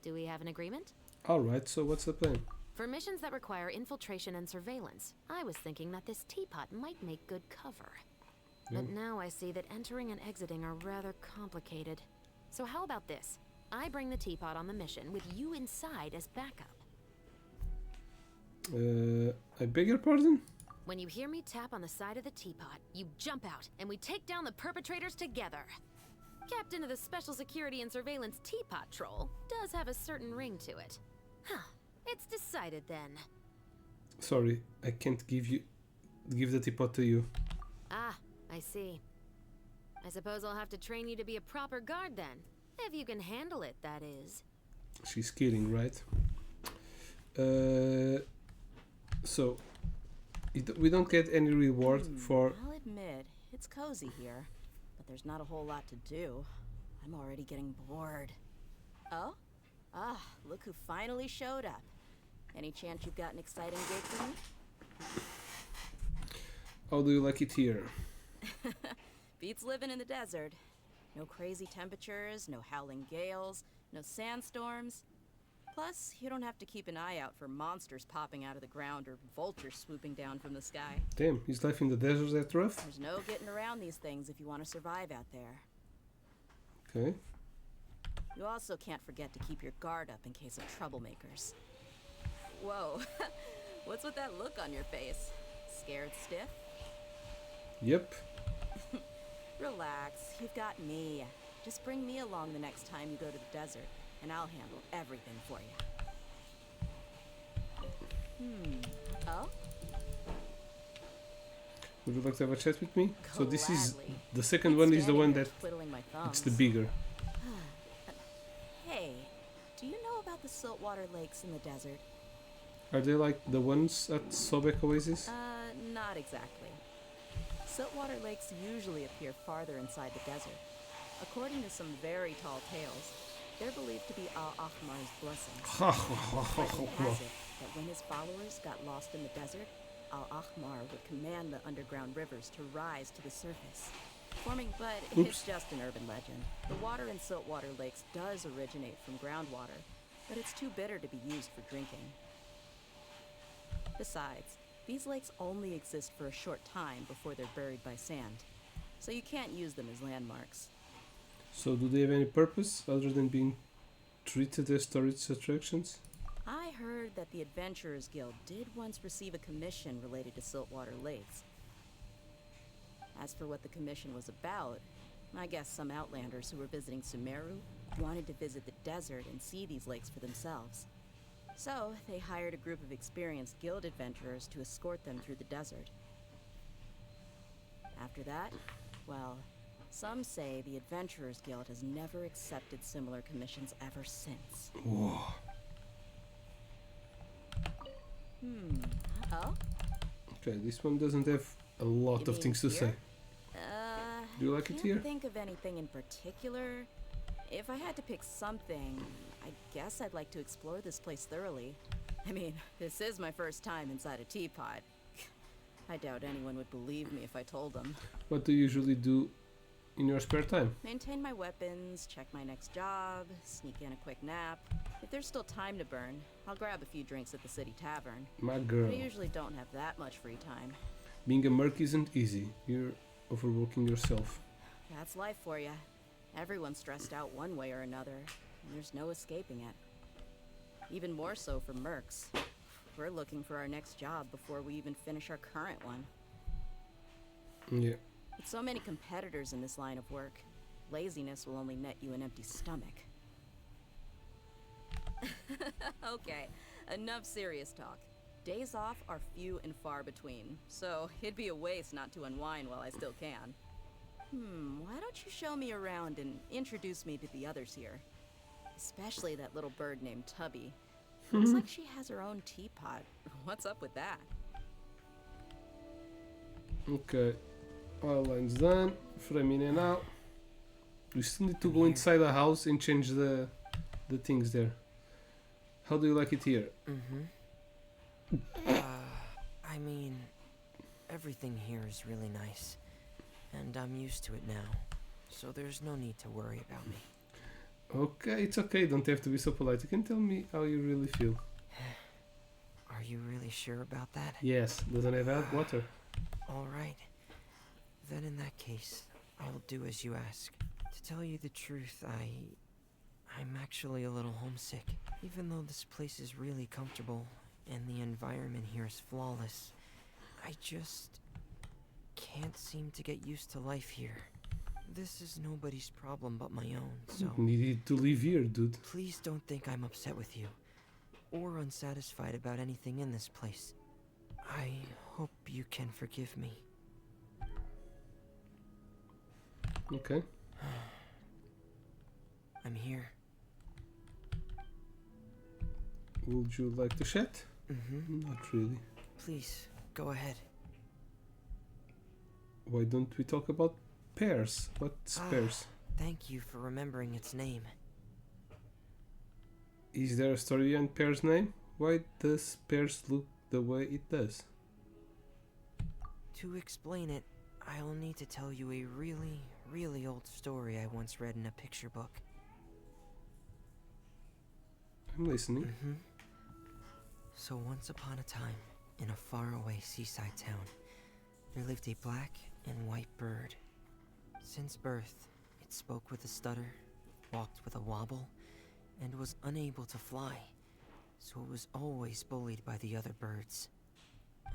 do we have an agreement? Alright, so what's the plan? For missions that require infiltration and surveillance, I was thinking that this teapot might make good cover. But now I see that entering and exiting are rather complicated. So how about this? I bring the teapot on the mission with you inside as backup. I beg your pardon? When you hear me tap on the side of the teapot, you jump out and we take down the perpetrators together. Captain of the Special Security and Surveillance Teapot Troll does have a certain ring to it. Huh. It's decided then. Sorry, I can't give the teapot to you. Ah, I see. I suppose I'll have to train you to be a proper guard then. If you can handle it, that is. She's kidding, right? So, we don't get any reward for... I'll admit, it's cozy here, but there's not a whole lot to do. I'm already getting bored. Oh? Ah, look who finally showed up. Any chance you've got an exciting gig for me? How do you like it here? Beats living in the desert. No crazy temperatures, no howling gales, no sandstorms. Plus, you don't have to keep an eye out for monsters popping out of the ground or vultures swooping down from the sky. Damn, is life in the desert that rough? There's no getting around these things if you want to survive out there. Okay. You also can't forget to keep your guard up in case of troublemakers. Whoa, what's with that look on your face? Scared stiff? Yep. Relax, you've got me. Just bring me along the next time you go to the desert, and I'll handle everything for you. Oh? Would you like to have a chat with me? So this is Gladly. the second Keep one is the standing one there that twiddling my it's the thumbs. bigger. Hey, do you know about the saltwater lakes in the desert? Are they like the ones at Sobek Oasis? Not exactly. Saltwater lakes usually appear farther inside the desert. According to some very tall tales, they're believed to be Al-Ahmar's blessings. Legend has it that when his followers got lost in the desert, Al-Ahmar would command the underground rivers to rise to the surface. But it's just an urban legend. The water in saltwater lakes does originate from groundwater, but it's too bitter to be used for drinking. Besides, these lakes only exist for a short time before they're buried by sand, so you can't use them as landmarks. So do they have any purpose other than being treated as tourist attractions? I heard that the Adventurers Guild did once receive a commission related to saltwater lakes. As for what the commission was about, I guess some outlanders who were visiting Sumeru wanted to visit the desert and see these lakes for themselves. So, they hired a group of experienced guild adventurers to escort them through the desert. After that, well, some say the Adventurers Guild has never accepted similar commissions ever since. Whoa. Oh? Okay, this one doesn't have a lot You of things to mean say. here? Do you like it here? Can't think of anything in particular. If I had to pick something, I guess I'd like to explore this place thoroughly. I mean, this is my first time inside a teapot. I doubt anyone would believe me if I told them. What do you usually do in your spare time? Maintain my weapons, check my next job, sneak in a quick nap. If there's still time to burn, I'll grab a few drinks at the city tavern. My girl. I usually don't have that much free time. Being a merc isn't easy. You're overworking yourself. That's life for you. Everyone's stressed out one way or another, and there's no escaping it. Even more so for mercs. We're looking for our next job before we even finish our current one. Yeah. With so many competitors in this line of work, laziness will only net you an empty stomach. Okay, enough serious talk. Days off are few and far between, so it'd be a waste not to unwind while I still can. Why don't you show me around and introduce me to the others here? Especially that little bird named Tubby. Looks like she has her own teapot. What's up with that? Okay. All lines done. Frame in and out. We still need to go inside the house and change the things there. How do you like it here? I mean, everything here is really nice. And I'm used to it now. So there's no need to worry about me. Okay, it's okay. Don't have to be so polite. You can tell me how you really feel. Are you really sure about that? Yes. Doesn't have water. Alright. Then in that case, I'll do as you ask. To tell you the truth, I'm actually a little homesick. Even though this place is really comfortable and the environment here is flawless, I just can't seem to get used to life here. This is nobody's problem but my own, so You needed to live here, dude. please don't think I'm upset with you or unsatisfied about anything in this place. I hope you can forgive me. Okay. I'm here. Would you like to chat? Not really. Please, go ahead. Why don't we talk about pears? What's pears? Thank you for remembering its name. Is there a story behind pear's name? Why does pears look the way it does? To explain it, I'll need to tell you a really, really old story I once read in a picture book. I'm listening. So once upon a time, in a faraway seaside town, there lived a black and white bird. Since birth, it spoke with a stutter, walked with a wobble, and was unable to fly, so it was always bullied by the other birds.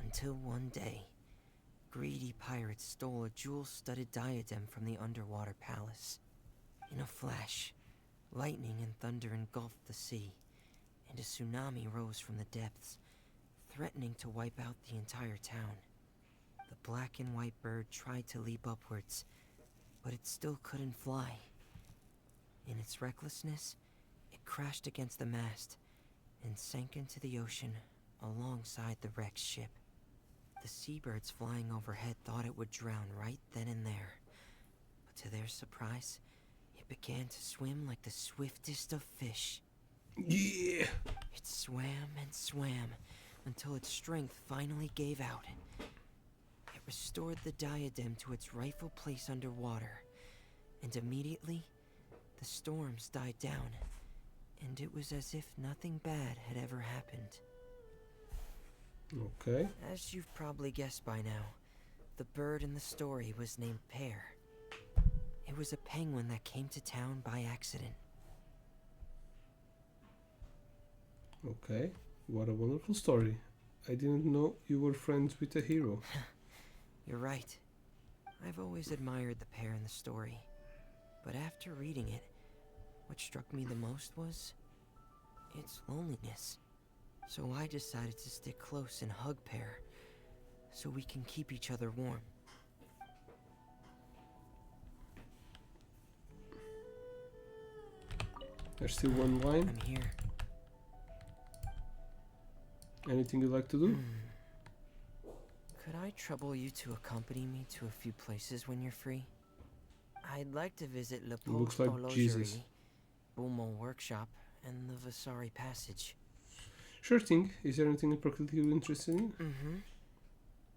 Until one day, greedy pirates stole a jewel-studded diadem from the underwater palace. In a flash, lightning and thunder engulfed the sea, and a tsunami rose from the depths, threatening to wipe out the entire town. The black and white bird tried to leap upwards, but it still couldn't fly. In its recklessness, it crashed against the mast and sank into the ocean alongside the wrecked ship. The seabirds flying overhead thought it would drown right then and there, but to their surprise, it began to swim like the swiftest of fish. Yeah! It swam and swam until its strength finally gave out. It restored the diadem to its rightful place underwater, and immediately, the storms died down, and it was as if nothing bad had ever happened. Okay. As you've probably guessed by now, the bird in the story was named Pear. It was a penguin that came to town by accident. Okay. What a wonderful story. I didn't know you were friends with a hero. You're right. I've always admired the pair in the story. But after reading it, what struck me the most was its loneliness. So I decided to stick close and hug Pear, so we can keep each other warm. There's still one line. I'm here. Anything you'd like to do? Could I trouble you to accompany me to a few places when you're free? I'd like to visit Le Looks Poste like Horlogerie, Jesus. Beaumont Workshop, and the Vasari Passage. Sure thing. Is there anything in particular you're interested in?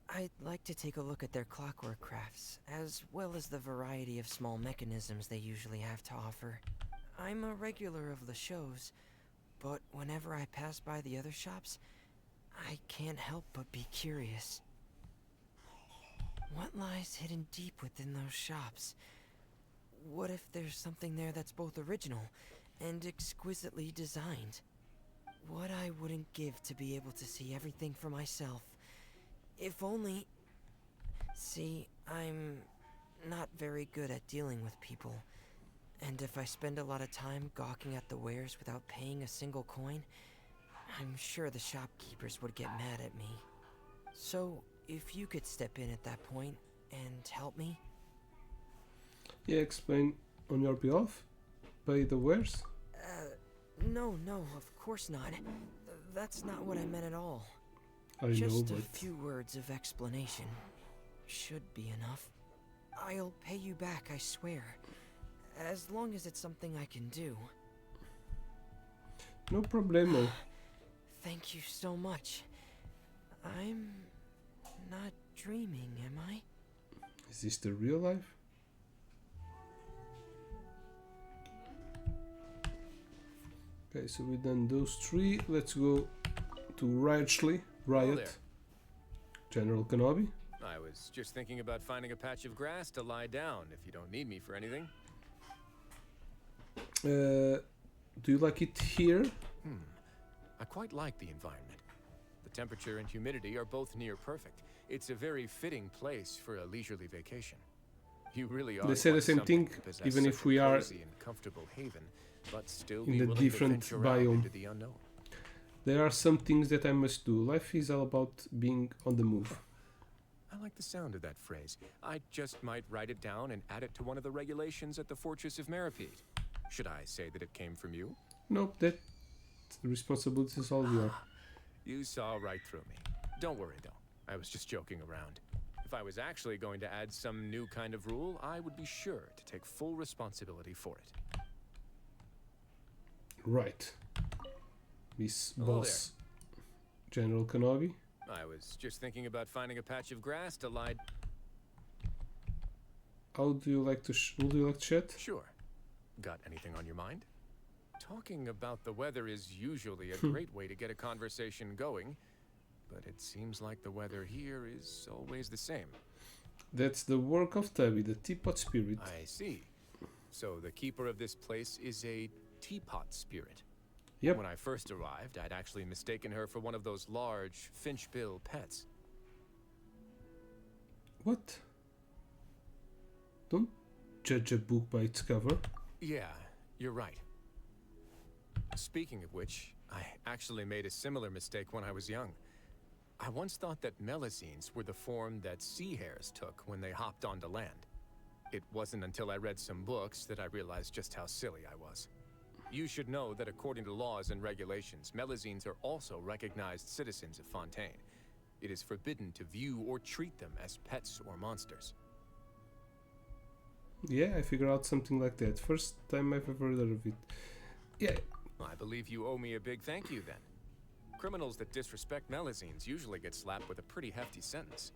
I'd like to take a look at their clockwork crafts, as well as the variety of small mechanisms they usually have to offer. I'm a regular of the shows, but whenever I pass by the other shops, I can't help but be curious. What lies hidden deep within those shops? What if there's something there that's both original and exquisitely designed? What I wouldn't give to be able to see everything for myself. If only... See, I'm not very good at dealing with people. And if I spend a lot of time gawking at the wares without paying a single coin, I'm sure the shopkeepers would get mad at me. So, if you could step in at that point and help me? Yeah, explain on your behalf? Pay the wares? No, of course not. That's not what I meant at all. I Just know, a but... few words of explanation should be enough. I'll pay you back, I swear. As long as it's something I can do. No problemo. Thank you so much. I'm not dreaming, am I? Is this the real life? Okay, so we've done those three. Let's go to Riot. there. General Kenobi. I was just thinking about finding a patch of grass to lie down if you don't need me for anything. Do you like it here? I quite like the environment. The temperature and humidity are both near perfect. It's a very fitting place for a leisurely vacation. You really are. They say the quite same something thing, to possess even such if a we are cozy and comfortable haven, but still in be a willing different to venture out biome. into the unknown. There are some things that I must do. Life is all about being on the move. I like the sound of that phrase. I just might write it down and add it to one of the regulations at the Fortress of Meripede. Should I say that it came from you? Nope, that the responsibility is all yours. You saw right through me. Don't worry, though. I was just joking around. If I was actually going to add some new kind of rule, I would be sure to take full responsibility for it. Right. Miss Hello Boss General Kenobi. I was just thinking about finding a patch of grass to lie... How do you like to would you like to chat? Sure. Got anything on your mind? Talking about the weather is usually a great way to get a conversation going, but it seems like the weather here is always the same. That's the work of Tabby, the teapot spirit. I see. So the keeper of this place is a teapot spirit. Yep. When I first arrived, I'd actually mistaken her for one of those large finchbill pets. What? Don't judge a book by its cover. Yeah, you're right. Speaking of which, I actually made a similar mistake when I was young. I once thought that melazines were the form that sea hares took when they hopped onto land. It wasn't until I read some books that I realized just how silly I was. You should know that according to laws and regulations, melazines are also recognized citizens of Fontaine. It is forbidden to view or treat them as pets or monsters. Yeah, I figured out something like that. First time I've ever heard of it. Yeah. I believe you owe me a big thank you then. Criminals that disrespect melazines usually get slapped with a pretty hefty sentence.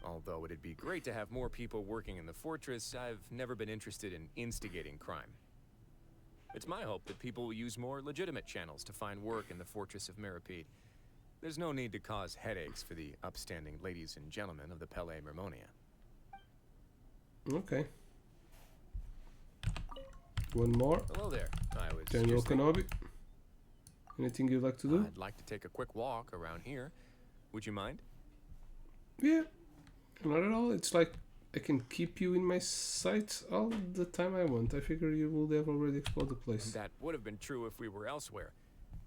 Although it'd be great to have more people working in the fortress, I've never been interested in instigating crime. It's my hope that people will use more legitimate channels to find work in the Fortress of Mirapede. There's no need to cause headaches for the upstanding ladies and gentlemen of the Pele Mermonia. Okay. One more. Hello there. I was General just thinking- Kenobi. Anything you'd like to do? I'd like to take a quick walk around here. Would you mind? Yeah. Not at all. It's like I can keep you in my sights all the time I want. I figure you would have already explored the place. That would have been true if we were elsewhere.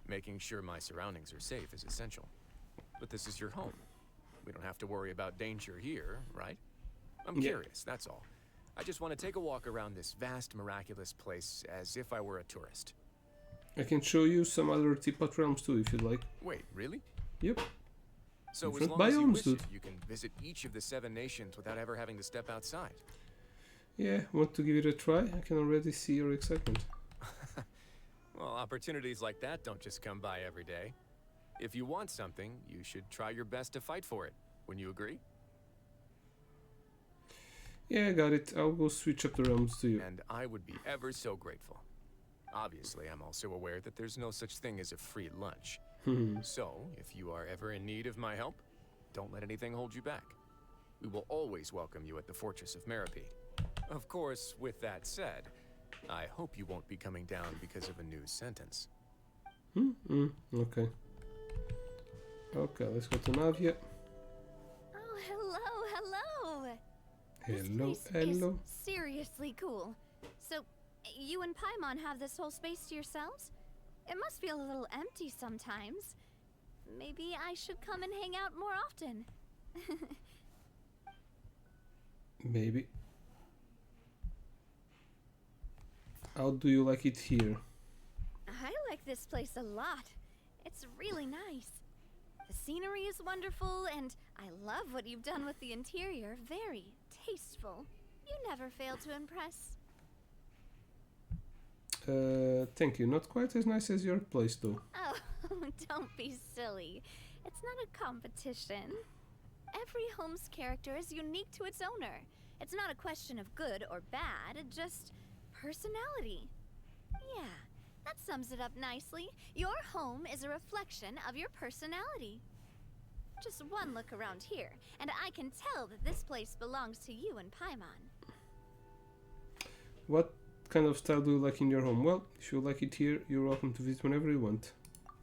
Making sure my surroundings are safe is essential. But this is your home. We don't have to worry about danger here, right? I'm curious, that's all. I just want to take a walk around this vast, miraculous place as if I were a tourist. I can show you some other teapot realms too, if you'd like. Wait, really? Yep. So as Different long as you biomes, wish dude. it, you can visit each of the 7 nations without ever having to step outside. Yeah, want to give it a try? I can already see your excitement. Well, opportunities like that don't just come by every day. If you want something, you should try your best to fight for it. Wouldn't you agree? Yeah, I got it. I'll go switch up the realms to you. And I would be ever so grateful. Obviously, I'm also aware that there's no such thing as a free lunch. So, if you are ever in need of my help, don't let anything hold you back. We will always welcome you at the Fortress of Mirapede. Of course, with that said, I hope you won't be coming down because of a new sentence. Okay. Okay, let's go to Navia. Oh, hello. Hello, This place hello. is seriously cool. So, you and Paimon have this whole space to yourselves? It must feel a little empty sometimes. Maybe I should come and hang out more often. Maybe. How do you like it here? I like this place a lot. It's really nice. The scenery is wonderful, and I love what you've done with the interior. Very tasteful. You never fail to impress. Thank you. Not quite as nice as your place, though. Oh, don't be silly. It's not a competition. Every home's character is unique to its owner. It's not a question of good or bad, just personality. Yeah, that sums it up nicely. Your home is a reflection of your personality. Just one look around here, and I can tell that this place belongs to you and Paimon. What kind of style do you like in your home? Well, if you like it here, you're welcome to visit whenever you want.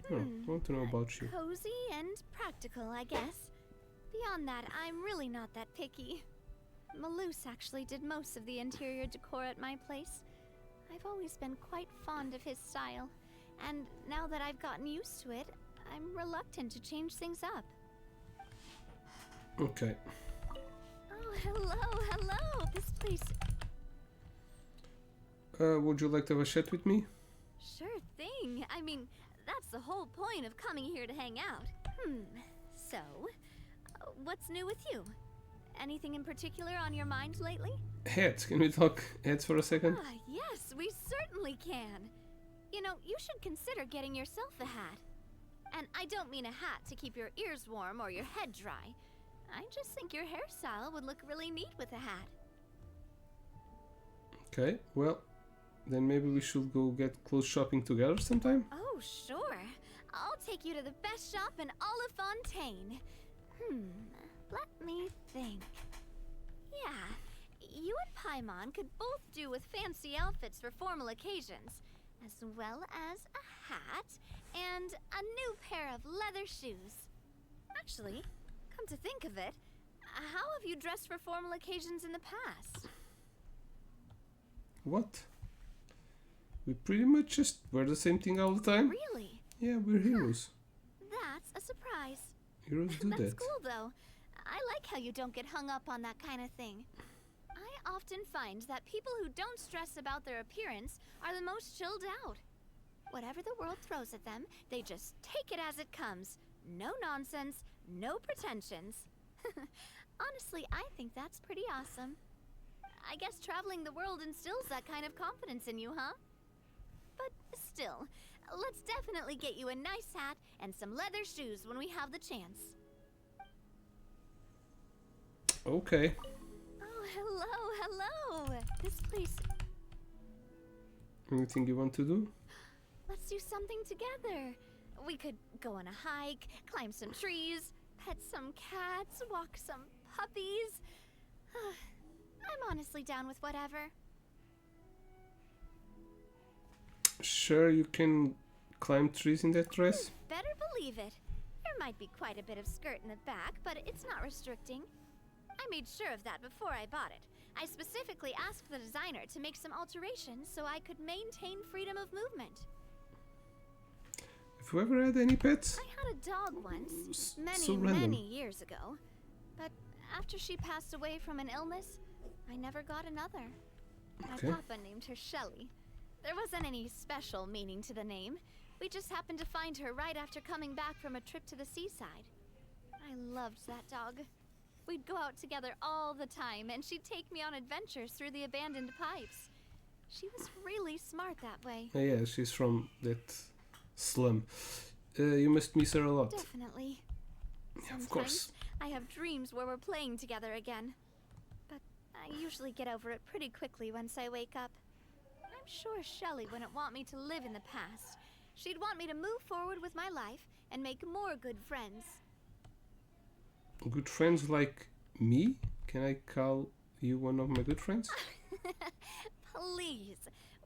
I want to know about you. Cozy and practical, I guess. Beyond that, I'm really not that picky. Malus actually did most of the interior decor at my place. I've always been quite fond of his style, and now that I've gotten used to it, I'm reluctant to change things up. Okay. Oh, hello! This place... Would you like to have a chat with me? Sure thing. I mean, that's the whole point of coming here to hang out. So, what's new with you? Anything in particular on your mind lately? Hats. Can we talk hats for a second? Ah, yes, we certainly can. You know, you should consider getting yourself a hat. And I don't mean a hat to keep your ears warm or your head dry. I just think your hairstyle would look really neat with a hat. Okay, well, then maybe we should go get clothes shopping together sometime. Oh, sure. I'll take you to the best shop in all of Fontaine. Let me think. Yeah, you and Paimon could both do with fancy outfits for formal occasions, as well as a hat and a new pair of leather shoes. Actually, come to think of it, how have you dressed for formal occasions in the past? What? We pretty much just wear the same thing all the time. Really? Yeah, we're heroes. That's a surprise. Heroes do That's that. cool, though. I like how you don't get hung up on that kind of thing. I often find that people who don't stress about their appearance are the most chilled out. Whatever the world throws at them, they just take it as it comes. No nonsense, no pretensions. Honestly, I think that's pretty awesome. I guess traveling the world instills that kind of confidence in you, huh? But still, let's definitely get you a nice hat and some leather shoes when we have the chance. Okay. Oh, hello. This place... Anything you want to do? Let's do something together. We could go on a hike, climb some trees, pet some cats, walk some puppies. I'm honestly down with whatever. Sure, you can climb trees in that dress? Better believe it. There might be quite a bit of skirt in the back, but it's not restricting. I made sure of that before I bought it. I specifically asked the designer to make some alterations so I could maintain freedom of movement. Have you ever had any pets? I had a dog once, So random. many years ago. But after she passed away from an illness, I never got another. Okay. My papa named her Shelley. There wasn't any special meaning to the name. We just happened to find her right after coming back from a trip to the seaside. I loved that dog. We'd go out together all the time, and she'd take me on adventures through the abandoned pipes. She was really smart that way. Yeah, she's from that slum. You must miss her a lot. Definitely. Yeah, of course. I have dreams where we're playing together again. But I usually get over it pretty quickly once I wake up. I'm sure Shelley wouldn't want me to live in the past. She'd want me to move forward with my life and make more good friends. Good friends like me? Can I call you one of my good friends? Please.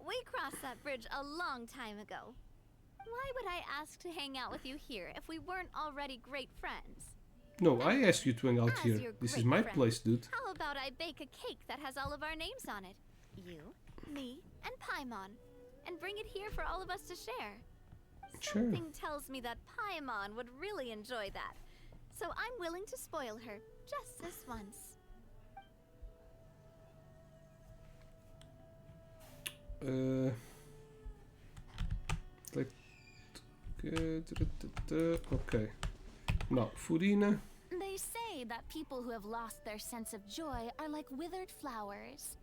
We crossed that bridge a long time ago. Why would I ask to hang out with you here if we weren't already great friends? No, I asked you to hang out As here. your This is great my friend, place, dude. How about I bake a cake that has all of our names on it? You, me, and Paimon. And bring it here for all of us to share. Sure. Something tells me that Paimon would really enjoy that. So I'm willing to spoil her, just this once. Like, okay. Now, Furina. They say that people who have lost their sense of joy are like withered flowers.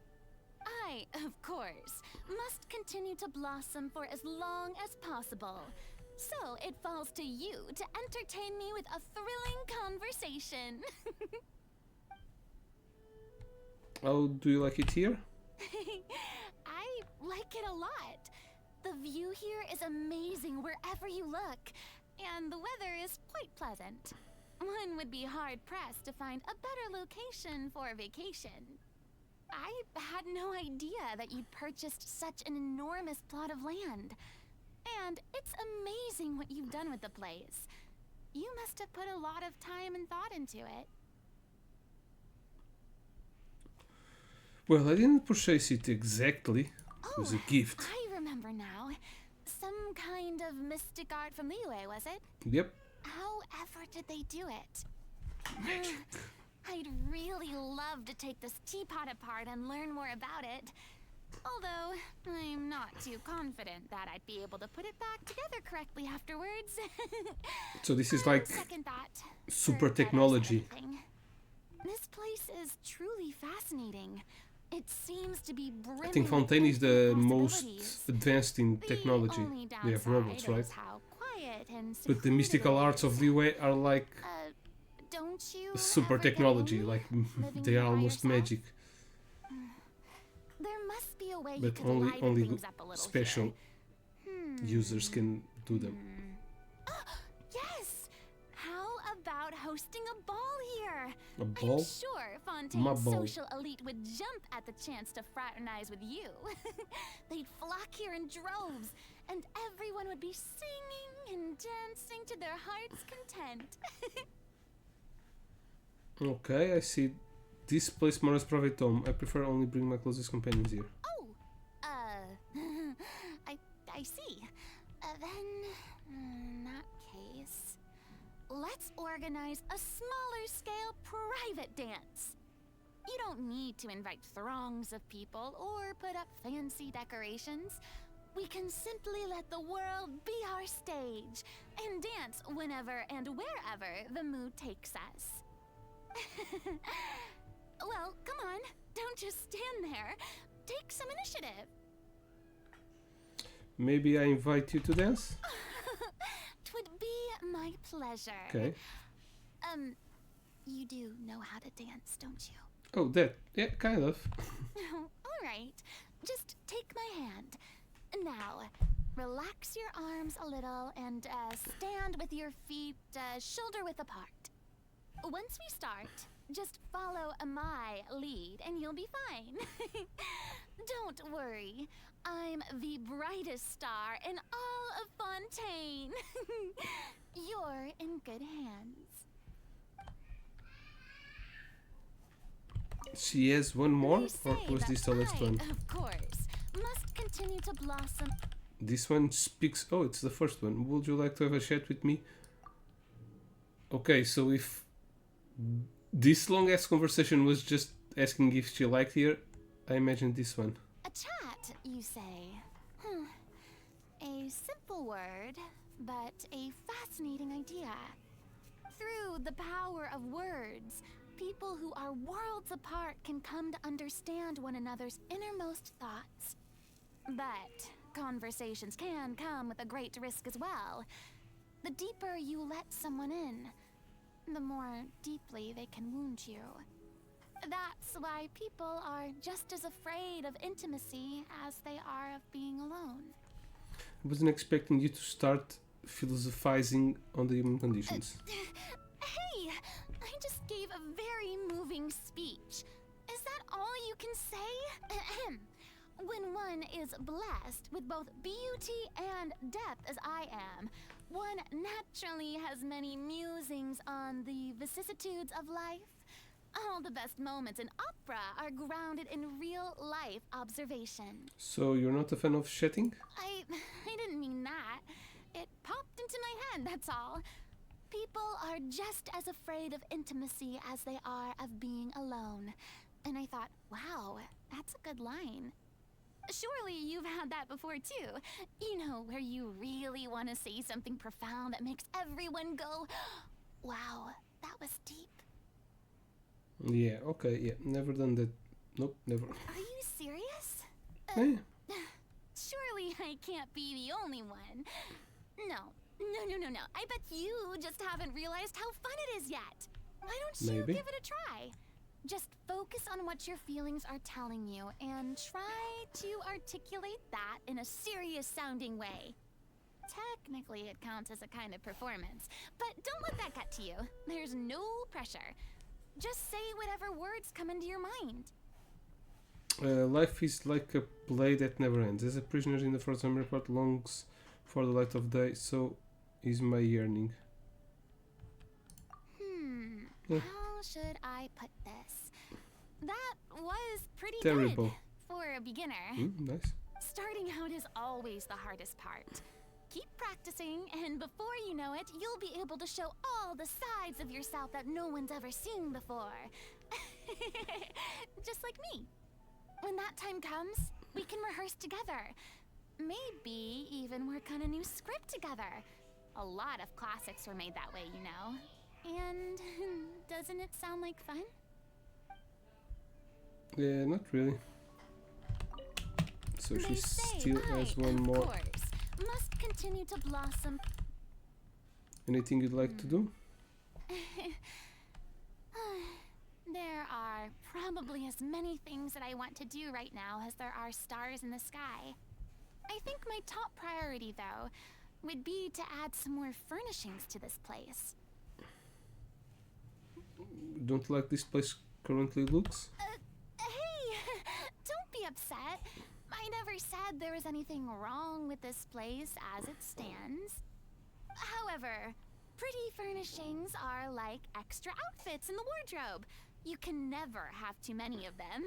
I, of course, must continue to blossom for as long as possible. So it falls to you to entertain me with a thrilling conversation. How do you like it here? I like it a lot. The view here is amazing wherever you look, and the weather is quite pleasant. One would be hard-pressed to find a better location for a vacation. I had no idea that you'd purchased such an enormous plot of land. And it's amazing what you've done with the place. You must have put a lot of time and thought into it. Well, I didn't purchase it exactly. It was a gift. I remember now. Some kind of mystic art from Liyue, was it? Yep. However did they do it? Magic. I'd really love to take this teapot apart and learn more about it. Although, I'm not too confident that I'd be able to put it back together correctly afterwards. So this is like second thought, super forget technology. everything. This place is truly fascinating. It seems to be brimming I think with Fontaine is the infinite most possibilities. advanced in technology. only They have downside robots, right? is how quiet and But the secluded mystical it arts is. of Liyue are like Don't you super ever get technology, lonely like living they here are by almost yourself? magic. There must be a a way you but could only liven things up a little special users can do them. Yes! How about hosting a ball here? A ball? I'm sure My Fontaine's ball. social elite would jump at the chance to fraternize with you. They'd flock here in droves, and everyone would be singing and dancing to their heart's content. Okay, I see. This place more as private home. I prefer only bring my closest companions here. Oh, I see. Then, in that case, let's organize a smaller scale private dance. You don't need to invite throngs of people or put up fancy decorations. We can simply let the world be our stage and dance whenever and wherever the mood takes us. Well, come on. Don't just stand there. Take some initiative. Maybe I invite you to dance? 'Twould be my pleasure. Okay. You do know how to dance, don't you? Oh, that. Yeah, kind of. All right. Just take my hand. Now, relax your arms a little and stand with your feet shoulder-width apart. Once we start, just follow my lead and you'll be fine. Don't worry. I'm the brightest star in all of Fontaine. You're in good hands. She has one more? They Or say was that this the last I, one? of course, must continue to blossom. This one speaks. Oh, it's the first one. Would you like to have a chat with me? Okay, so if this long ass conversation was just asking if she liked her, I imagine this one. A chat, you say? A simple word, but a fascinating idea. Through the power of words, people who are worlds apart can come to understand one another's innermost thoughts. But conversations can come with a great risk as well. The deeper you let someone in, the more deeply they can wound you. That's why people are just as afraid of intimacy as they are of being alone. I wasn't expecting you to start philosophizing on the human conditions. Hey! I just gave a very moving speech. Is that all you can say? Ahem. When one is blessed with both beauty and depth as I am, one naturally has many musings on the vicissitudes of life. All the best moments in opera are grounded in real-life observation. So you're not a fan of chatting? I didn't mean that. It popped into my head, that's all. People are just as afraid of intimacy as they are of being alone. And I thought, wow, that's a good line. Surely you've had that before too. You know, where you really want to say something profound that makes everyone go, wow, that was deep. Yeah, okay, yeah. Never done that. Nope, never. Are you serious? Yeah. Surely I can't be the only one. No. I bet you just haven't realized how fun it is yet. Why don't you Maybe. give it a try? Just focus on what your feelings are telling you and try to articulate that in a serious-sounding way. Technically, it counts as a kind of performance, but don't let that get to you. There's no pressure. Just say whatever words come into your mind. Life is like a play that never ends. As a prisoner in the frozen airport longs for the light of day, so is my yearning. How should I put this? That was pretty Terrible. good for a beginner. Nice. Starting out is always the hardest part. Keep practicing, and before you know it, you'll be able to show all the sides of yourself that no one's ever seen before. Just like me. When that time comes, we can rehearse together. Maybe even work on a new script together. A lot of classics were made that way, you know. And doesn't it sound like fun? Yeah, not really. So she still has one of more. Course, must continue to blossom. Anything you'd like to do? There are probably as many things that I want to do right now as there are stars in the sky. I think my top priority, though, would be to add some more furnishings to this place. Don't like this place currently looks? Hey! Don't be upset. I never said there was anything wrong with this place as it stands. However, pretty furnishings are like extra outfits in the wardrobe. You can never have too many of them.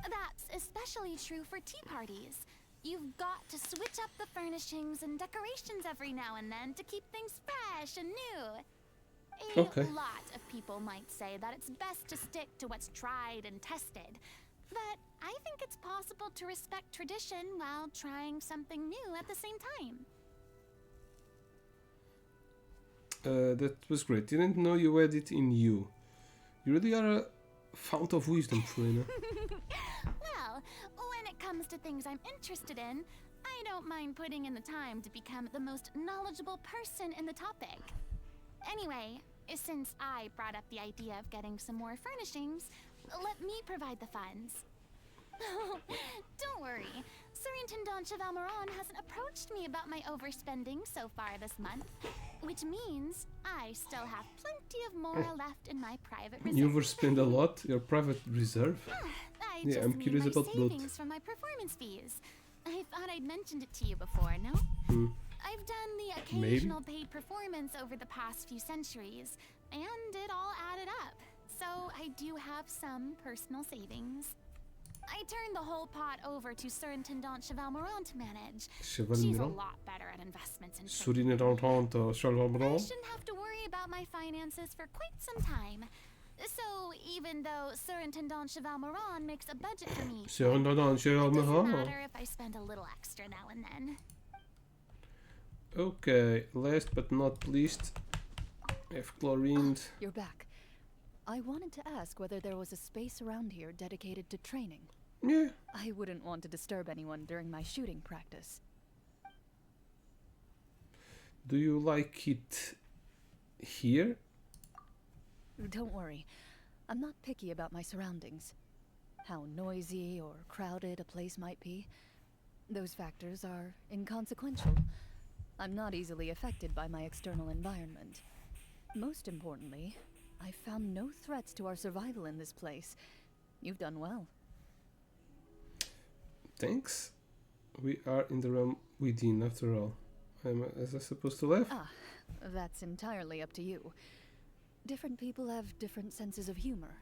That's especially true for tea parties. You've got to switch up the furnishings and decorations every now and then to keep things fresh and new. Okay. A lot of people might say that it's best to stick to what's tried and tested. But I think it's possible to respect tradition while trying something new at the same time. That was great. Didn't know you had it in you. You really are a fount of wisdom, Felina. Well, when it comes to things I'm interested in, I don't mind putting in the time to become the most knowledgeable person in the topic. Anyway, since I brought up the idea of getting some more furnishings, let me provide the funds. Don't worry. Sir Intendant Chevalmeron hasn't approached me about my overspending so far this month, which means I still have plenty of more left in my private reserve. You overspend a lot? Your private reserve? I Yeah, just I'm mean curious my about both. savings from my performance fees. I thought I'd mentioned it to you before, no? I've done the occasional paid performance over the past few centuries, and it all added up. So I do have some personal savings. I turned the whole pot over to Sir Intendant Chevalmeron to manage. She's a lot better at investments and trading. I shouldn't have to worry about my finances for quite some time. So even though Sir Intendant Chevalmeron makes a budget for me, it doesn't matter if I spend a little extra now and then. Okay, last but not least, F chlorine. You're back. I wanted to ask whether there was a space around here dedicated to training. Yeah. I wouldn't want to disturb anyone during my shooting practice. Do you like it here? Don't worry. I'm not picky about my surroundings. How noisy or crowded a place might be. Those factors are inconsequential. I'm not easily affected by my external environment. Most importantly, I've found no threats to our survival in this place. You've done well. Thanks. We are in the realm within, after all. Am I supposed to laugh? Ah, that's entirely up to you. Different people have different senses of humor.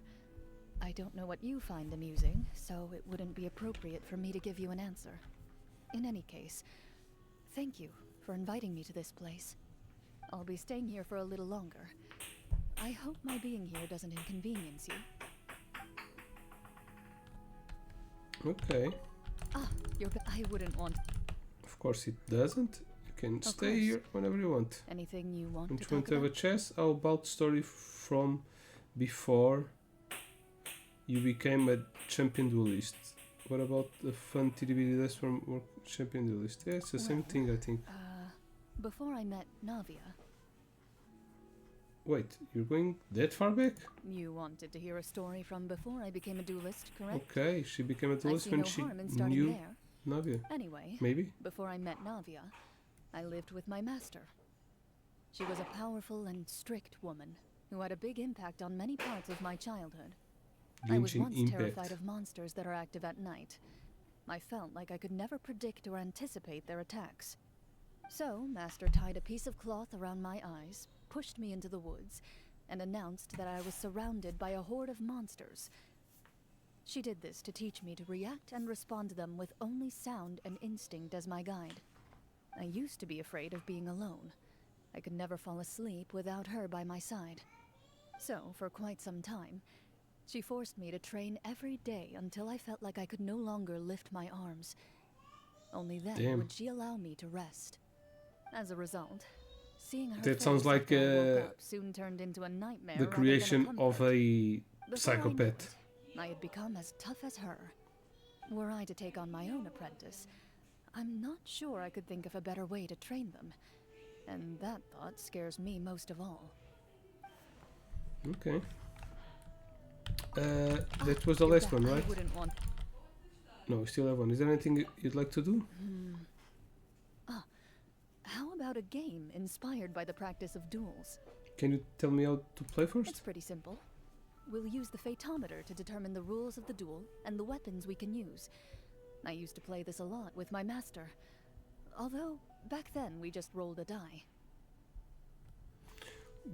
I don't know what you find amusing, so it wouldn't be appropriate for me to give you an answer. In any case, thank you for inviting me to this place. I'll be staying here for a little longer. I hope my being here doesn't inconvenience you. Okay. Ah, I wouldn't want... Of course it doesn't. You can stay course. here whenever you want. Anything you want Don't to you want talk to have a about? chess? How about story from before you became a champion duelist? What about the fun TDB days from work champion duelist? Yeah, it's the same thing, I think. Before I met Navia... Wait, you're going that far back? You wanted to hear a story from before I became a duelist, correct? Okay, she became a duelist I see when no she harm in starting knew there. Navia. Anyway, Maybe? before I met Navia, I lived with my master. She was a powerful and strict woman who had a big impact on many parts of my childhood. I was Genshin once Impact. terrified of monsters that are active at night. I felt like I could never predict or anticipate their attacks. So, Master tied a piece of cloth around my eyes, pushed me into the woods, and announced that I was surrounded by a horde of monsters. She did this to teach me to react and respond to them with only sound and instinct as my guide. I used to be afraid of being alone. I could never fall asleep without her by my side. So, for quite some time, she forced me to train every day until I felt like I could no longer lift my arms. Only then Damn. would she allow me to rest. As a result, seeing her That sounds face like after I woke up soon turned into a nightmare the rather than creation a of comfort. a Before I knew psychopath. it, I had become as tough as her. Were I to take on my own apprentice, I'm not sure I could think of a better way to train them. And that thought scares me most of all. Okay. That was the you're last back. one, I right? wouldn't want. No, we still have one. Is there anything you'd like to do? How about a game inspired by the practice of duels? Can you tell me how to play first? It's pretty simple. We'll use the fatometer to determine the rules of the duel and the weapons we can use. I used to play this a lot with my master. Although, back then we just rolled a die.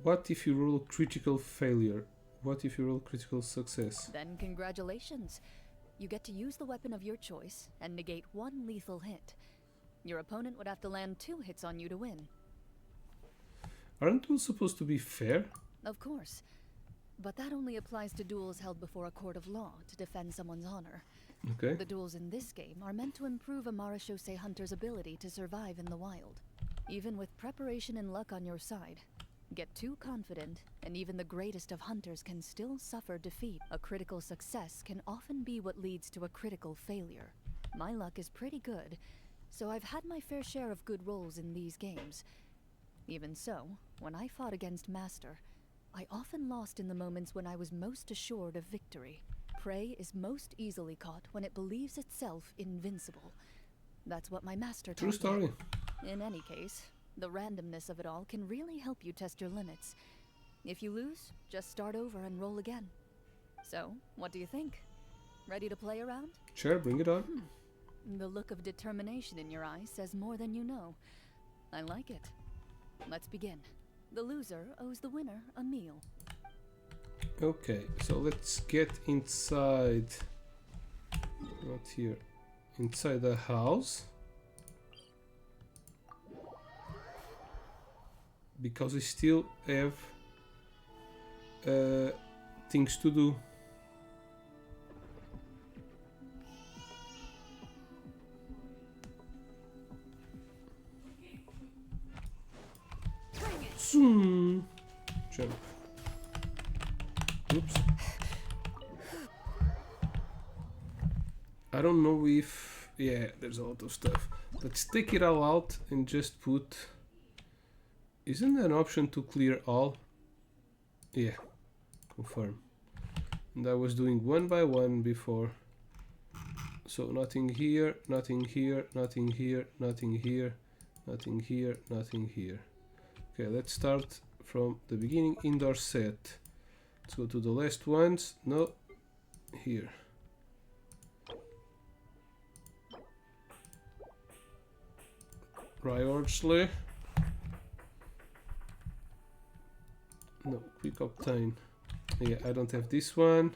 What if you roll critical failure? What if you roll critical success? Then congratulations. You get to use the weapon of your choice and negate one lethal hit. Your opponent would have to land 2 hits on you to win. Aren't duels supposed to be fair? Of course. But that only applies to duels held before a court of law to defend someone's honor. Okay. The duels in this game are meant to improve a Marechaussee hunter's ability to survive in the wild. Even with preparation and luck on your side, get too confident, and even the greatest of hunters can still suffer defeat. A critical success can often be what leads to a critical failure. My luck is pretty good, so I've had my fair share of good rolls in these games. Even so, when I fought against Master, I often lost in the moments when I was most assured of victory. Prey is most easily caught when it believes itself invincible. That's what my master taught True story. me. In any case, the randomness of it all can really help you test your limits. If you lose, just start over and roll again. So, what do you think? Ready to play around? Sure, bring it on. The look of determination in your eyes says more than you know. I like it. Let's begin. The loser owes the winner a meal. Okay, so let's get inside. Not here. Inside the house. Because we still have things to do. Zoom. Jump. Oops. I don't know if... Yeah, there's a lot of stuff. Let's take it all out and just put... Isn't there an option to clear all? Yeah. Confirm. And I was doing one by one before. So nothing here, nothing here, nothing here, nothing here, nothing here, nothing here. Okay, let's start from the beginning. Indoor set. Let's go to the last ones. No, here. Riorsley. No, quick obtain. Yeah, I don't have this one.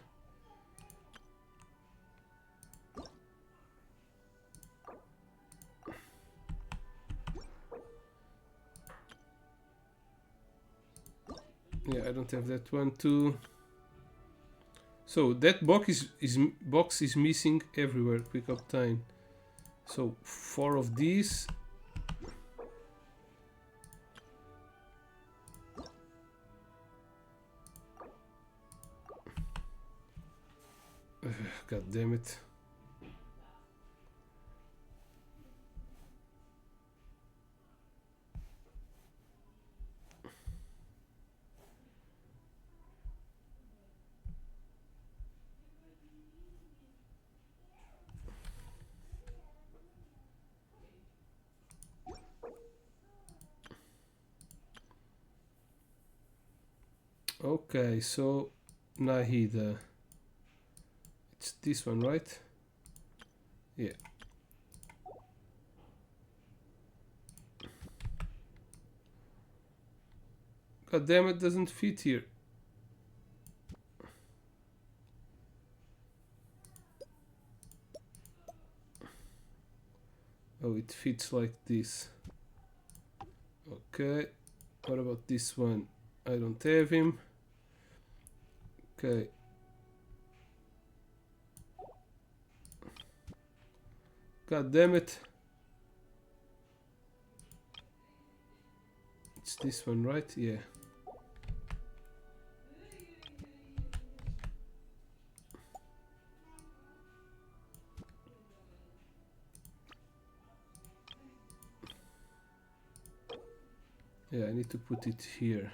Yeah, I don't have that one too. So that box is missing everywhere. Quick obtain. So 4 of these. God damn it. Okay, so Nahida. It's this one, right? Yeah. God damn it, doesn't fit here. Oh, it fits like this. Okay. What about this one? I don't have him. Okay. God damn it. It's this one, right? Yeah. Yeah, I need to put it here.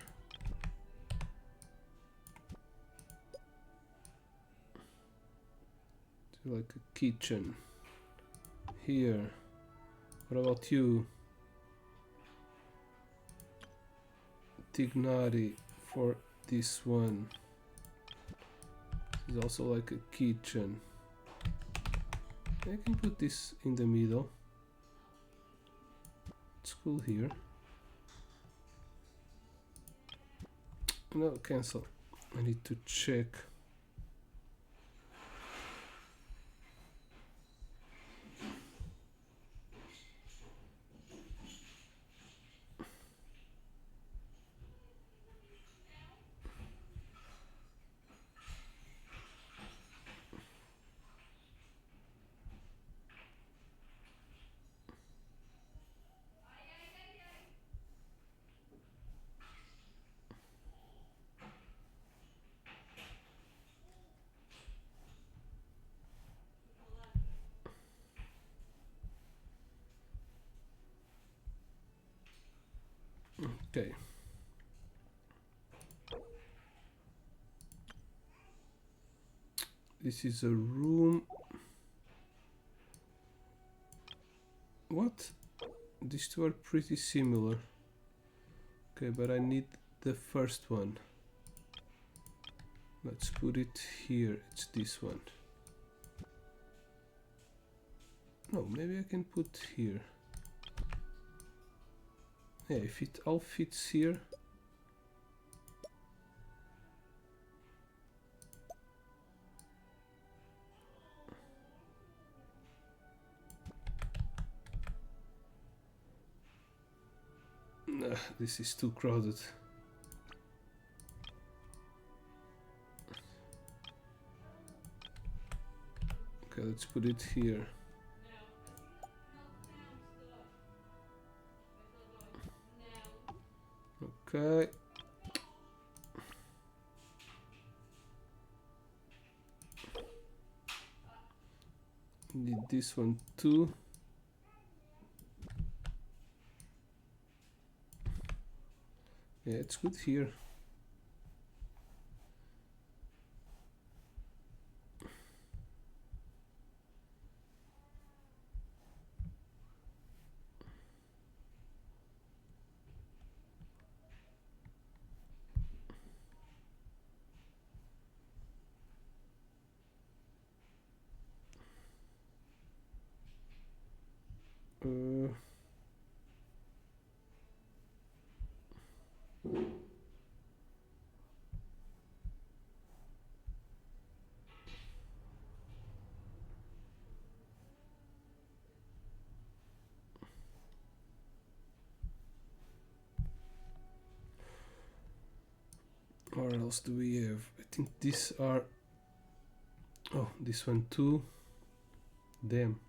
Like a kitchen. Here. What about you? Tignari for this one. It's also like a kitchen. I can put this in the middle. It's cool here. No, cancel. I need to check. Okay. This is a room. What? These two are pretty similar. Okay, but I need the first one. Let's put it here. It's this one. No, maybe I can put here. Yeah, if it all fits here. Nah, this is too crowded. Okay, let's put it here. Okay. Need this one too. Yeah, it's good here. Uh, what else do we have? I think these are... Oh, this one too. Damn.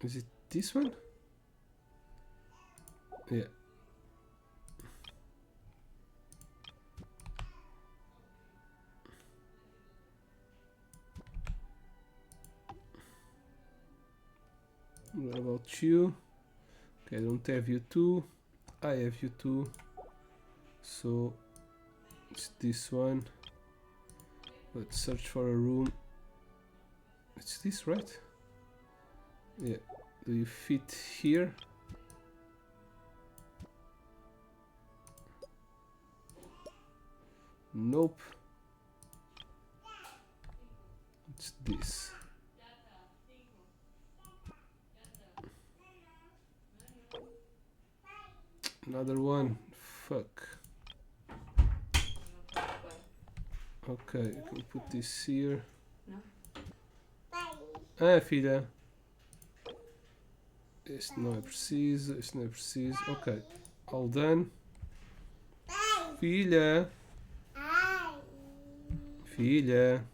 Is it this one? Yeah. What about you? Okay, I don't have you two. I have you two. So it's this one. Let's search for a room. It's this, right? Yeah. Do you fit here? Nope. It's this. Another one. Fuck. Ok, I can put this here. Ah, filha. Este não é preciso, este não é preciso. Ok, all done. Filha. Filha.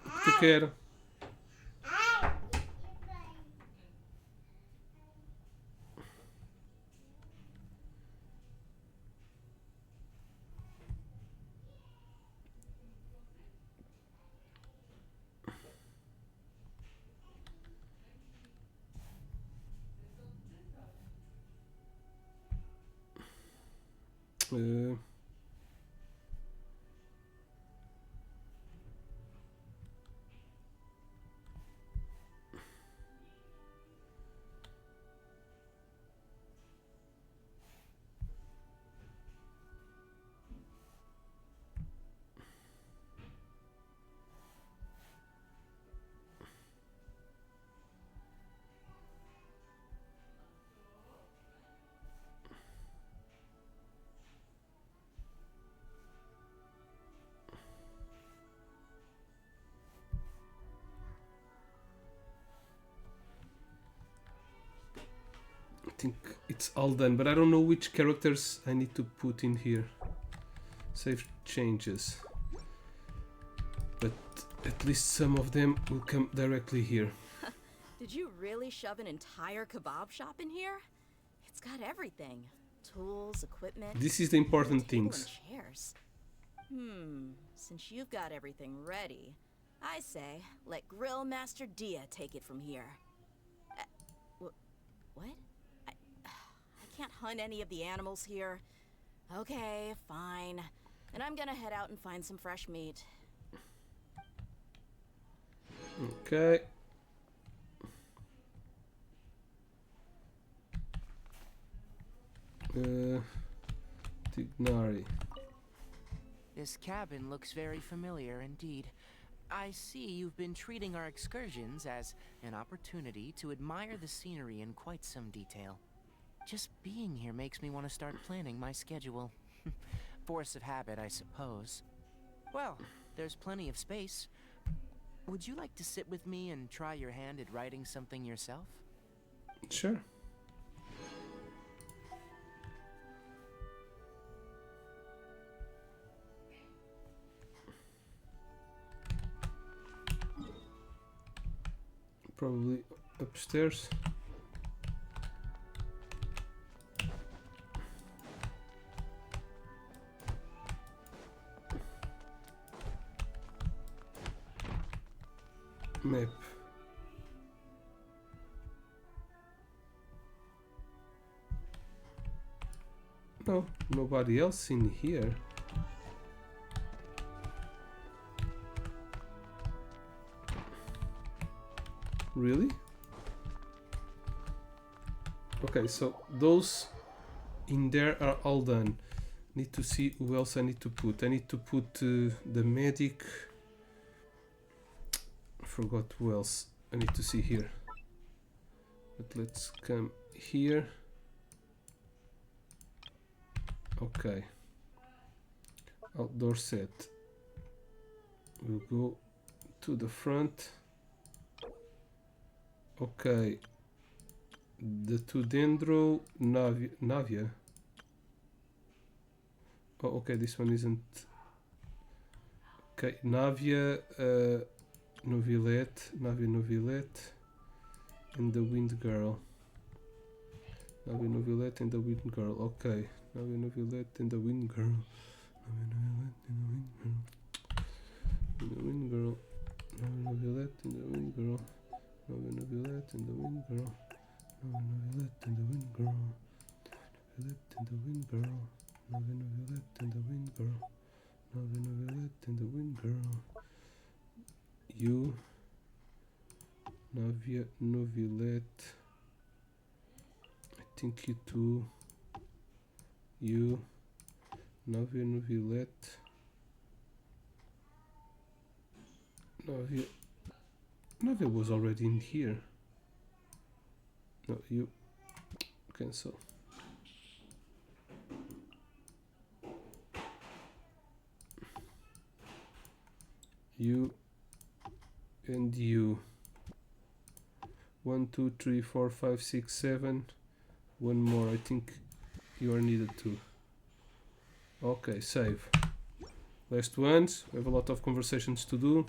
O que tu quer? Uh, I think it's all done, but I don't know which characters I need to put in here. Save changes. But at least some of them will come directly here. Did you really shove an entire kebab shop in here? It's got everything. Tools, equipment. This is the important a table things. and chairs. Since you've got everything ready, I say let Grill Master Dia take it from here. What? I can't hunt any of the animals here. Okay, fine. And I'm gonna head out and find some fresh meat. Okay. Tignari. This cabin looks very familiar indeed. I see you've been treating our excursions as an opportunity to admire the scenery in quite some detail. Just being here makes me want to start planning my schedule. Force of habit, I suppose. Well, there's plenty of space. Would you like to sit with me and try your hand at writing something yourself? Sure. Probably upstairs. Map. No, nobody else in here. Really? Okay, so those in there are all done. Need to see who else I need to put. I need to put the medic. Forgot who else I need to see here. But let's come here. Okay. Outdoor set. We'll go to the front. Okay. The two Dendro Navia. Oh, okay, this one isn't. Okay, Navia Novilette, Navia Novilette, and the Wind Girl. Navia Novilette and the Wind Girl. Okay, Navia Novilette and the Wind Girl. Navia Novilette and the Wind Girl. Navia Novilette and the Wind Girl. Navia Novilette and the Wind Girl. Navia Novilette and the Wind Girl. Novilette and the Wind Girl. Navia Novilette and the Wind Girl. Navia Novilette and the Wind Girl. You, Navia Novilette. I think you too. You, Navia Novilette. Navia was already in here. No, you cancel. You and you. 1, 2, 3, 4, 5, 6, 7. One more. I think you are needed too. Okay, save. Last ones. We have a lot of conversations to do.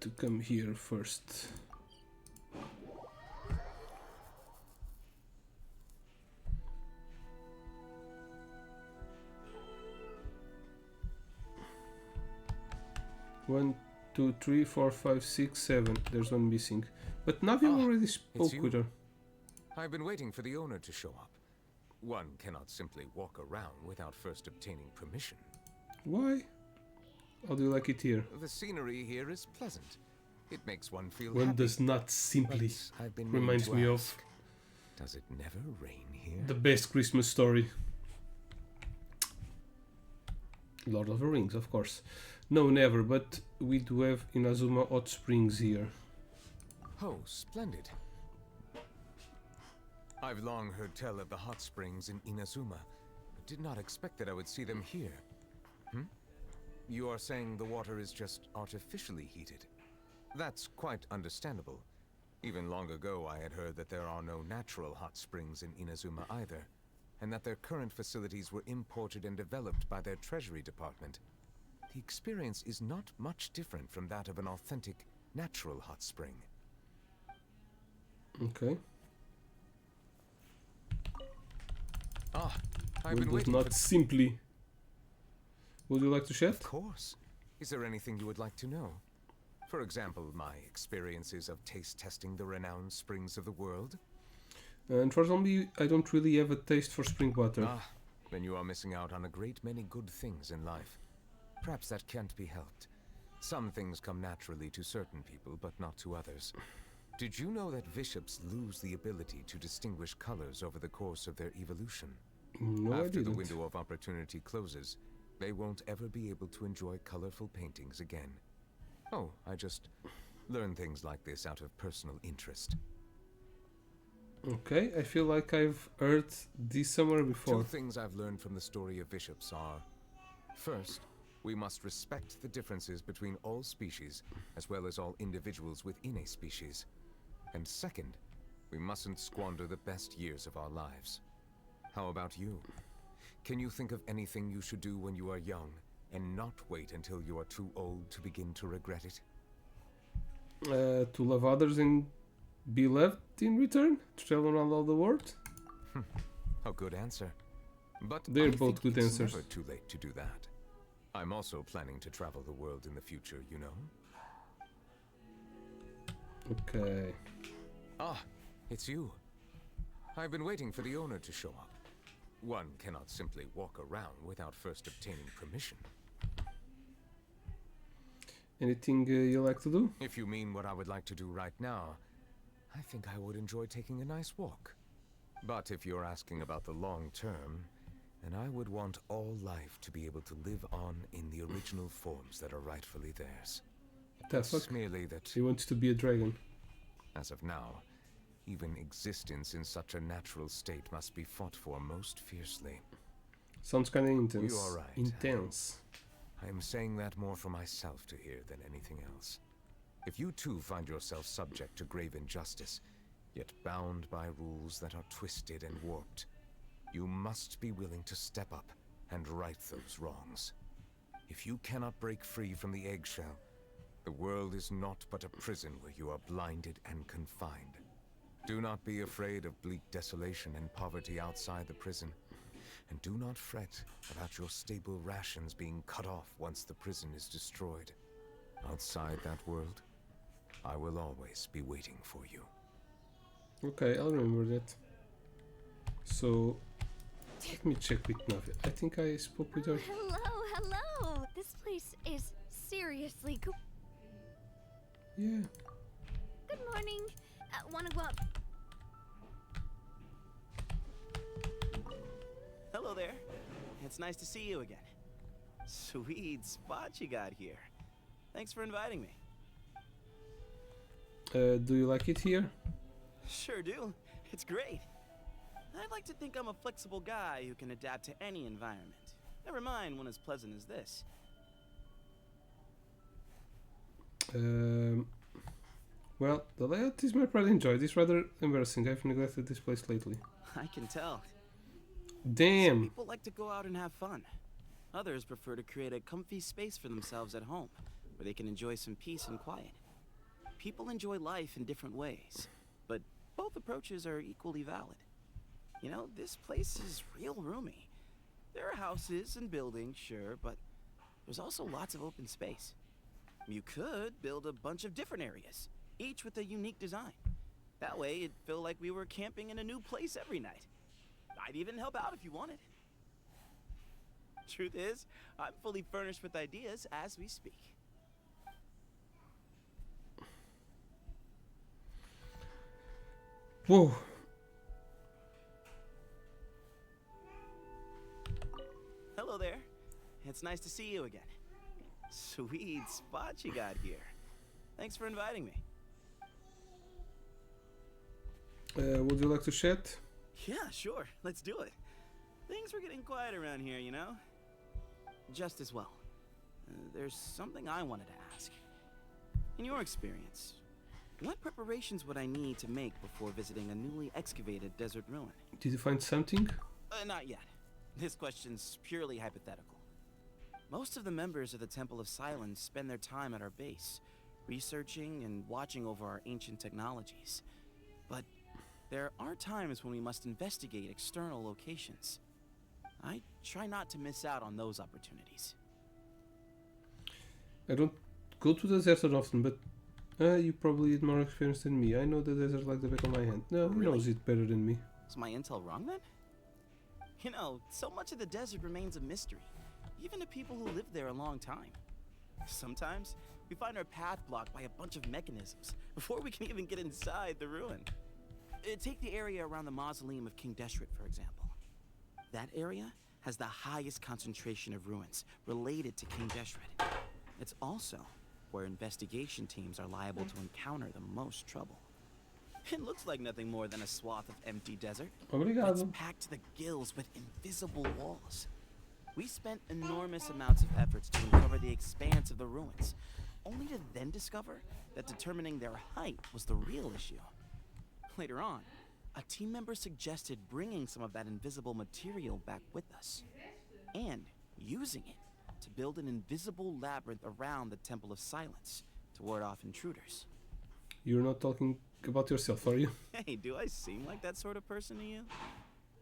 To come here first. 1, 2, 3, 4, 5, 6, 7. There's one missing. But Navi already spoke with her. I've been waiting for the owner to show up. One cannot simply walk around without first obtaining permission. Why? How do you like it here? The scenery here is pleasant. It makes one feel One happy. does not simply. I've been Reminds me of does it never rain here? the best Christmas story. Lord of the Rings, of course. No, never, but we do have Inazuma Hot Springs here. Oh, splendid. I've long heard tell of the hot springs in Inazuma, but did not expect that I would see them here. You are saying the water is just artificially heated? That's quite understandable. Even long ago I had heard that there are no natural hot springs in Inazuma either, and that their current facilities were imported and developed by their Treasury Department. The experience is not much different from that of an authentic, natural hot spring. Okay. I've been One does waiting not simply. Would you like to chat? Of course. Is there anything you would like to know? For example, my experiences of taste testing the renowned springs of the world? Unfortunately, I don't really have a taste for spring water. Then you are missing out on a great many good things in life. Perhaps that can't be helped. Some things come naturally to certain people, but not to others. Did you know that bishops lose the ability to distinguish colors over the course of their evolution? No, I After the didn't. window of opportunity closes, they won't ever be able to enjoy colorful paintings again. Oh, I just learn things like this out of personal interest. Okay, I feel like I've heard this somewhere before. Two things I've learned from the story of bishops are: first, we must respect the differences between all species, as well as all individuals within a species. And second, we mustn't squander the best years of our lives. How about you? Can you think of anything you should do when you are young, and not wait until you are too old to begin to regret it? To love others and be loved in return? To travel around all the world? A good answer. But They're I both think good it's answers. never too late to do that. I'm also planning to travel the world in the future, you know? Okay. It's you. I've been waiting for the owner to show up. One cannot simply walk around without first obtaining permission. Anything you like to do? If you mean what I would like to do right now, I think I would enjoy taking a nice walk. But if you're asking about the long term, then I would want all life to be able to live on in the original forms that are rightfully theirs. That's It's merely that, He wants to be a dragon. as of now, even existence in such a natural state must be fought for most fiercely. Sounds kinda intense. You are right. Intense. I am saying that more for myself to hear than anything else. If you too find yourself subject to grave injustice, yet bound by rules that are twisted and warped, you must be willing to step up and right those wrongs. If you cannot break free from the eggshell, the world is not but a prison where you are blinded and confined. Do not be afraid of bleak desolation and poverty outside the prison, and do not fret about your stable rations being cut off once the prison is destroyed. Outside that world, I will always be waiting for you. Okay, I'll remember that. So, let me check with Navi. I think I spoke with her. Hello. This place is seriously cool. Yeah. Good morning. Wanna go up? Hello there. It's nice to see you again. Sweet spot you got here. Thanks for inviting me. Do you like it here? Sure do. It's great. I'd like to think I'm a flexible guy who can adapt to any environment. Never mind one as pleasant as this. Well, the layout is my pride and joy. It's rather embarrassing. I've neglected this place lately. I can tell. Damn! Some people like to go out and have fun. Others prefer to create a comfy space for themselves at home, where they can enjoy some peace and quiet. People enjoy life in different ways, but both approaches are equally valid. You know, this place is real roomy. There are houses and buildings, sure, but there's also lots of open space. You could build a bunch of different areas, each with a unique design. That way, it'd feel like we were camping in a new place every night. I'd even help out if you wanted. Truth is, I'm fully furnished with ideas as we speak. Whoa. Hello there. It's nice to see you again. Sweet spot you got here. Thanks for inviting me. Would you like to chat? Yeah, sure. Let's do it. Things were getting quiet around here, you know? Just as well. There's something I wanted to ask. In your experience, what preparations would I need to make before visiting a newly excavated desert ruin? Did you find something? Not yet. This question's purely hypothetical. Most of the members of the Temple of Silence spend their time at our base, researching and watching over our ancient technologies. But there are times when we must investigate external locations. I try not to miss out on those opportunities. I don't go to the desert often, but you probably had more experience than me. I know the desert like the back of my hand. No, he knows it better than me. Is my intel wrong then? You know, so much of the desert remains a mystery, even to people who lived there a long time. Sometimes, we find our path blocked by a bunch of mechanisms before we can even get inside the ruin. Take the area around the mausoleum of King Deshret, for example. That area has the highest concentration of ruins related to King Deshret. It's also where investigation teams are liable to encounter the most trouble. It looks like nothing more than a swath of empty desert. Obrigado. It's packed to the gills with invisible walls. We spent enormous amounts of efforts to uncover the expanse of the ruins, only to then discover that determining their height was the real issue. Later on, a team member suggested bringing some of that invisible material back with us, and using it to build an invisible labyrinth around the Temple of Silence to ward off intruders. You're not talking about yourself, are you? Hey, do I seem like that sort of person to you?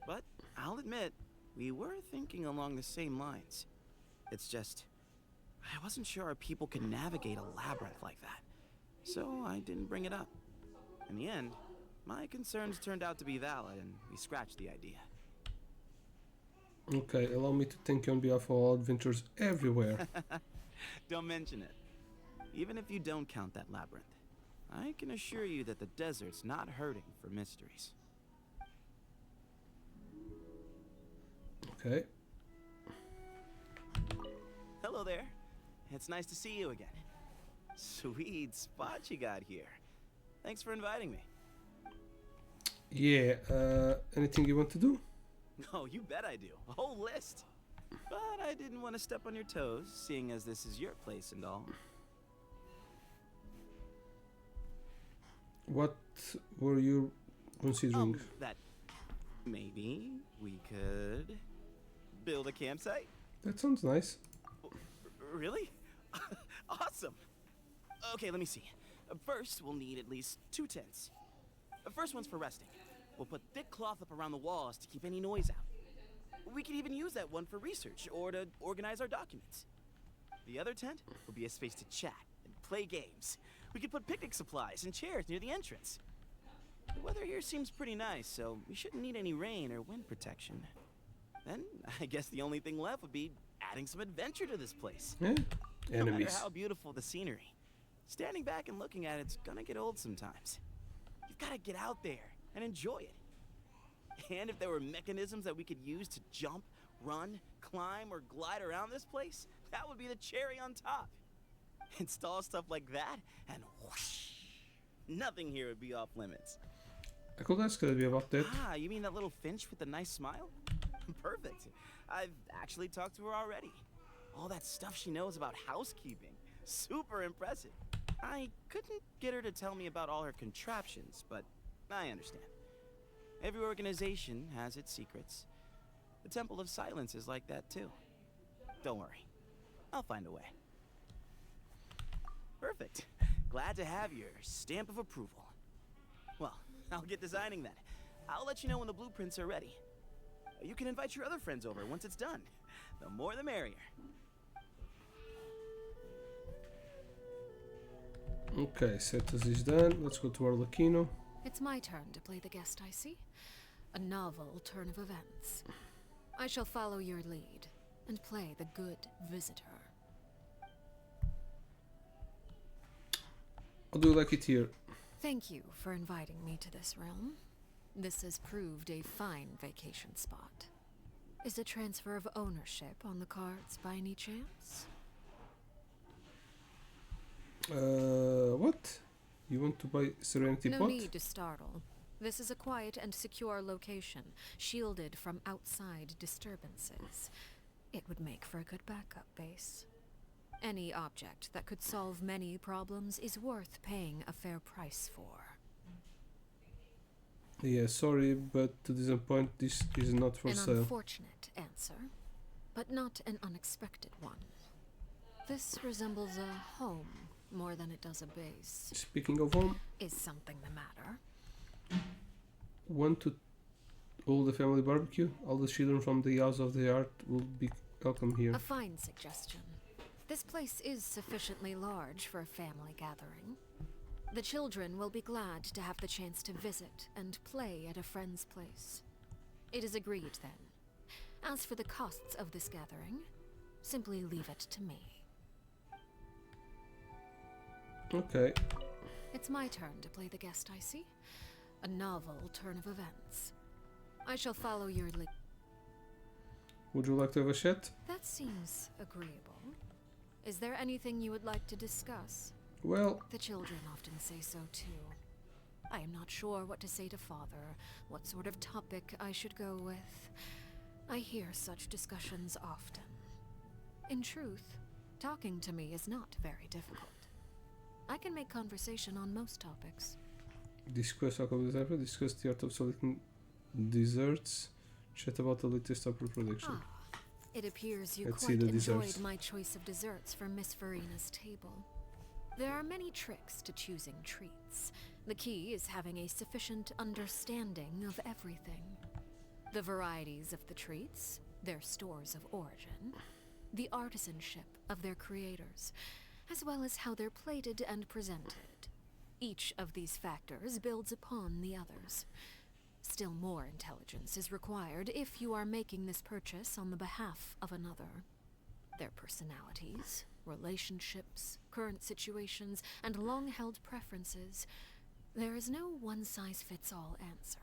But I'll admit, we were thinking along the same lines. It's just, I wasn't sure our people could navigate a labyrinth like that, so I didn't bring it up. In the end, my concerns turned out to be valid, and we scratched the idea. Okay, allow me to thank you on behalf of all adventures everywhere. Don't mention it. Even if you don't count that labyrinth, I can assure you that the desert's not hurting for mysteries. Okay. Hello there. It's nice to see you again. Sweet spot you got here. Thanks for inviting me. Yeah, anything you want to do? Oh, you bet I do. A whole list. But I didn't want to step on your toes, seeing as this is your place and all. What were you considering? That maybe we could build a campsite? That sounds nice. Really? Awesome. Okay, let me see. First, we'll need at least 2 tents. The first one's for resting. We'll put thick cloth up around the walls to keep any noise out. We could even use that one for research or to organize our documents. The other tent will be a space to chat and play games. We could put picnic supplies and chairs near the entrance. The weather here seems pretty nice, so we shouldn't need any rain or wind protection. Then, I guess the only thing left would be adding some adventure to this place. Yeah. No matter Enemies. how beautiful the scenery, standing back and looking at it's gonna get old sometimes. You've gotta get out there and enjoy it. And if there were mechanisms that we could use to jump, run, climb, or glide around this place, that would be the cherry on top. Install stuff like that, and whoosh, nothing here would be off limits. I could ask you about that. Ah, you mean that little finch with the nice smile? Perfect. I've actually talked to her already. All that stuff she knows about housekeeping. Super impressive. I couldn't get her to tell me about all her contraptions, but I understand. Every organization has its secrets. The Temple of Silence is like that too. Don't worry. I'll find a way. Perfect. Glad to have your stamp of approval. Well, I'll get designing then. I'll let you know when the blueprints are ready. You can invite your other friends over once it's done. The more the merrier. Okay, Cetus is done. Let's go to Arlecchino. It's my turn to play the guest, I see. A novel turn of events. I shall follow your lead and play the good visitor. How do you like it here? Thank you for inviting me to this realm. This has proved a fine vacation spot. Is a transfer of ownership on the cards by any chance? What? You want to buy Serenity No Pot? need to startle. This is a quiet and secure location, shielded from outside disturbances. It would make for a good backup base. Any object that could solve many problems is worth paying a fair price for. Yeah, sorry, but to disappoint, this is not for An sale. unfortunate answer, but not an unexpected one. This resembles a home more than it does a base. Speaking of home, Is something the matter? want to hold a family barbecue? All the children from the House of the Art will be welcome here. A fine suggestion. This place is sufficiently large for a family gathering. The children will be glad to have the chance to visit and play at a friend's place. It is agreed then. As for the costs of this gathering, simply leave it to me. Okay. It's my turn to play the guest, I see. A novel turn of events. I shall follow your lead. Would you like to have a chat? That seems agreeable. Is there anything you would like to discuss? Well, The children often say so too. I am not sure what to say to father, what sort of topic I should go with. I hear such discussions often. In truth, talking to me is not very difficult. I can make conversation on most topics. discuss alcohol disaster, discuss the art of selecting desserts, chat about the latest opera production. It appears you Let's see quite the enjoyed desserts. my choice of desserts for Miss Farina's table. There are many tricks to choosing treats. The key is having a sufficient understanding of everything. The varieties of the treats, their stores of origin, the artisanship of their creators, as well as how they're plated and presented. Each of these factors builds upon the others. Still more intelligence is required if you are making this purchase on the behalf of another. Their personalities, relationships, current situations, and long-held preferences. There is no one-size-fits-all answer.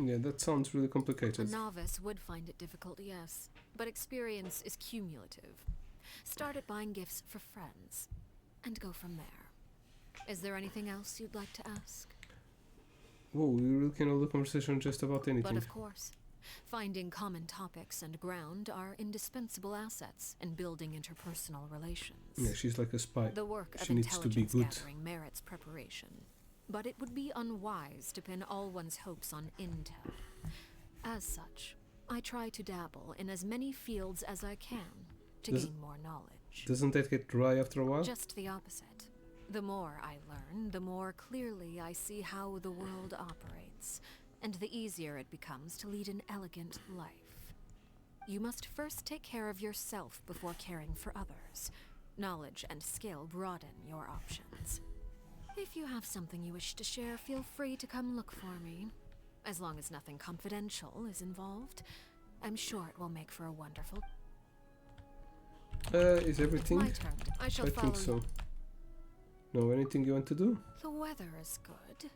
Yeah, that sounds really A complicated. novice would find it difficult, yes, but experience is cumulative. Start at buying gifts for friends, and go from there. Is there anything else you'd like to ask? Whoa, we really can hold a conversation just about anything. But of course, finding common topics and ground are indispensable assets in building interpersonal relations. Yeah, she's like a spy. The work of She needs to be intelligence good. gathering merits preparation, but it would be unwise to pin all one's hopes on intel. As such, I try to dabble in as many fields as I can to Does- gain more knowledge. Doesn't that get dry after a while? Just the opposite. The more I learn, the more clearly I see how the world operates, and the easier it becomes to lead an elegant life. You must first take care of yourself before caring for others. Knowledge and skill broaden your options. If you have something you wish to share, feel free to come look for me. As long as nothing confidential is involved, I'm sure it will make for a wonderful... Is everything? My turn. I shall follow think so. No, anything you want to do? The weather is good,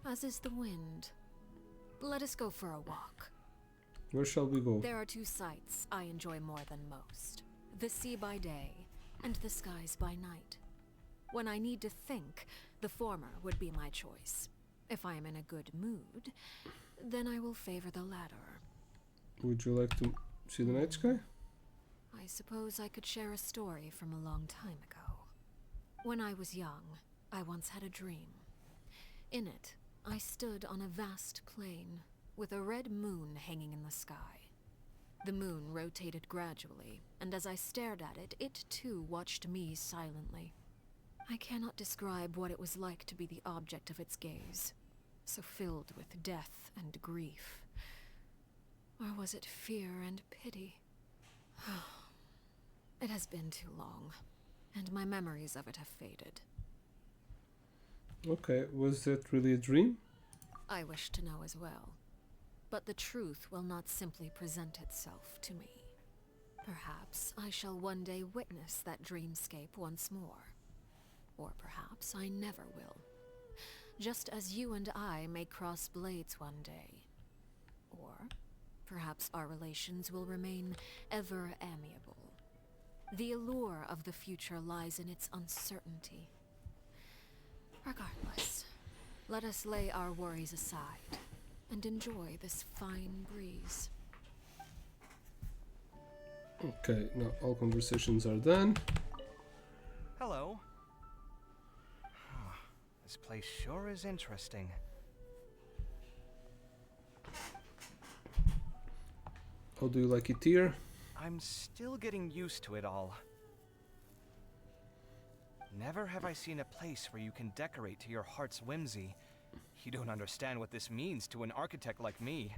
as is the wind. Let us go for a walk. Where shall we go? There are two sights I enjoy more than most. The sea by day, and the skies by night. When I need to think, the former would be my choice. If I am in a good mood, then I will favor the latter. Would you like to see the night sky? I suppose I could share a story from a long time ago. When I was young, I once had a dream. In it, I stood on a vast plain, with a red moon hanging in the sky. The moon rotated gradually, and as I stared at it, it too watched me silently. I cannot describe what it was like to be the object of its gaze, so filled with death and grief. Or was it fear and pity? It has been too long. and my memories of it have faded. Okay, was that really a dream? I wish to know as well, but the truth will not simply present itself to me. Perhaps I shall one day witness that dreamscape once more. Or perhaps I never will. Just as you and I may cross blades one day. Or perhaps our relations will remain ever amiable. The allure of the future lies in its uncertainty. Regardless, let us lay our worries aside and enjoy this fine breeze. Okay, now all conversations are done. Hello. This place sure is interesting. How do you like it here? I'm still getting used to it all. Never have I seen a place where you can decorate to your heart's whimsy. You don't understand what this means to an architect like me.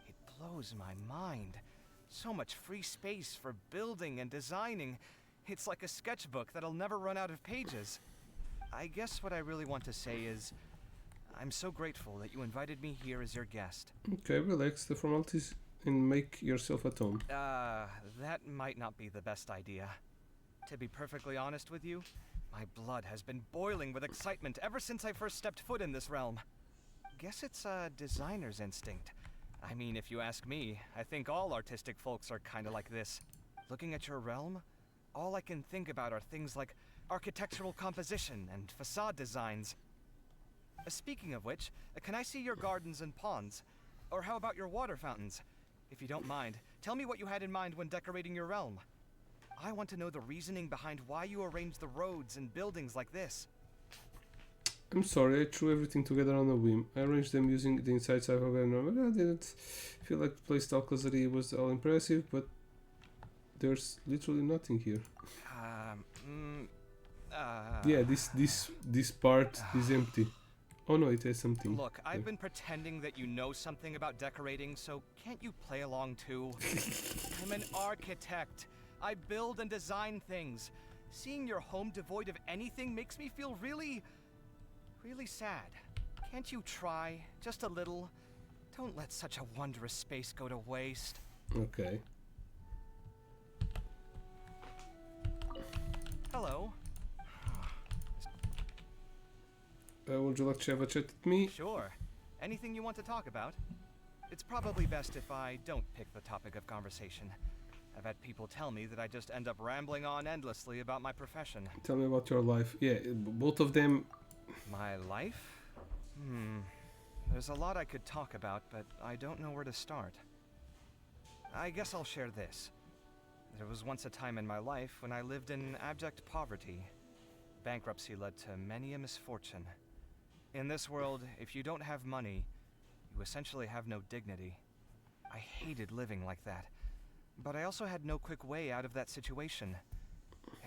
It blows my mind. So much free space for building and designing. It's like a sketchbook that'll never run out of pages. I guess what I really want to say is, I'm so grateful that you invited me here as your guest. Okay, relax the formalities and make yourself at home. That might not be the best idea. To be perfectly honest with you, my blood has been boiling with excitement ever since I first stepped foot in this realm. Guess it's a designer's instinct. I mean, if you ask me, I think all artistic folks are kinda like this. Looking at your realm, all I can think about are things like architectural composition and facade designs. Speaking of which, can I see your gardens and ponds? Or how about your water fountains? If you don't mind, tell me what you had in mind when decorating your realm. I want to know the reasoning behind why you arranged the roads and buildings like this. I'm sorry, I threw everything together on a whim. I arranged them using the insights I've had. I didn't feel like the playstyle causerie was all impressive, but there's literally nothing here. Yeah, this part is empty. Oh no, it has something. Look, I've been pretending that you know something about decorating, so can't you play along too? I'm an architect. I build and design things. Seeing your home devoid of anything makes me feel really sad. Can't you try, just a little? Don't let such a wondrous space go to waste. Okay. Hello. Would you like to have a chat with me? Sure. Anything you want to talk about? It's probably best if I don't pick the topic of conversation. I've had people tell me that I just end up rambling on endlessly about my profession. Tell me about your life. Yeah, both of them. My life? There's a lot I could talk about, but I don't know where to start. I guess I'll share this. There was once a time in my life when I lived in abject poverty. Bankruptcy led to many a misfortune. In this world, if you don't have money, you essentially have no dignity. I hated living like that, but I also had no quick way out of that situation.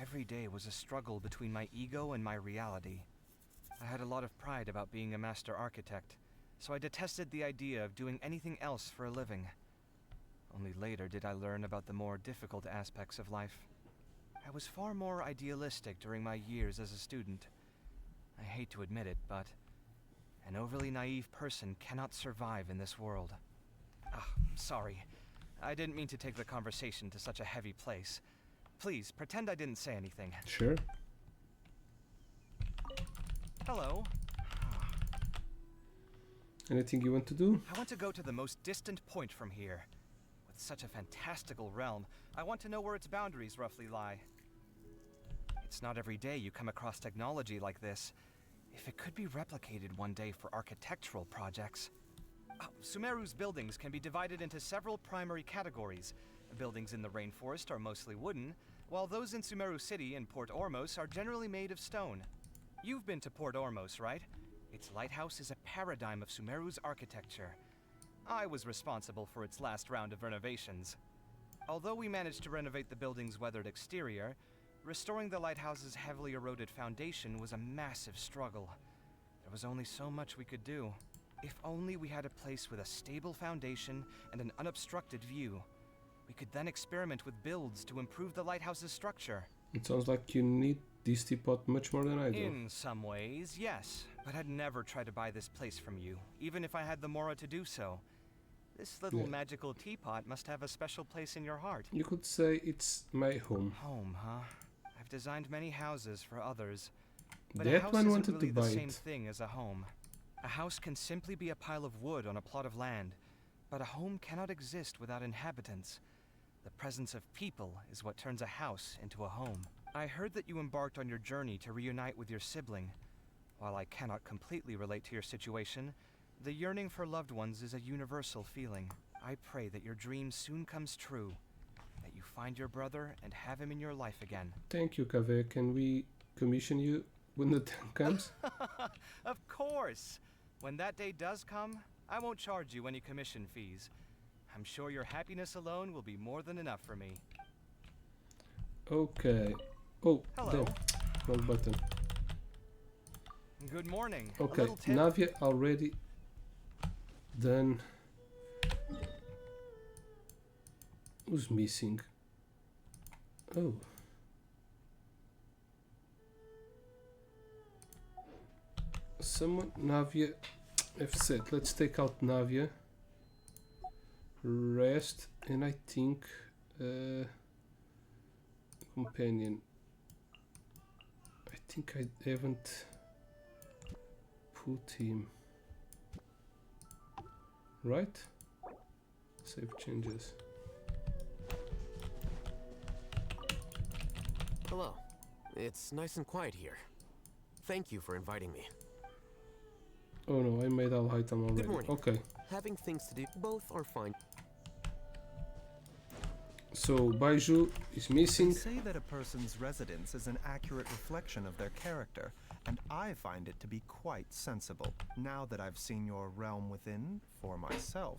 Every day was a struggle between my ego and my reality. I had a lot of pride about being a master architect, so I detested the idea of doing anything else for a living. Only later did I learn about the more difficult aspects of life. I was far more idealistic during my years as a student. I hate to admit it, but an overly naive person cannot survive in this world. Sorry. I didn't mean to take the conversation to such a heavy place. Please, pretend I didn't say anything. Sure. Hello. Anything you want to do? I want to go to the most distant point from here. With such a fantastical realm, I want to know where its boundaries roughly lie. It's not every day you come across technology like this. If it could be replicated one day for architectural projects. Sumeru's buildings can be divided into several primary categories. Buildings in the rainforest are mostly wooden, while those in Sumeru City and Port Ormos are generally made of stone. You've been to Port Ormos, right? Its lighthouse is a paradigm of Sumeru's architecture. I was responsible for its last round of renovations. Although we managed to renovate the building's weathered exterior, restoring the lighthouse's heavily eroded foundation was a massive struggle. There was only so much we could do. If only we had a place with a stable foundation and an unobstructed view. We could then experiment with builds to improve the lighthouse's structure. It sounds like you need this teapot much more than I do. In some ways, yes. But I'd never try to buy this place from you, even if I had the mora to do so. This little magical teapot must have a special place in your heart. You could say it's my home. Home, huh? I've designed many houses for others, but a That house one isn't wanted really to the buy same it. thing as a home. A house can simply be a pile of wood on a plot of land, but a home cannot exist without inhabitants. The presence of people is what turns a house into a home. I heard that you embarked on your journey to reunite with your sibling. While I cannot completely relate to your situation, the yearning for loved ones is a universal feeling. I pray that your dream soon comes true, that you find your brother and have him in your life again. Thank you, Kaveh. Can we commission you when the time comes? Of course! When that day does come, I won't charge you any commission fees. I'm sure your happiness alone will be more than enough for me. Okay. Oh, hello. Damn. Wrong button. Good morning. Okay, Navia already done. Who's missing? Oh. Someone, Navia, I've said, let's take out Navia. Rest, and I think companion. I think I haven't put him. Right? Save changes. Hello. It's nice and quiet here. Thank you for inviting me. Oh no, I made all item already. Good morning. Okay. Having things to do, both are fine. So Baiju is missing. They say that a person's residence is an accurate reflection of their character, and I find it to be quite sensible, now that I've seen your realm within for myself.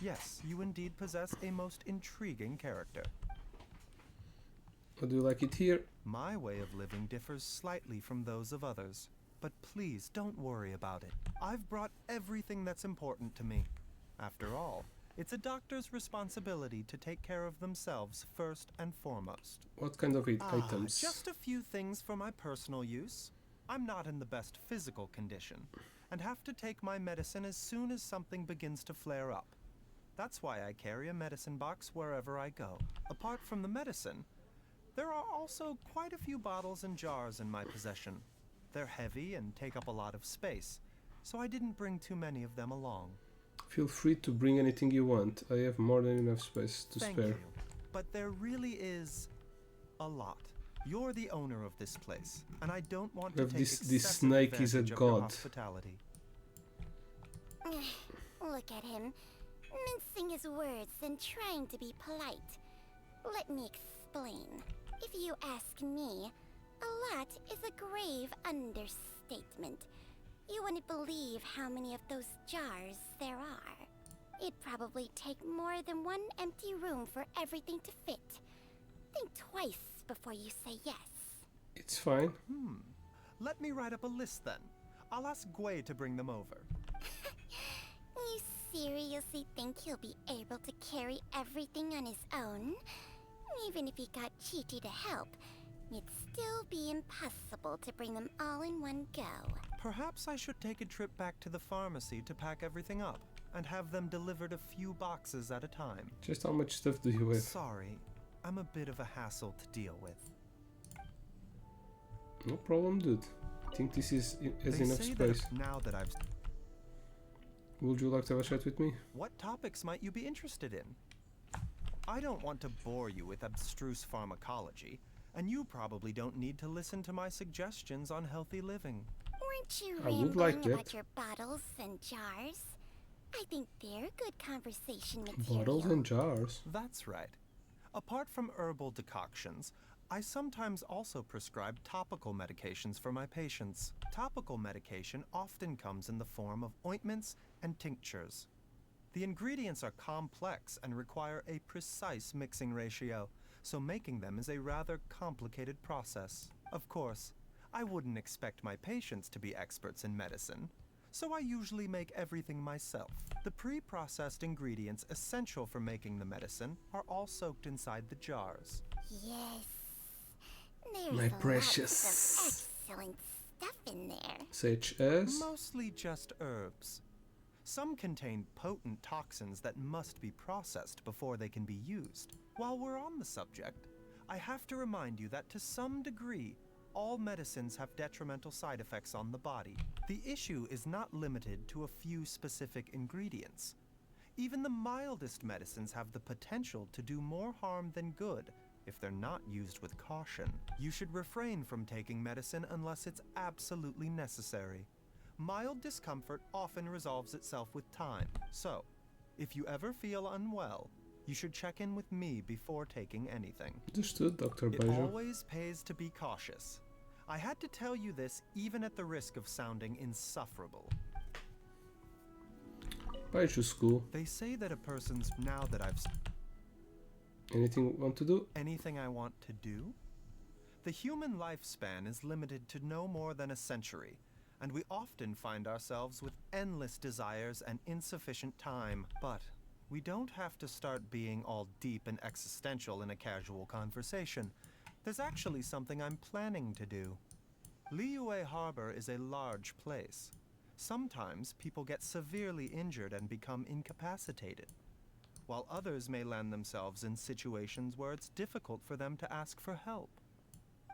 Yes, you indeed possess a most intriguing character. How do you like it here? My way of living differs slightly from those of others, but please don't worry about it. I've brought everything that's important to me. After all, it's a doctor's responsibility to take care of themselves first and foremost. What kind of items? Just a few things for my personal use. I'm not in the best physical condition, and have to take my medicine as soon as something begins to flare up. That's why I carry a medicine box wherever I go. Apart from the medicine, there are also quite a few bottles and jars in my possession. They're heavy and take up a lot of space, so I didn't bring too many of them along. Feel free to bring anything you want. I have more than enough space to Thank spare. you. But there really is a lot. You're the owner of this place, and I don't want to take This excessive snake is a advantage of your god. hospitality. Look at him, mincing his words and trying to be polite. Let me explain. If you ask me, a lot is a grave understatement. You wouldn't believe how many of those jars there are. It'd probably take more than one empty room for everything to fit. Think twice before you say yes. It's fine. Let me write up a list then. I'll ask Gwei to bring them over. You seriously think he'll be able to carry everything on his own? Even if he got Chi-Chi to help, it'd still be impossible to bring them all in one go. Perhaps I should take a trip back to the pharmacy to pack everything up, and have them delivered a few boxes at a time. Just how much stuff do you have? Sorry, I'm a bit of a hassle to deal with. No problem, dude. I think this is has They enough say space. that now that I've... Would you like to have a chat with me? What topics might you be interested in? I don't want to bore you with abstruse pharmacology, and you probably don't need to listen to my suggestions on healthy living. Weren't you I would rambling like about that. your bottles and jars? I think they're good conversation material. Bottles and jars. That's right. Apart from herbal decoctions, I sometimes also prescribe topical medications for my patients. Topical medication often comes in the form of ointments and tinctures. The ingredients are complex and require a precise mixing ratio, so making them is a rather complicated process. Of course, I wouldn't expect my patients to be experts in medicine, so I usually make everything myself. The pre-processed ingredients essential for making the medicine are all soaked inside the jars. Yes. There's My lots of precious. excellent stuff in there. Such as? Mostly just herbs. Some contain potent toxins that must be processed before they can be used. While we're on the subject, I have to remind you that to some degree, all medicines have detrimental side effects on the body. The issue is not limited to a few specific ingredients. Even the mildest medicines have the potential to do more harm than good if they're not used with caution. You should refrain from taking medicine unless it's absolutely necessary. Mild discomfort often resolves itself with time, so if you ever feel unwell, you should check in with me before taking anything. Understood, Dr. It Baijo. always pays to be cautious. I had to tell you this even at the risk of sounding insufferable. Baijo school. They say that a person's now that I've Anything you want to do? anything I want to do? The human lifespan is limited to no more than a century, and we often find ourselves with endless desires and insufficient time. But we don't have to start being all deep and existential in a casual conversation. There's actually something I'm planning to do. Liyue Harbor is a large place. Sometimes people get severely injured and become incapacitated, while others may land themselves in situations where it's difficult for them to ask for help.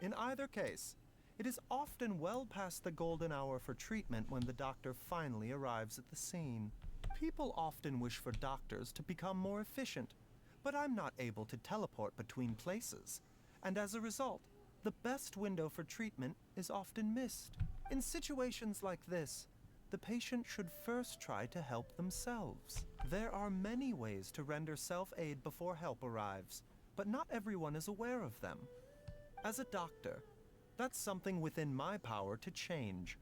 In either case, it is often well past the golden hour for treatment when the doctor finally arrives at the scene. People often wish for doctors to become more efficient, but I'm not able to teleport between places, and as a result, the best window for treatment is often missed. In situations like this, the patient should first try to help themselves. There are many ways to render self-aid before help arrives, but not everyone is aware of them. As a doctor, that's something within my power to change.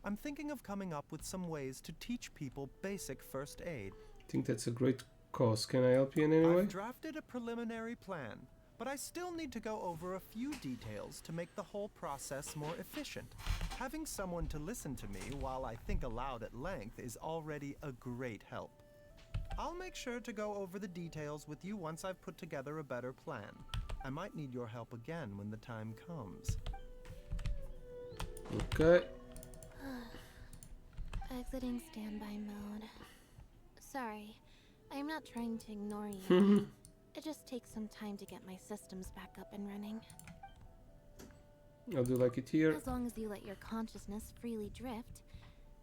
I'm thinking of coming up with some ways to teach people basic first aid. I think that's a great cause. Can I help you in any way? I've drafted a preliminary plan, but I still need to go over a few details to make the whole process more efficient. Having someone to listen to me while I think aloud at length is already a great help. I'll make sure to go over the details with you once I've put together a better plan. I might need your help again when the time comes. Okay. Exiting standby mode. Sorry, I am not trying to ignore you. It just takes some time to get my systems back up and running. I'll do like it here. As long as you let your consciousness freely drift,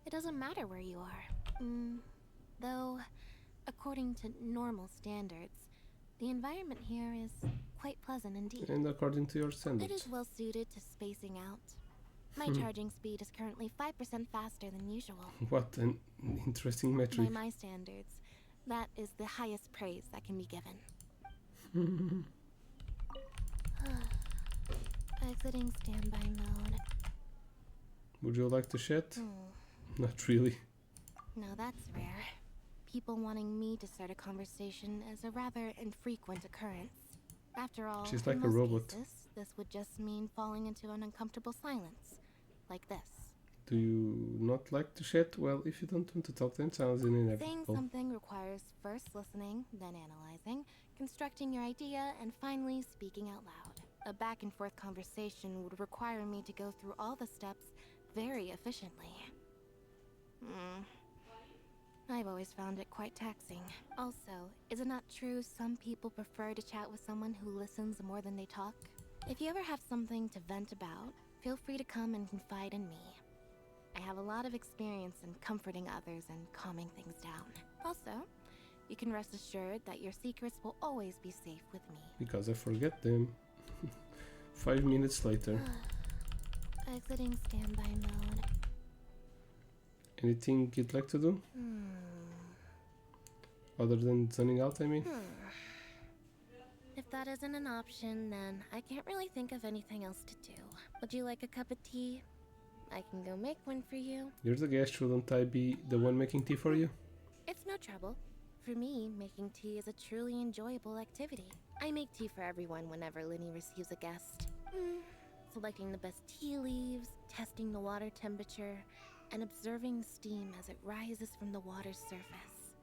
it doesn't matter where you are. Though, according to normal standards, the environment here is quite pleasant indeed. And according to your It standards. is well suited to spacing out. My charging speed is currently 5% faster than usual. What an interesting By metric. my standards, that is the highest praise that can be given. Exiting standby mode. Would you like to chat? Not really. No, that's rare. People wanting me to start a conversation is a rather infrequent occurrence. After all, She's like in a most robot. cases, this would just mean falling into an uncomfortable silence, like this. Do you not like to chat? Well, if you don't want to talk, then sounds Saying inevitable. something requires first listening, then analyzing, constructing your idea, and finally speaking out loud. A back and forth conversation would require me to go through all the steps very efficiently. I've always found it quite taxing. Also, is it not true some people prefer to chat with someone who listens more than they talk? If you ever have something to vent about, feel free to come and confide in me. I have a lot of experience in comforting others and calming things down. Also, you can rest assured that your secrets will always be safe with me. Because I forget them. 5 minutes later. Exiting standby mode. Anything you'd like to do? Other than zoning out, I mean? If that isn't an option, then I can't really think of anything else to do. Would you like a cup of tea? I can go make one for you. You're the guest, shouldn't I be the one making tea for you? It's no trouble. For me, making tea is a truly enjoyable activity. I make tea for everyone whenever Linny receives a guest. Selecting the best tea leaves, testing the water temperature, and observing the steam as it rises from the water's surface.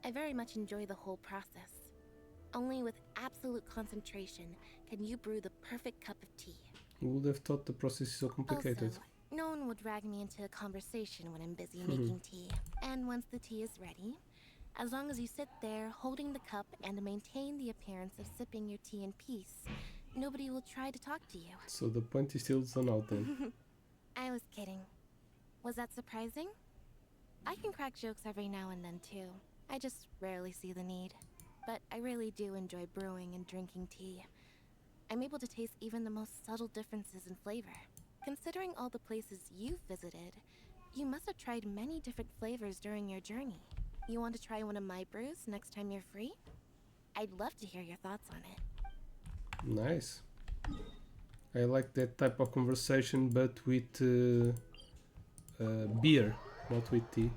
I very much enjoy the whole process. Only with absolute concentration can you brew the perfect cup of tea. Who would have thought the process is so complicated? Also, no one will drag me into a conversation when I'm busy Mhm. making tea. And once the tea is ready, as long as you sit there holding the cup and maintain the appearance of sipping your tea in peace, nobody will try to talk to you. So the point is still done out then. I was kidding. Was that surprising? I can crack jokes every now and then too. I just rarely see the need. But I really do enjoy brewing and drinking tea. I'm able to taste even the most subtle differences in flavor. Considering all the places you've visited, you must have tried many different flavors during your journey. You want to try one of my brews next time you're free? I'd love to hear your thoughts on it. Nice. I like that type of conversation, but with beer, not with tea.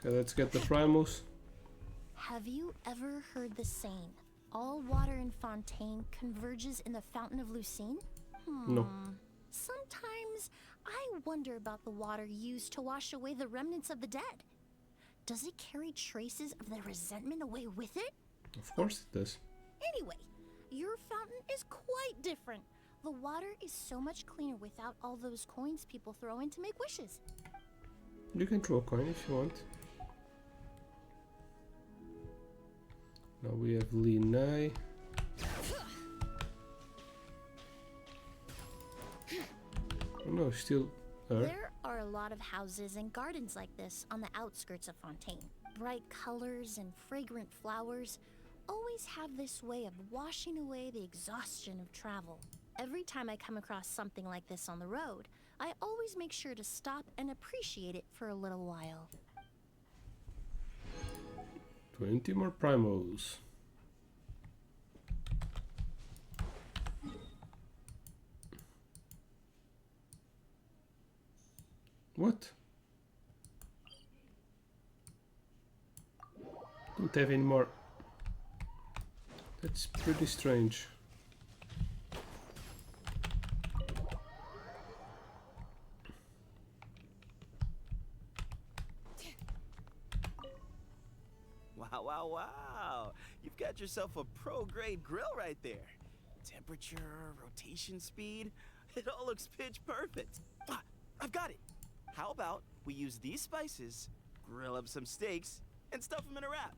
Okay, let's get the primals. Have you ever heard the saying, all water in Fontaine converges in the Fountain of Lucine? No. Sometimes I wonder about the water used to wash away the remnants of the dead. Does it carry traces of their resentment away with it? Of course it does. Anyway, your fountain is quite different. The water is so much cleaner without all those coins people throw in to make wishes. You can throw a coin if you want. Now we have Linai. Oh no, still her. There are a lot of houses and gardens like this on the outskirts of Fontaine. Bright colors and fragrant flowers always have this way of washing away the exhaustion of travel. Every time I come across something like this on the road, I always make sure to stop and appreciate it for a little while. 20 more primals. What? Don't have any more. That's pretty strange. Wow, wow, wow. You've got yourself a pro-grade grill right there. Temperature, rotation speed, it all looks pitch perfect. Ah, I've got it. How about we use these spices, grill up some steaks, and stuff them in a wrap?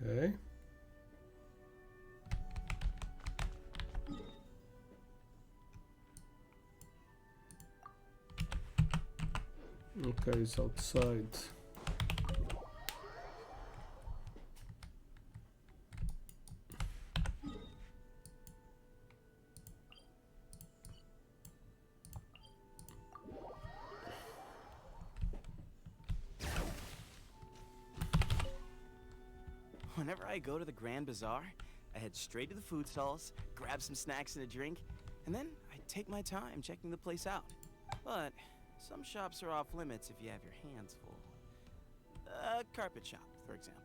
Okay. Okay, it's outside. Whenever I go to the Grand Bazaar, I head straight to the food stalls, grab some snacks and a drink, and then I take my time checking the place out. But some shops are off limits if you have your hands full. A carpet shop, for example.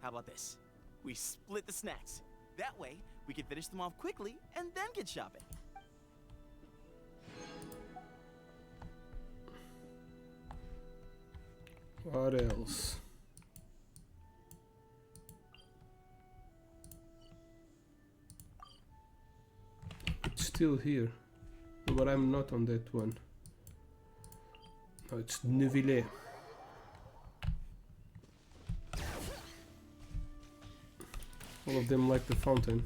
How about this? We split the snacks. That way, we can finish them off quickly and then get shopping. What else? It's still here, but I'm not on that one. No, it's Neuvillette. All of them like the fountain.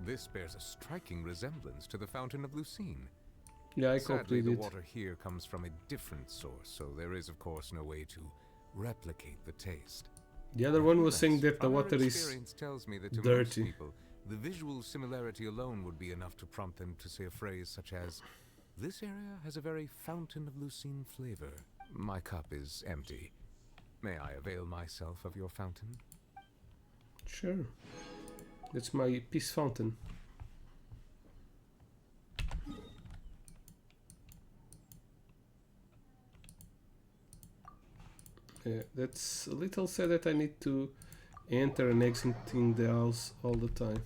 This bears a striking resemblance to the Fountain of Lucine. Yeah, I Sadly, copied the it. water here comes from a different source, so there is, of course, no way to replicate the taste. The other one was saying that the Our water is experience tells me that to most dirty. people, the visual similarity alone would be enough to prompt them to say a phrase such as, "This area has a very Fountain of Lucine flavor. My cup is empty. May I avail myself of your fountain?" Sure. That's my peace fountain. Yeah, that's a little sad that I need to enter and exit in the house all the time.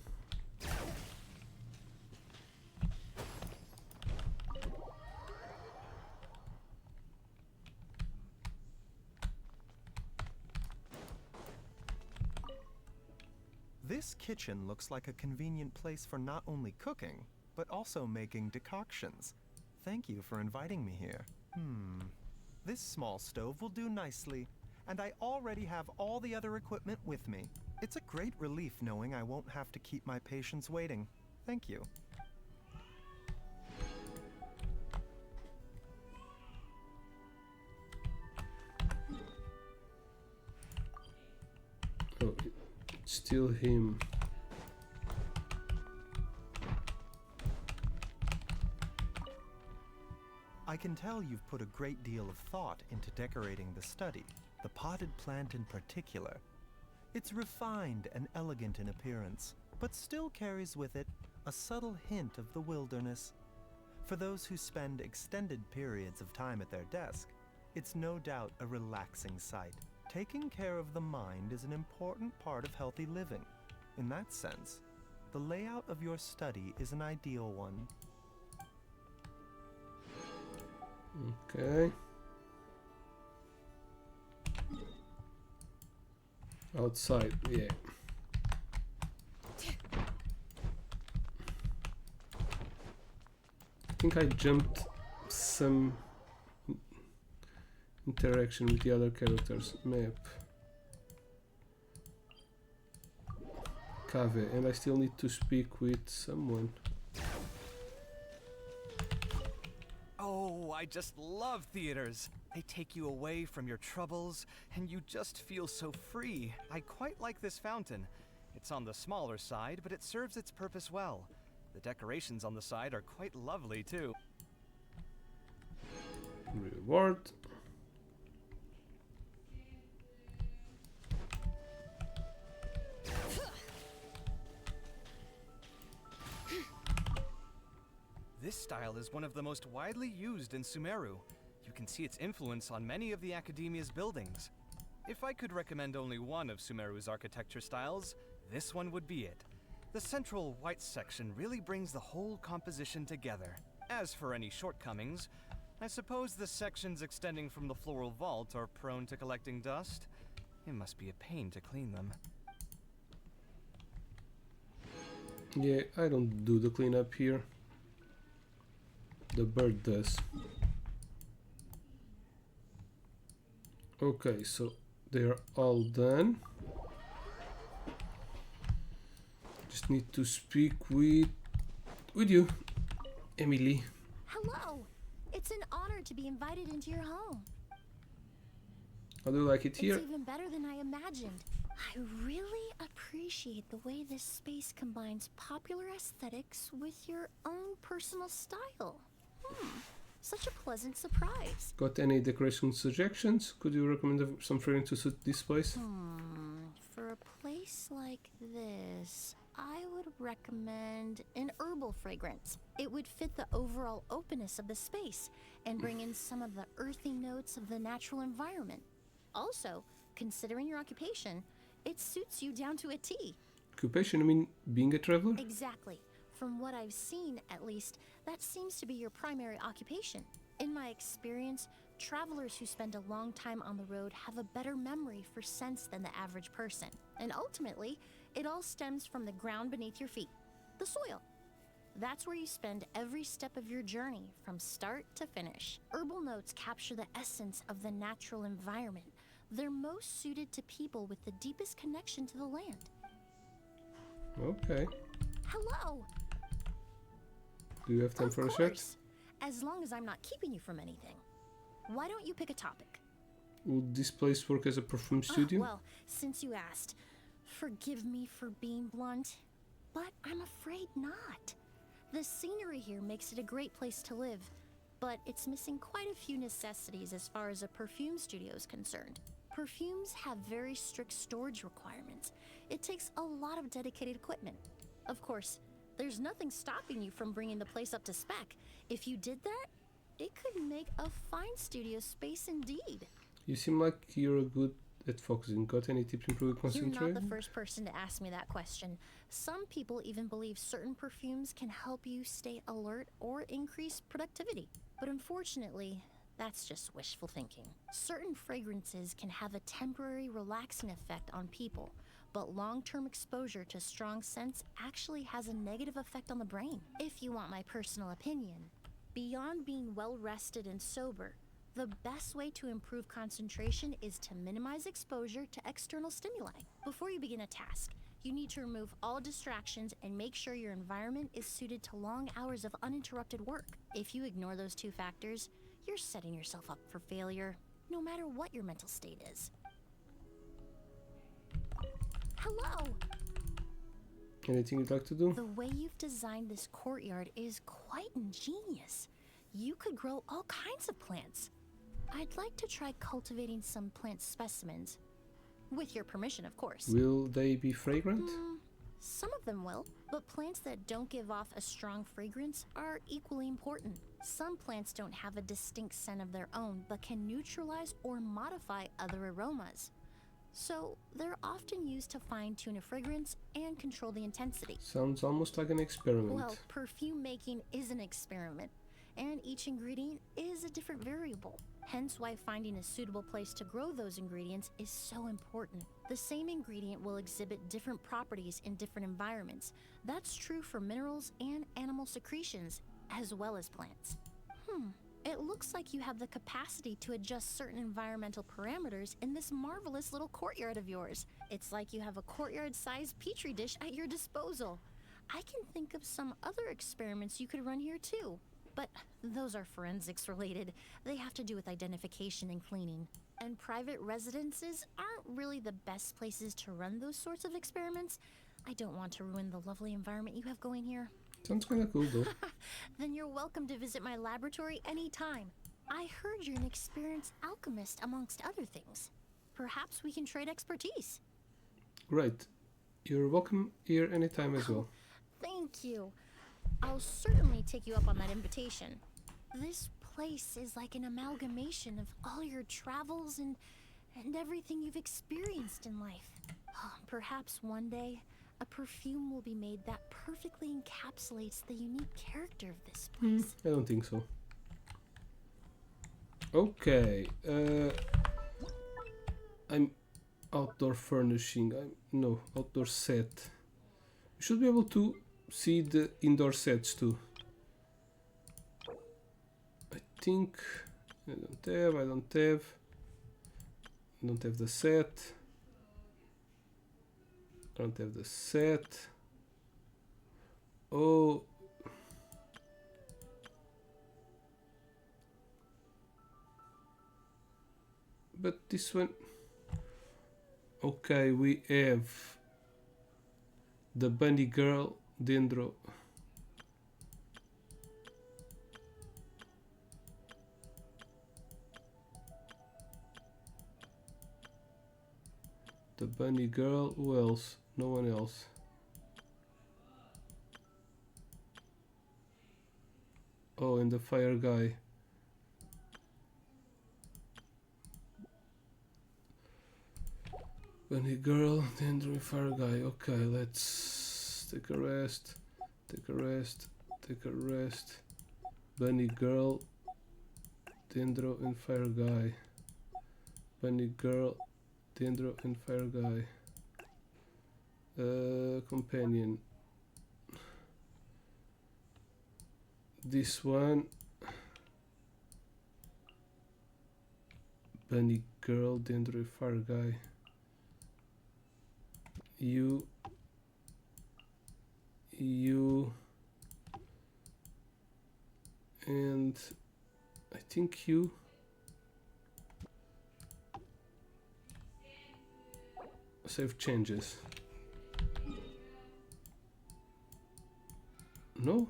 This kitchen looks like a convenient place for not only cooking, but also making decoctions. Thank you for inviting me here. This small stove will do nicely, and I already have all the other equipment with me. It's a great relief knowing I won't have to keep my patients waiting. Thank you. Oh, it's still him. I can tell you've put a great deal of thought into decorating the study, the potted plant in particular. It's refined and elegant in appearance, but still carries with it a subtle hint of the wilderness. For those who spend extended periods of time at their desk, it's no doubt a relaxing sight. Taking care of the mind is an important part of healthy living. In that sense, the layout of your study is an ideal one. Okay. Outside, yeah. I think I jumped some interaction with the other characters. Map. Cave, and I still need to speak with someone. Oh, I just love theaters. They take you away from your troubles, and you just feel so free. I quite like this fountain. It's on the smaller side, but it serves its purpose well. The decorations on the side are quite lovely, too. Reward. This style is one of the most widely used in Sumeru. You can see its influence on many of the Academia's buildings. If I could recommend only one of Sumeru's architecture styles, this one would be it. The central white section really brings the whole composition together. As for any shortcomings, I suppose the sections extending from the floral vault are prone to collecting dust. It must be a pain to clean them. Yeah, I don't do the cleanup here. The bird does. Okay, so they're all done. Just need to speak with you, Emily. Hello. It's an honor to be invited into your home. How do you like it here? It's even better than I imagined. I really appreciate the way this space combines popular aesthetics with your own personal style. Such a pleasant surprise. Got any decoration suggestions? Could you recommend some fragrance to suit this place? For a place like this, I would recommend an herbal fragrance. It would fit the overall openness of the space and bring in some of the earthy notes of the natural environment. Also, considering your occupation, it suits you down to a T. Occupation, I mean being a traveler? Exactly. From what I've seen, at least, that seems to be your primary occupation. In my experience, travelers who spend a long time on the road have a better memory for scents than the average person. And ultimately, it all stems from the ground beneath your feet, the soil. That's where you spend every step of your journey, from start to finish. Herbal notes capture the essence of the natural environment. They're most suited to people with the deepest connection to the land. Okay. Hello! Do you have time for a chat? As long as I'm not keeping you from anything. Why don't you pick a topic? Would this place work as a perfume studio? Well, since you asked, forgive me for being blunt, but I'm afraid not. The scenery here makes it a great place to live, but it's missing quite a few necessities as far as a perfume studio is concerned. Perfumes have very strict storage requirements. It takes a lot of dedicated equipment. Of course, there's nothing stopping you from bringing the place up to spec. If you did that, it could make a fine studio space indeed. You seem like you're good at focusing. Got any tips to improve concentration? You're not the first person to ask me that question. Some people even believe certain perfumes can help you stay alert or increase productivity. But unfortunately, that's just wishful thinking. Certain fragrances can have a temporary relaxing effect on people, but long-term exposure to strong scents actually has a negative effect on the brain. If you want my personal opinion, beyond being well-rested and sober, the best way to improve concentration is to minimize exposure to external stimuli. Before you begin a task, you need to remove all distractions and make sure your environment is suited to long hours of uninterrupted work. If you ignore those two factors, you're setting yourself up for failure, no matter what your mental state is. Hello! Anything you'd like to do? The way you've designed this courtyard is quite ingenious. You could grow all kinds of plants. I'd like to try cultivating some plant specimens. With your permission, of course. Will they be fragrant? Some of them will, but plants that don't give off a strong fragrance are equally important. Some plants don't have a distinct scent of their own, but can neutralize or modify other aromas. So they're often used to fine-tune a fragrance and control the intensity. Sounds almost like an experiment. Well, perfume making is an experiment, and each ingredient is a different variable. Hence why finding a suitable place to grow those ingredients is so important. The same ingredient will exhibit different properties in different environments. That's true for minerals and animal secretions, as well as plants. It looks like you have the capacity to adjust certain environmental parameters in this marvelous little courtyard of yours. It's like you have a courtyard-sized petri dish at your disposal. I can think of some other experiments you could run here too. But those are forensics related. They have to do with identification and cleaning. And private residences aren't really the best places to run those sorts of experiments. I don't want to ruin the lovely environment you have going here. Sounds kind of cool though. Then you're welcome to visit my laboratory anytime. I heard you're an experienced alchemist amongst other things. Perhaps we can trade expertise. Great. You're welcome here anytime as well. Thank you. I'll certainly take you up on that invitation. This place is like an amalgamation of all your travels and everything you've experienced in life. Perhaps one day, a perfume will be made that perfectly encapsulates the unique character of this place. I don't think so. Okay. I'm outdoor furnishing. No, outdoor set. You should be able to see the indoor sets too. I think I don't have the set. I don't have the set. Oh, but this one, okay, we have the bunny girl dendro. The bunny girl, who else? No one else. Oh, and the fire guy. Bunny girl, dendro, fire guy. Okay, let's take a rest. Take a rest. Take a rest. Bunny girl, dendro, and fire guy. Bunny girl, dendro, and fire guy. Companion. This one. Bunny girl, dendro, fire guy. You, and I think you. Save changes. No?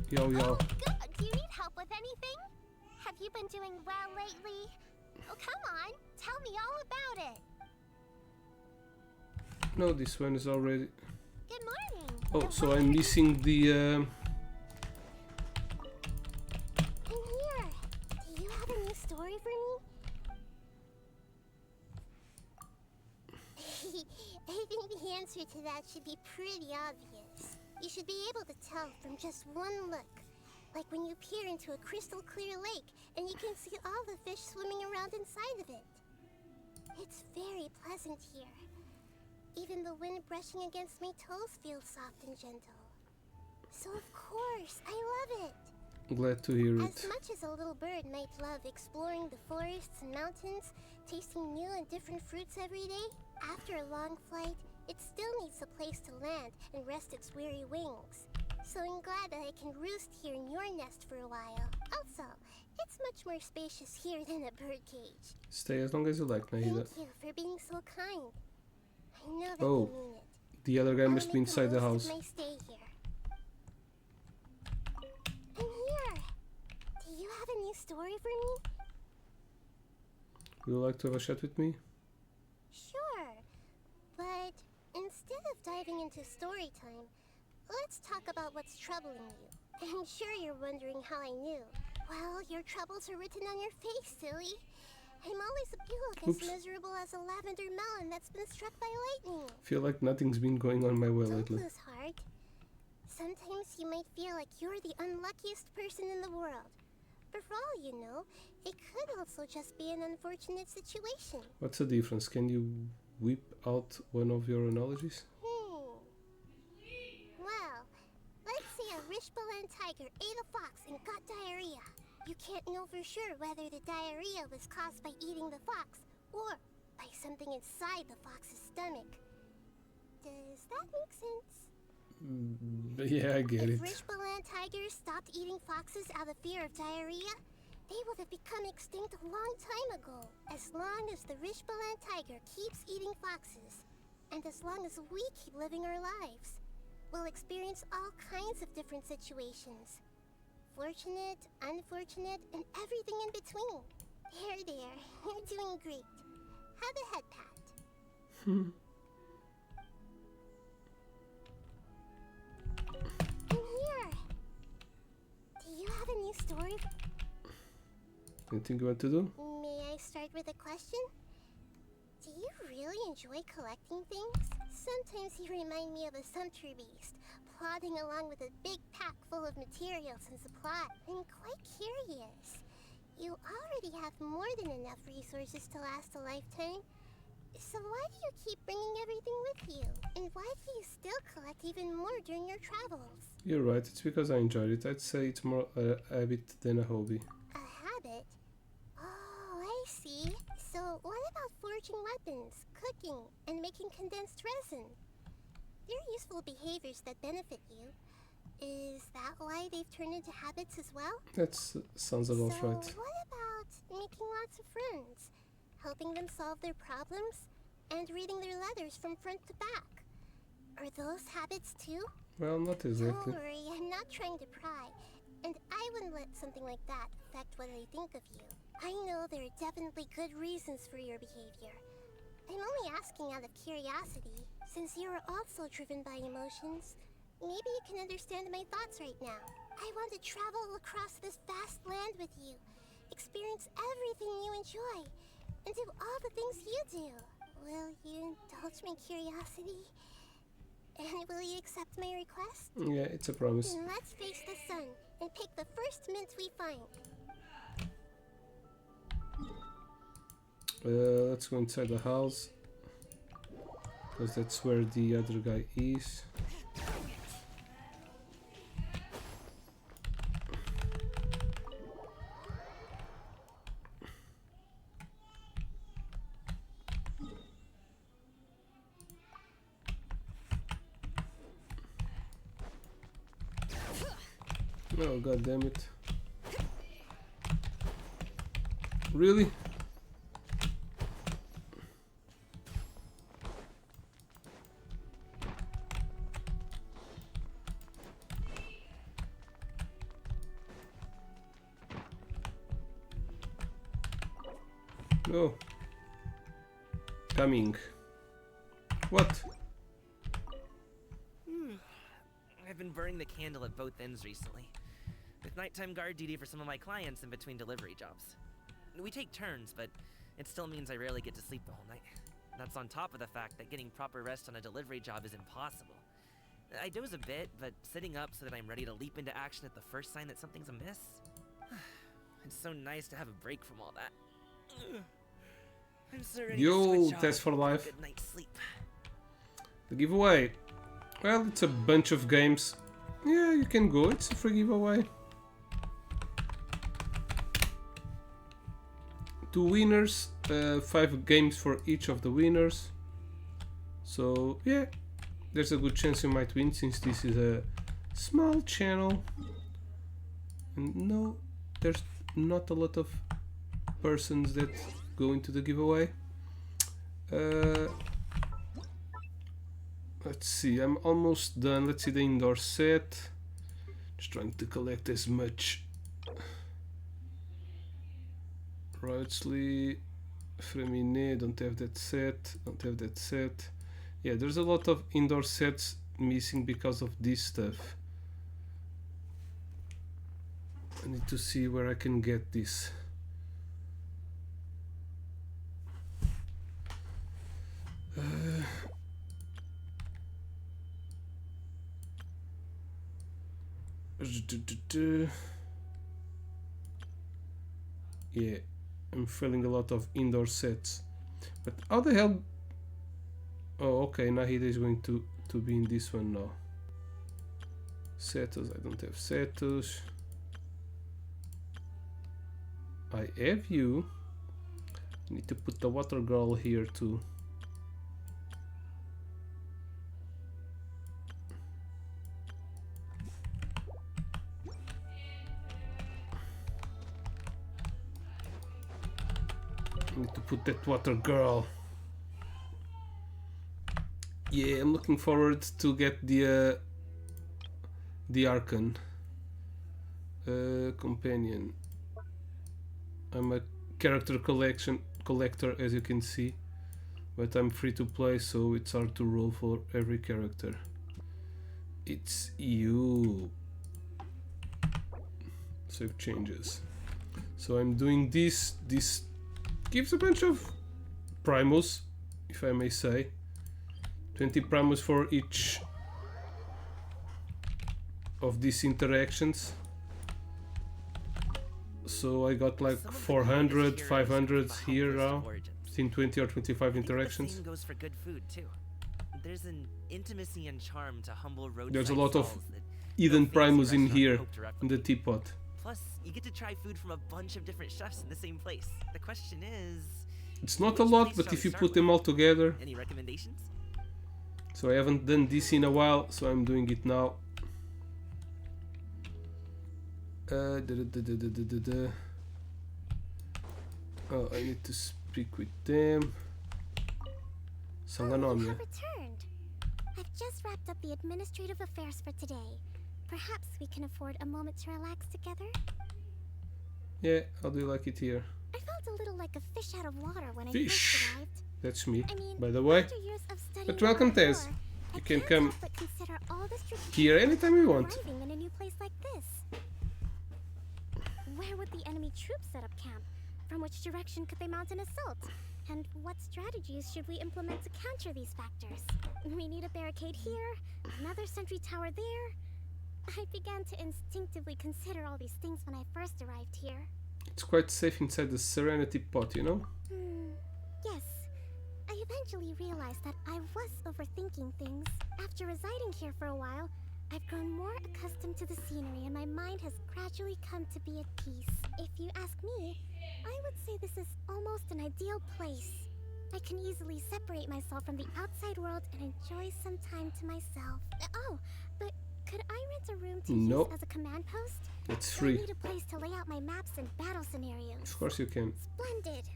Yo. Oh, good. Do you need help with anything? Have you been doing well lately? Oh, come on. Tell me all about it. No, this one is already. Good morning. Oh, so I'm missing the. I'm here. Do you have a new story for me? I think the answer to that should be pretty obvious. You should be able to tell from just one look. Like when you peer into a crystal clear lake and you can see all the fish swimming around inside of it. It's very pleasant here. Even the wind brushing against my toes feels soft and gentle. So of course, I love it. Glad to hear As it. much as a little bird might love exploring the forests and mountains, tasting new and different fruits every day, after a long flight, it still needs a place to land and rest its weary wings. So I'm glad that I can roost here in your nest for a while. Also, it's much more spacious here than a birdcage. Stay as long as you like, Nahida. Thank you for being so kind. I know that Oh, you mean it. the other guy I'll must be make inside the most of house. my stay here. I'm here. Do you have a new story for me? Would you like to have a chat with me? Sure. But instead of diving into story time, let's talk about what's troubling you. I'm sure you're wondering how I knew. Well, your troubles are written on your face, silly. I'm always you look as Oops. miserable as a lavender melon that's been struck by lightning. Feel like nothing's been going on my way Don't lately. lose heart. Sometimes you might feel like you're the unluckiest person in the world. But for all you know, it could also just be an unfortunate situation. What's the difference? Can you whip out one of your analogies? Well, let's say a Rishbalan tiger ate a fox and got diarrhea. You can't know for sure whether the diarrhea was caused by eating the fox or by something inside the fox's stomach. Does that make sense? Yeah, I get If it. Rishbalan tigers stopped eating foxes out of fear of diarrhea, they would have become extinct a long time ago. As long as the Rishbalan tiger keeps eating foxes, and as long as we keep living our lives, we'll experience all kinds of different situations. Fortunate, unfortunate, and everything in between. There, you're doing great. Have a head pat. I'm here. Do you have a new story? Anything you want to do? May I start with a question? Do you really enjoy collecting things? Sometimes you remind me of a sumpter beast, plodding along with a big pack full of materials and supplies. I'm quite curious. You already have more than enough resources to last a lifetime. So why do you keep bringing everything with you? And why do you still collect even more during your travels? You're right, it's because I enjoyed it. I'd say it's more a habit than a hobby. A habit? Oh, I see. So what about forging weapons, cooking, and making condensed resin? They're useful behaviors that benefit you. Is that why they've turned into habits as well? That sounds about So right. what about making lots of friends? Helping them solve their problems? And reading their letters from front to back? Are those habits too? Well, not exactly. Don't worry, I'm not trying to pry. And I wouldn't let something like that affect what I think of you. I know there are definitely good reasons for your behavior. I'm only asking out of curiosity, since you are also driven by emotions. Maybe you can understand my thoughts right now. I want to travel across this vast land with you, experience everything you enjoy, and do all the things you do. Will you indulge my curiosity? And will you accept my request? Yeah, it's a promise. Then let's face the sun and pick the first mint we find. Let's go inside the house, because that's where the other guy is. Oh, god damn it. Really? No. Coming. What? I've been burning the candle at both ends recently, with nighttime guard duty for some of my clients in between delivery jobs. We take turns, but it still means I rarely get to sleep the whole night. That's on top of the fact that getting proper rest on a delivery job is impossible. I doze a bit, but sitting up so that I'm ready to leap into action at the first sign that something's amiss. It's so nice to have a break from all that. I'm so ready to Yo, switch test off for and get a life. good night's sleep. The giveaway. Well, it's a bunch of games. Yeah, you can go. It's a free giveaway. 2 winners, 5 games for each of the winners. So yeah, there's a good chance you might win since this is a small channel. And no, there's not a lot of persons that go into the giveaway. Let's see, I'm almost done. Let's see the indoor set. Just trying to collect as much. Wrightsley, Freminet, don't have that set, don't have that set. Yeah, there's a lot of indoor sets missing because of this stuff. I need to see where I can get this. Yeah, I'm feeling a lot of indoor sets. But how the hell... Oh, okay, Nahida is going to be in this one now. Setos, I don't have Setos. I have you. Need to put the water girl here too. Need to put that water girl. Yeah, I'm looking forward to get the Archon companion. I'm a character collector, as you can see, but I'm free to play, so it's hard to roll for every character. It's you. Save changes. So I'm doing this. This gives a bunch of primos, if I may say. 20 primos for each of these interactions. So I got like 400, 500 here now. In 20 or 25 interactions. The same goes for good food too. There's an intimacy and charm to humble roadside There's a lot of stalls that hidden no fancy primos in restaurant here, hope to replicate. in the teapot. Plus, you get to try food from a bunch of different chefs in the same place. The question is... It's not a lot, but if you put them all together... Any recommendations? So I haven't done this in a while, so I'm doing it now. Oh, I need to speak with them. Oh, you have returned. I've just wrapped up the administrative affairs for today. Perhaps we can afford a moment to relax together? Yeah, how do you like it here? I felt a little like a fish out of water when I Fish! first arrived. That's me, I mean, by the way. after years of studying But welcome, the Tez. lore, You I can can't come help but consider all the strategic here anytime you want. arriving in a new place like this. Where would the enemy troops set up camp? From which direction could they mount an assault? And what strategies should we implement to counter these factors? We need a barricade here, another sentry tower there. I began to instinctively consider all these things when I first arrived here. It's quite safe inside the Serenity pot, you know? Yes. I eventually realized that I was overthinking things. After residing here for a while, I've grown more accustomed to the scenery and my mind has gradually come to be at peace. If you ask me, I would say this is almost an ideal place. I can easily separate myself from the outside world and enjoy some time to myself. Oh, but could I rent a room to use as a command post? It's free. I need a place to lay out my maps and battle scenarios. Of course you can. Splendid.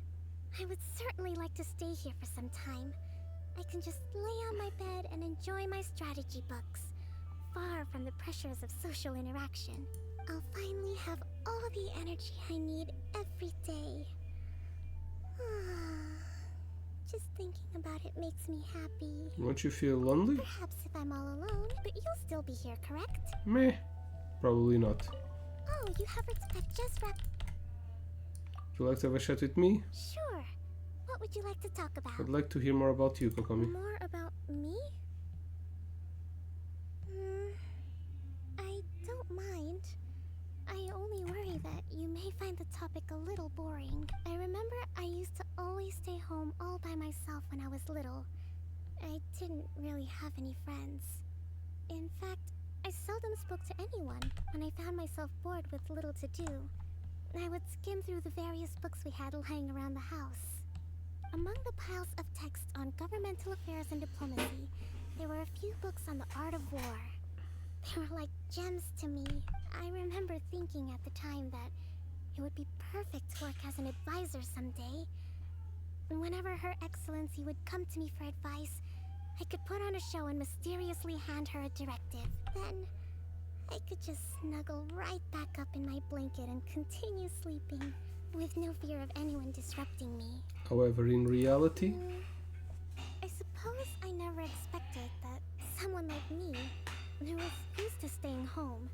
I would certainly like to stay here for some time. I can just lay on my bed and enjoy my strategy books, far from the pressures of social interaction. I'll finally have all the energy I need every day. Just thinking about it makes me happy. Won't you feel lonely? Perhaps if I'm all alone, but you'll still be here, correct? Meh. Probably not. Oh, you haven't. I've just wrapped. Would you like to have a chat with me? Sure. What would you like to talk about? I'd like to hear more about you, Kokomi. More about me? that you may find the topic a little boring. I remember I used to always stay home all by myself when I was little. I didn't really have any friends. In fact, I seldom spoke to anyone when I found myself bored with little to do. I would skim through the various books we had lying around the house. Among the piles of text on governmental affairs and diplomacy, there were a few books on the art of war. They were like gems to me. I remember thinking at the time that it would be perfect to work as an advisor someday. Whenever Her Excellency would come to me for advice, I could put on a show and mysteriously hand her a directive. Then, I could just snuggle right back up in my blanket and continue sleeping, with no fear of anyone disrupting me. However, in reality, I suppose I never expected that someone like me, who was used to staying home,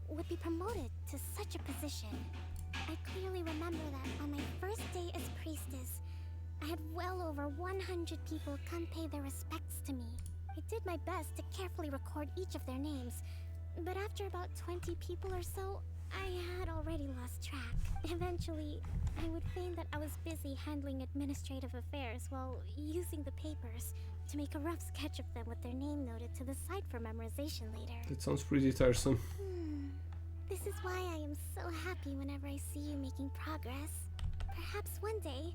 would be promoted to such a position. I clearly remember that on my first day as priestess, I had well over 100 people come pay their respects to me. I did my best to carefully record each of their names, but after about 20 people or so, I had already lost track. Eventually, I would feign that I was busy handling administrative affairs while using the papers to make a rough sketch of them with their name noted to the side for memorization later. that sounds pretty tiresome. This is why I am so happy whenever I see you making progress. Perhaps one day,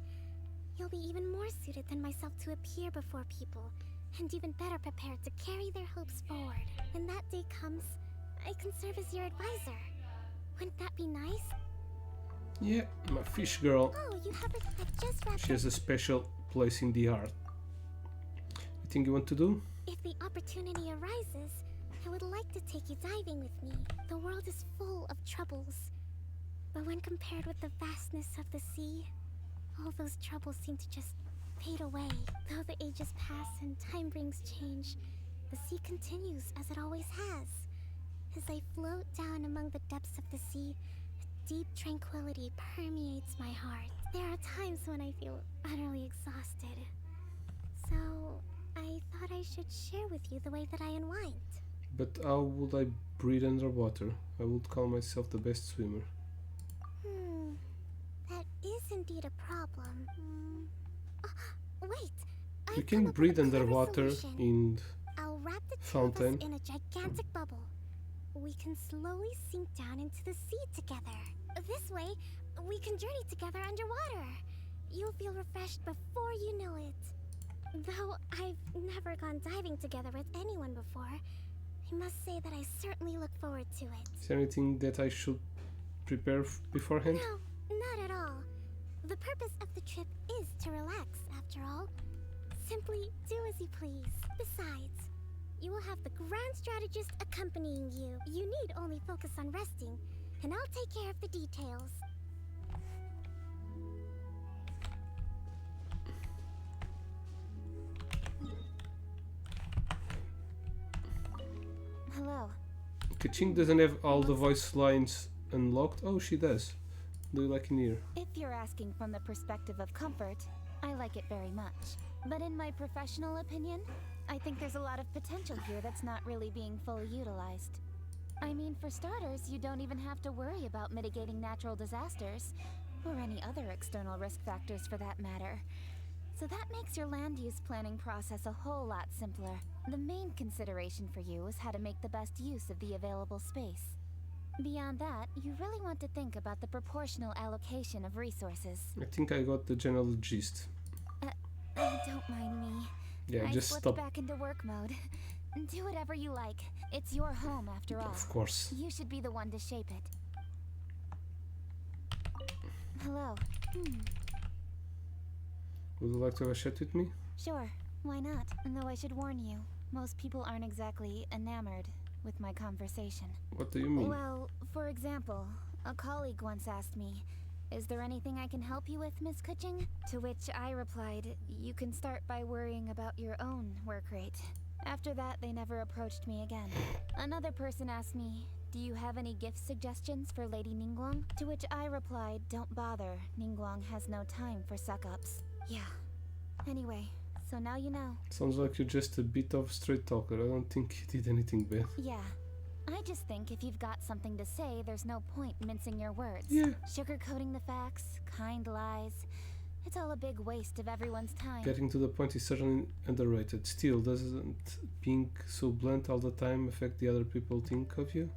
you'll be even more suited than myself to appear before people, and even better prepared to carry their hopes forward. When that day comes, I can serve as your advisor. Wouldn't that be nice? Yeah, my fish girl. Oh, you haven't. I've just wrapped She has a special place in the heart. You think you want to do? If the opportunity arises, I would like to take you diving with me. The world is full of troubles, but when compared with the vastness of the sea, all those troubles seem to just fade away. Though the ages pass and time brings change, the sea continues as it always has. As I float down among the depths of the sea, a deep tranquility permeates my heart. There are times when I feel utterly exhausted. So, I thought I should share with you the way that I unwind. But how would I breathe underwater? I would call myself the best swimmer. That is indeed a problem. Wait! You can breathe underwater in I'll wrap the two of us fountain. in a gigantic bubble. We can slowly sink down into the sea together. This way, we can journey together underwater. You'll feel refreshed before you know it. Though I've never gone diving together with anyone before, I must say that I certainly look forward to it. Is there anything that I should prepare beforehand? No, not at all. The purpose of the trip is to relax, after all. Simply do as you please. Besides, you will have the Grand Strategist accompanying you. You need only focus on resting, and I'll take care of the details. Hello. Kaching doesn't have all the voice lines unlocked. Oh, she does. Do you like in here? If you're asking from the perspective of comfort, I like it very much. But in my professional opinion, I think there's a lot of potential here that's not really being fully utilized. I mean, for starters, you don't even have to worry about mitigating natural disasters, or any other external risk factors for that matter. So that makes your land use planning process a whole lot simpler. The main consideration for you is how to make the best use of the available space. Beyond that, you really want to think about the proportional allocation of resources. I think I got the general gist. Don't mind me. Yeah, I just slipped stop. back into work mode. Do whatever you like. It's your home after all. Of course. You should be the one to shape it. Hello. Would you like to have a chat with me? Sure, why not? Though I should warn you, most people aren't exactly enamored with my conversation. What do you mean? Well, for example, a colleague once asked me, "Is there anything I can help you with, Miss Kuching?" To which I replied, "You can start by worrying about your own work rate." After that, they never approached me again. Another person asked me, "Do you have any gift suggestions for Lady Ningguang?" To which I replied, "Don't bother, Ningguang has no time for suck-ups." Yeah. Anyway, so now you know. Sounds like you're just a bit of straight talker. I don't think you did anything bad. Yeah. I just think if you've got something to say, there's no point mincing your words. Yeah. Sugarcoating the facts, kind lies. It's all a big waste of everyone's time. Getting to the point is certainly underrated. Still, doesn't being so blunt all the time affect the other people think of you?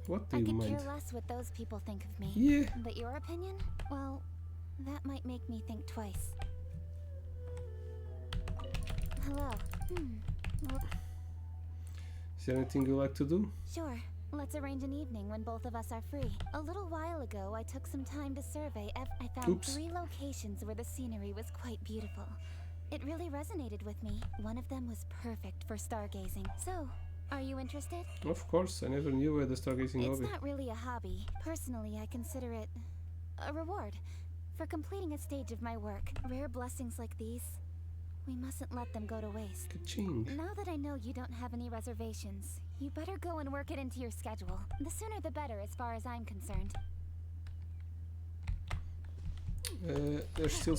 What do I you could mind? care less what those people think of me. Yeah. But your opinion? Well, that might make me think twice. Hello. Well, Is there anything you like to do? sure. Let's arrange an evening when both of us are free. A little while ago, I took some time to survey. I found Oops. 3 locations where the scenery was quite beautiful. It really resonated with me. One of them was perfect for stargazing. So, are you interested? Of course, I never knew where the stargazing It's hobby. not really a hobby. Personally, I consider it a reward for completing a stage of my work. Rare blessings like these, we mustn't let them go to waste. Ka-ching. Now that I know you don't have any reservations, you better go and work it into your schedule. The sooner the better as far as I'm concerned. There's still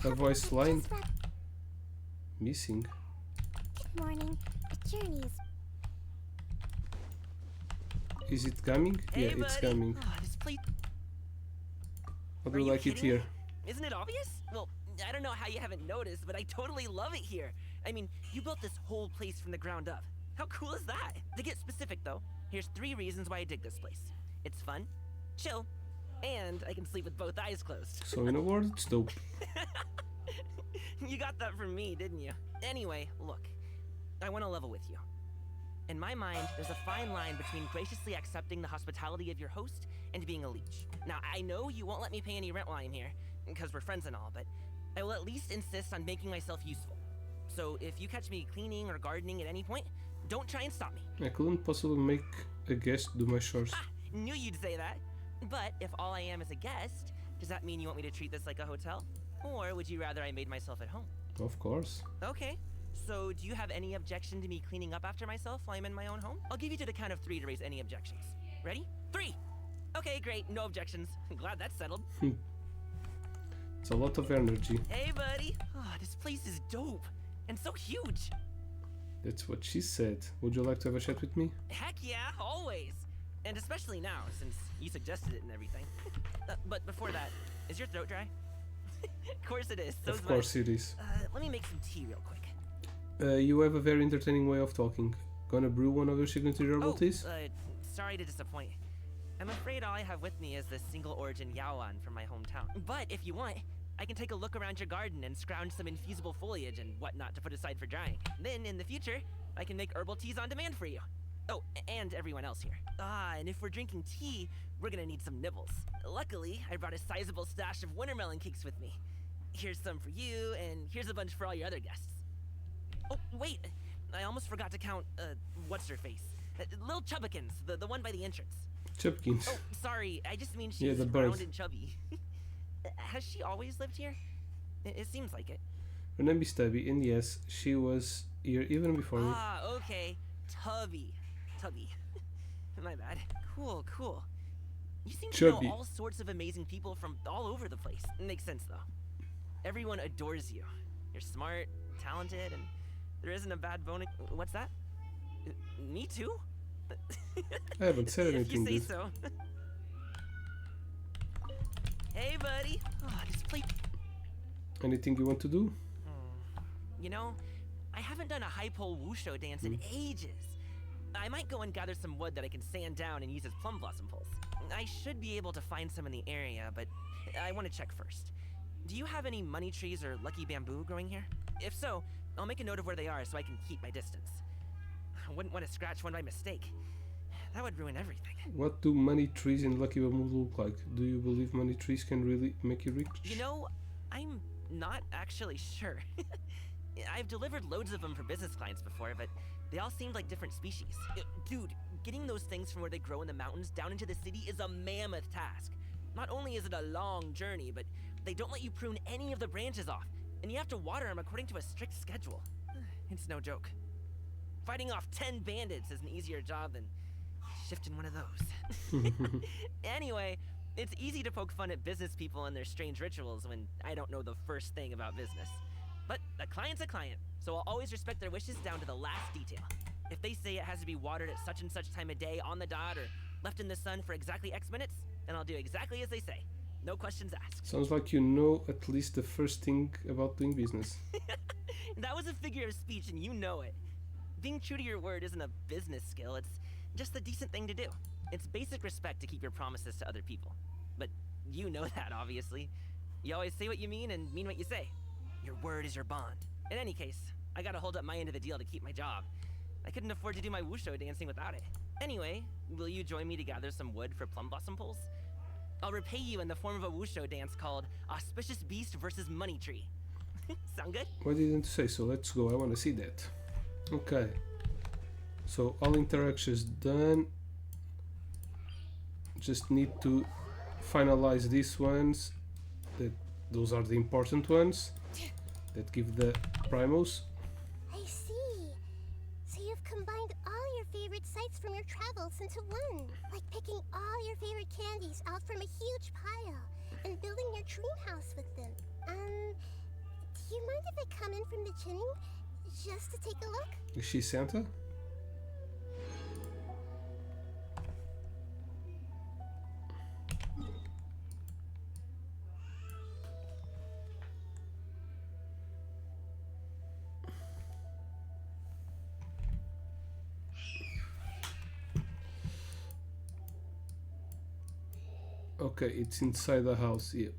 a voice line missing. Good morning. The journey is... Is it coming? Hey, Yeah, it's buddy. coming. Oh, this place. How do Are you you like it kidding? here? Isn't it obvious? Well, I don't know how you haven't noticed, but I totally love it here. I mean, you built this whole place from the ground up. How cool is that? To get specific, though, here's 3 reasons why I dig this place. It's fun, chill, and I can sleep with both eyes closed. So in a word, it's dope. You got that from me, didn't you? Anyway, look, I want to level with you. In my mind, there's a fine line between graciously accepting the hospitality of your host and being a leech. Now, I know you won't let me pay any rent while I'm here, because we're friends and all, but I will at least insist on making myself useful. So if you catch me cleaning or gardening at any point, don't try and stop me. I couldn't possibly make a guest do my chores. Knew you'd say that. But if all I am is a guest, does that mean you want me to treat this like a hotel? Or would you rather I made myself at home? Of course. Okay. So do you have any objection to me cleaning up after myself while I'm in my own home? I'll give you to the count of 3 to raise any objections. Ready? 3! Okay, great. No objections. I'm glad that's settled. It's a lot of energy. Hey, buddy. Oh, this place is dope. And so huge. That's what she said. Would you like to have a chat with me? Heck yeah, always. And especially now, since you suggested it and everything. But before that, is your throat dry? Of course it is. Of course it is. Let me make some tea real quick. You have a very entertaining way of talking. Gonna brew one of your signature herbal teas? Sorry to disappoint. I'm afraid all I have with me is this single origin yaoan from my hometown. But if you want, I can take a look around your garden and scrounge some infeasible foliage and whatnot to put aside for drying. Then, in the future, I can make herbal teas on demand for you. Oh, and everyone else here. And if we're drinking tea, we're gonna need some nibbles. Luckily, I brought a sizable stash of wintermelon cakes with me. Here's some for you, and here's a bunch for all your other guests. Oh, wait, I almost forgot to count, what's-her-face? Lil Chubbikins, the one by the entrance. Chubkins. Oh, sorry, I just mean she's Yeah, the bird. round and chubby. Has she always lived here? It seems like it. Her name is Tubby, and yes, she was here even before me. Okay. Tubby. My bad. Cool. You seem to Chubby. know all sorts of amazing people from all over the place. Makes sense, though. Everyone adores you. You're smart, talented, and there isn't a bad bone. What's that? Me too? I haven't said If anything, you say dude. so. Hey, buddy. This place. Anything you want to do? You know, I haven't done a high pole wushu dance in ages. I might go and gather some wood that I can sand down and use as plum blossom poles. I should be able to find some in the area, but I want to check first. Do you have any money trees or lucky bamboo growing here? If so, I'll make a note of where they are so I can keep my distance. I wouldn't want to scratch one by mistake. That would ruin everything. What do money trees in Lucky Bamboo look like? Do you believe money trees can really make you rich? You know, I'm not actually sure. I've delivered loads of them for business clients before, but they all seemed like different species. Dude, getting those things from where they grow in the mountains down into the city is a mammoth task. Not only is it a long journey, but they don't let you prune any of the branches off, and you have to water them according to a strict schedule. It's no joke. Fighting off 10 bandits is an easier job than shifting one of those. Anyway, it's easy to poke fun at business people and their strange rituals when I don't know the first thing about business. But a client's a client, so I'll always respect their wishes down to the last detail. If they say it has to be watered at such and such time of day on the dot or left in the sun for exactly X minutes, then I'll do exactly as they say. No questions asked. Sounds like you know at least the first thing about doing business. That was a figure of speech and you know it. Being true to your word isn't a business skill, it's just a decent thing to do. It's basic respect to keep your promises to other people. But you know that, obviously. You always say what you mean and mean what you say. Your word is your bond. In any case, I gotta hold up my end of the deal to keep my job. I couldn't afford to do my wushu dancing without it. Anyway, will you join me to gather some wood for plum blossom poles? I'll repay you in the form of a wushu dance called Auspicious Beast versus Money Tree. Sound good? Why didn't you say so? Let's go, I want to see that. Okay. So all interactions done. Just need to finalize these ones. Those are the important ones that give the primos. I see. So you've combined all your favorite sights from your travels into one. Like picking all your favorite candies out from a huge pile and building your dream house with them. Do you mind if I come in from the chinning just to take a look? Is she Santa? Okay, it's inside the house, yep.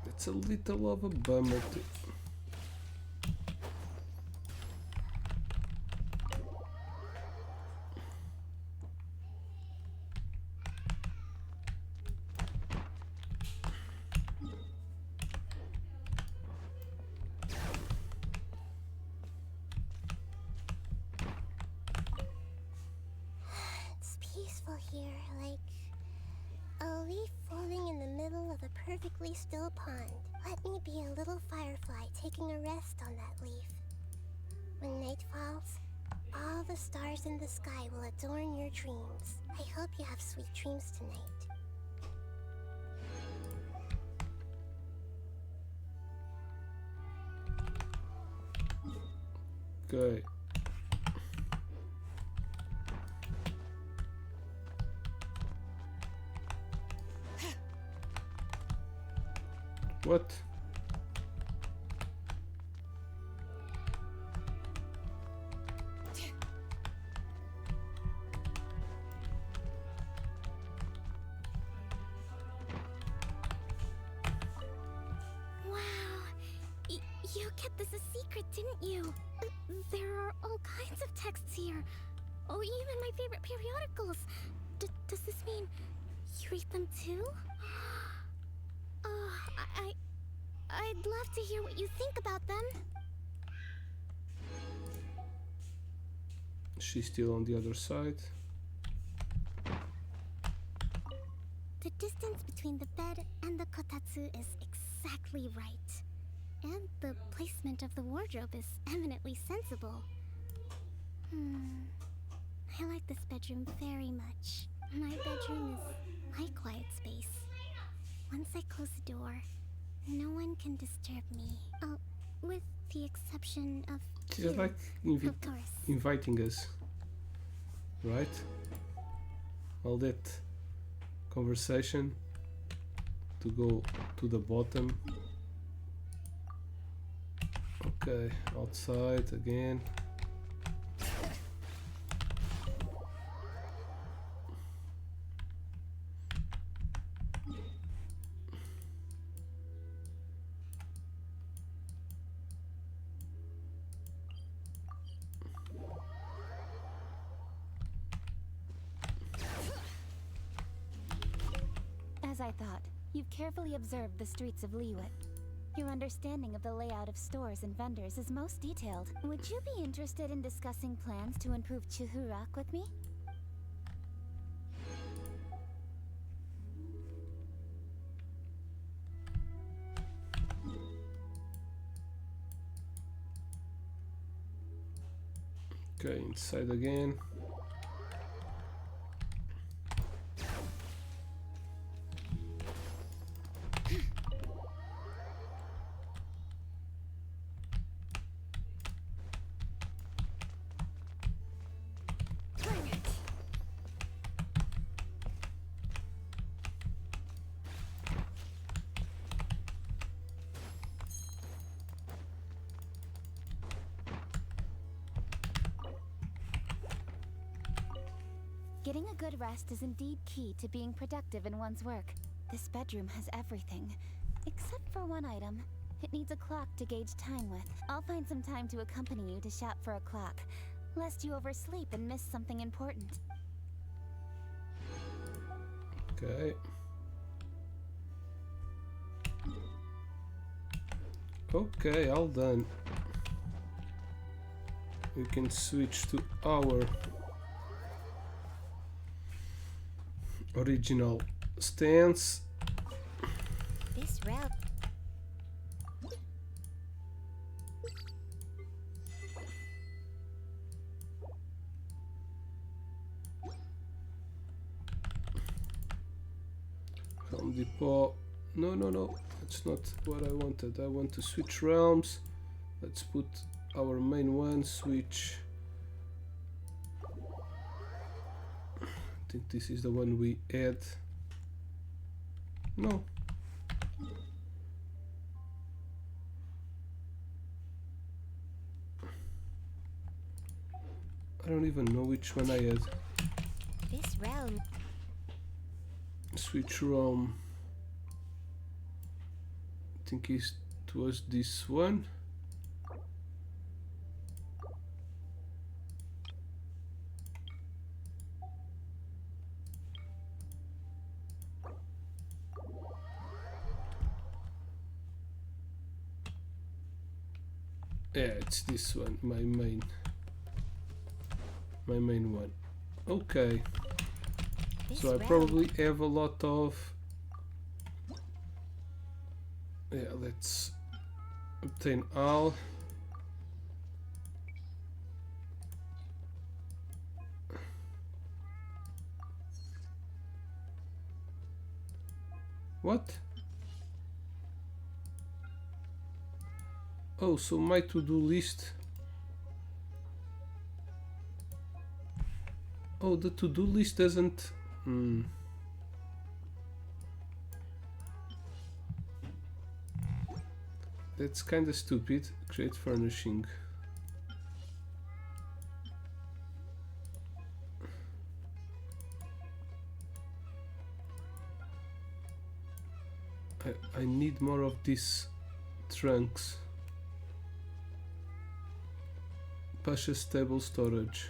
That's a little of a bummer too. It's peaceful here, like a leaf falling in the middle of a perfectly still pond. Let me be a little firefly taking a rest on that leaf. When night falls, all the stars in the sky will adorn your dreams. I hope you have sweet dreams tonight. Okay. What? Wow. You kept this a secret, didn't you? There are all kinds of texts here. Oh, even my favorite periodicals. Does this mean you read them too? Oh, I'd love to hear what you think about them. She's still on the other side. The distance between the bed and the kotatsu is exactly right. And the placement of the wardrobe is eminently sensible. I like this bedroom very much. My bedroom is my quiet space. Once I close the door, no one can disturb me. With the exception of She's you, like of course. inviting us, right? All that conversation to go to the bottom. Okay, outside again. As I thought, you've carefully observed the streets of Liwet. Your understanding of the layout of stores and vendors is most detailed. Would you be interested in discussing plans to improve Chuhurak with me? Okay, inside again. Getting a good rest is indeed key to being productive in one's work. This bedroom has everything, except for one item. It needs a clock to gauge time with. I'll find some time to accompany you to shop for a clock, lest you oversleep and miss something important. Okay. Okay, all done. We can switch to our original stance. This route. Home Depot. No. That's not what I wanted. I want to switch realms. Let's put our main one. Switch. I think this is the one we add. No. I don't even know which one I had. This realm. Switch realm. I think it was this one. Yeah, it's this one, my main one. Okay. So I probably have a lot of... Yeah, let's obtain all. What? Oh, so my to-do list... Oh, the to-do list doesn't... That's kinda stupid. Create furnishing. I need more of these trunks. Pasha stable storage.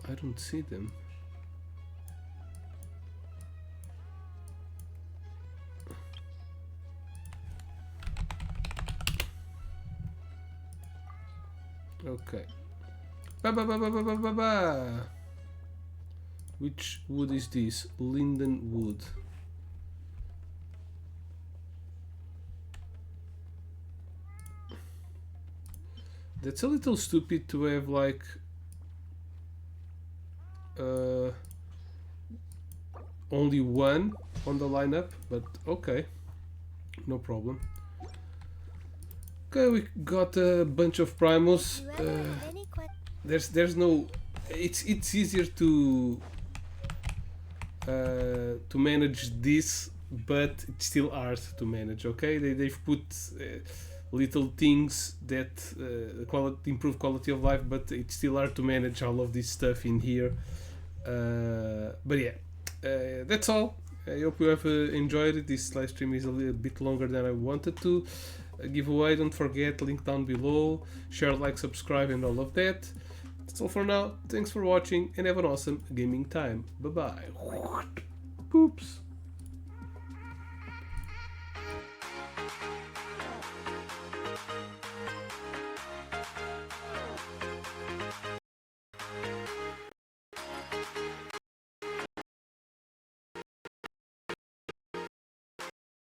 I don't see them. Okay. Ba. Which wood is this? Linden wood. That's a little stupid to have like only one on the lineup, but okay, no problem. Okay, we got a bunch of primals. There's no. It's easier to manage this, but it's still hard to manage. Okay, they've put little things that improve quality of life, but it's still hard to manage all of this stuff in here. But yeah, that's all. I hope you have enjoyed it. This live stream is a little bit longer than I wanted to. Giveaway, don't forget, link down below. Share, like, subscribe, and all of that. That's all for now. Thanks for watching and have an awesome gaming time. Bye bye. Poops.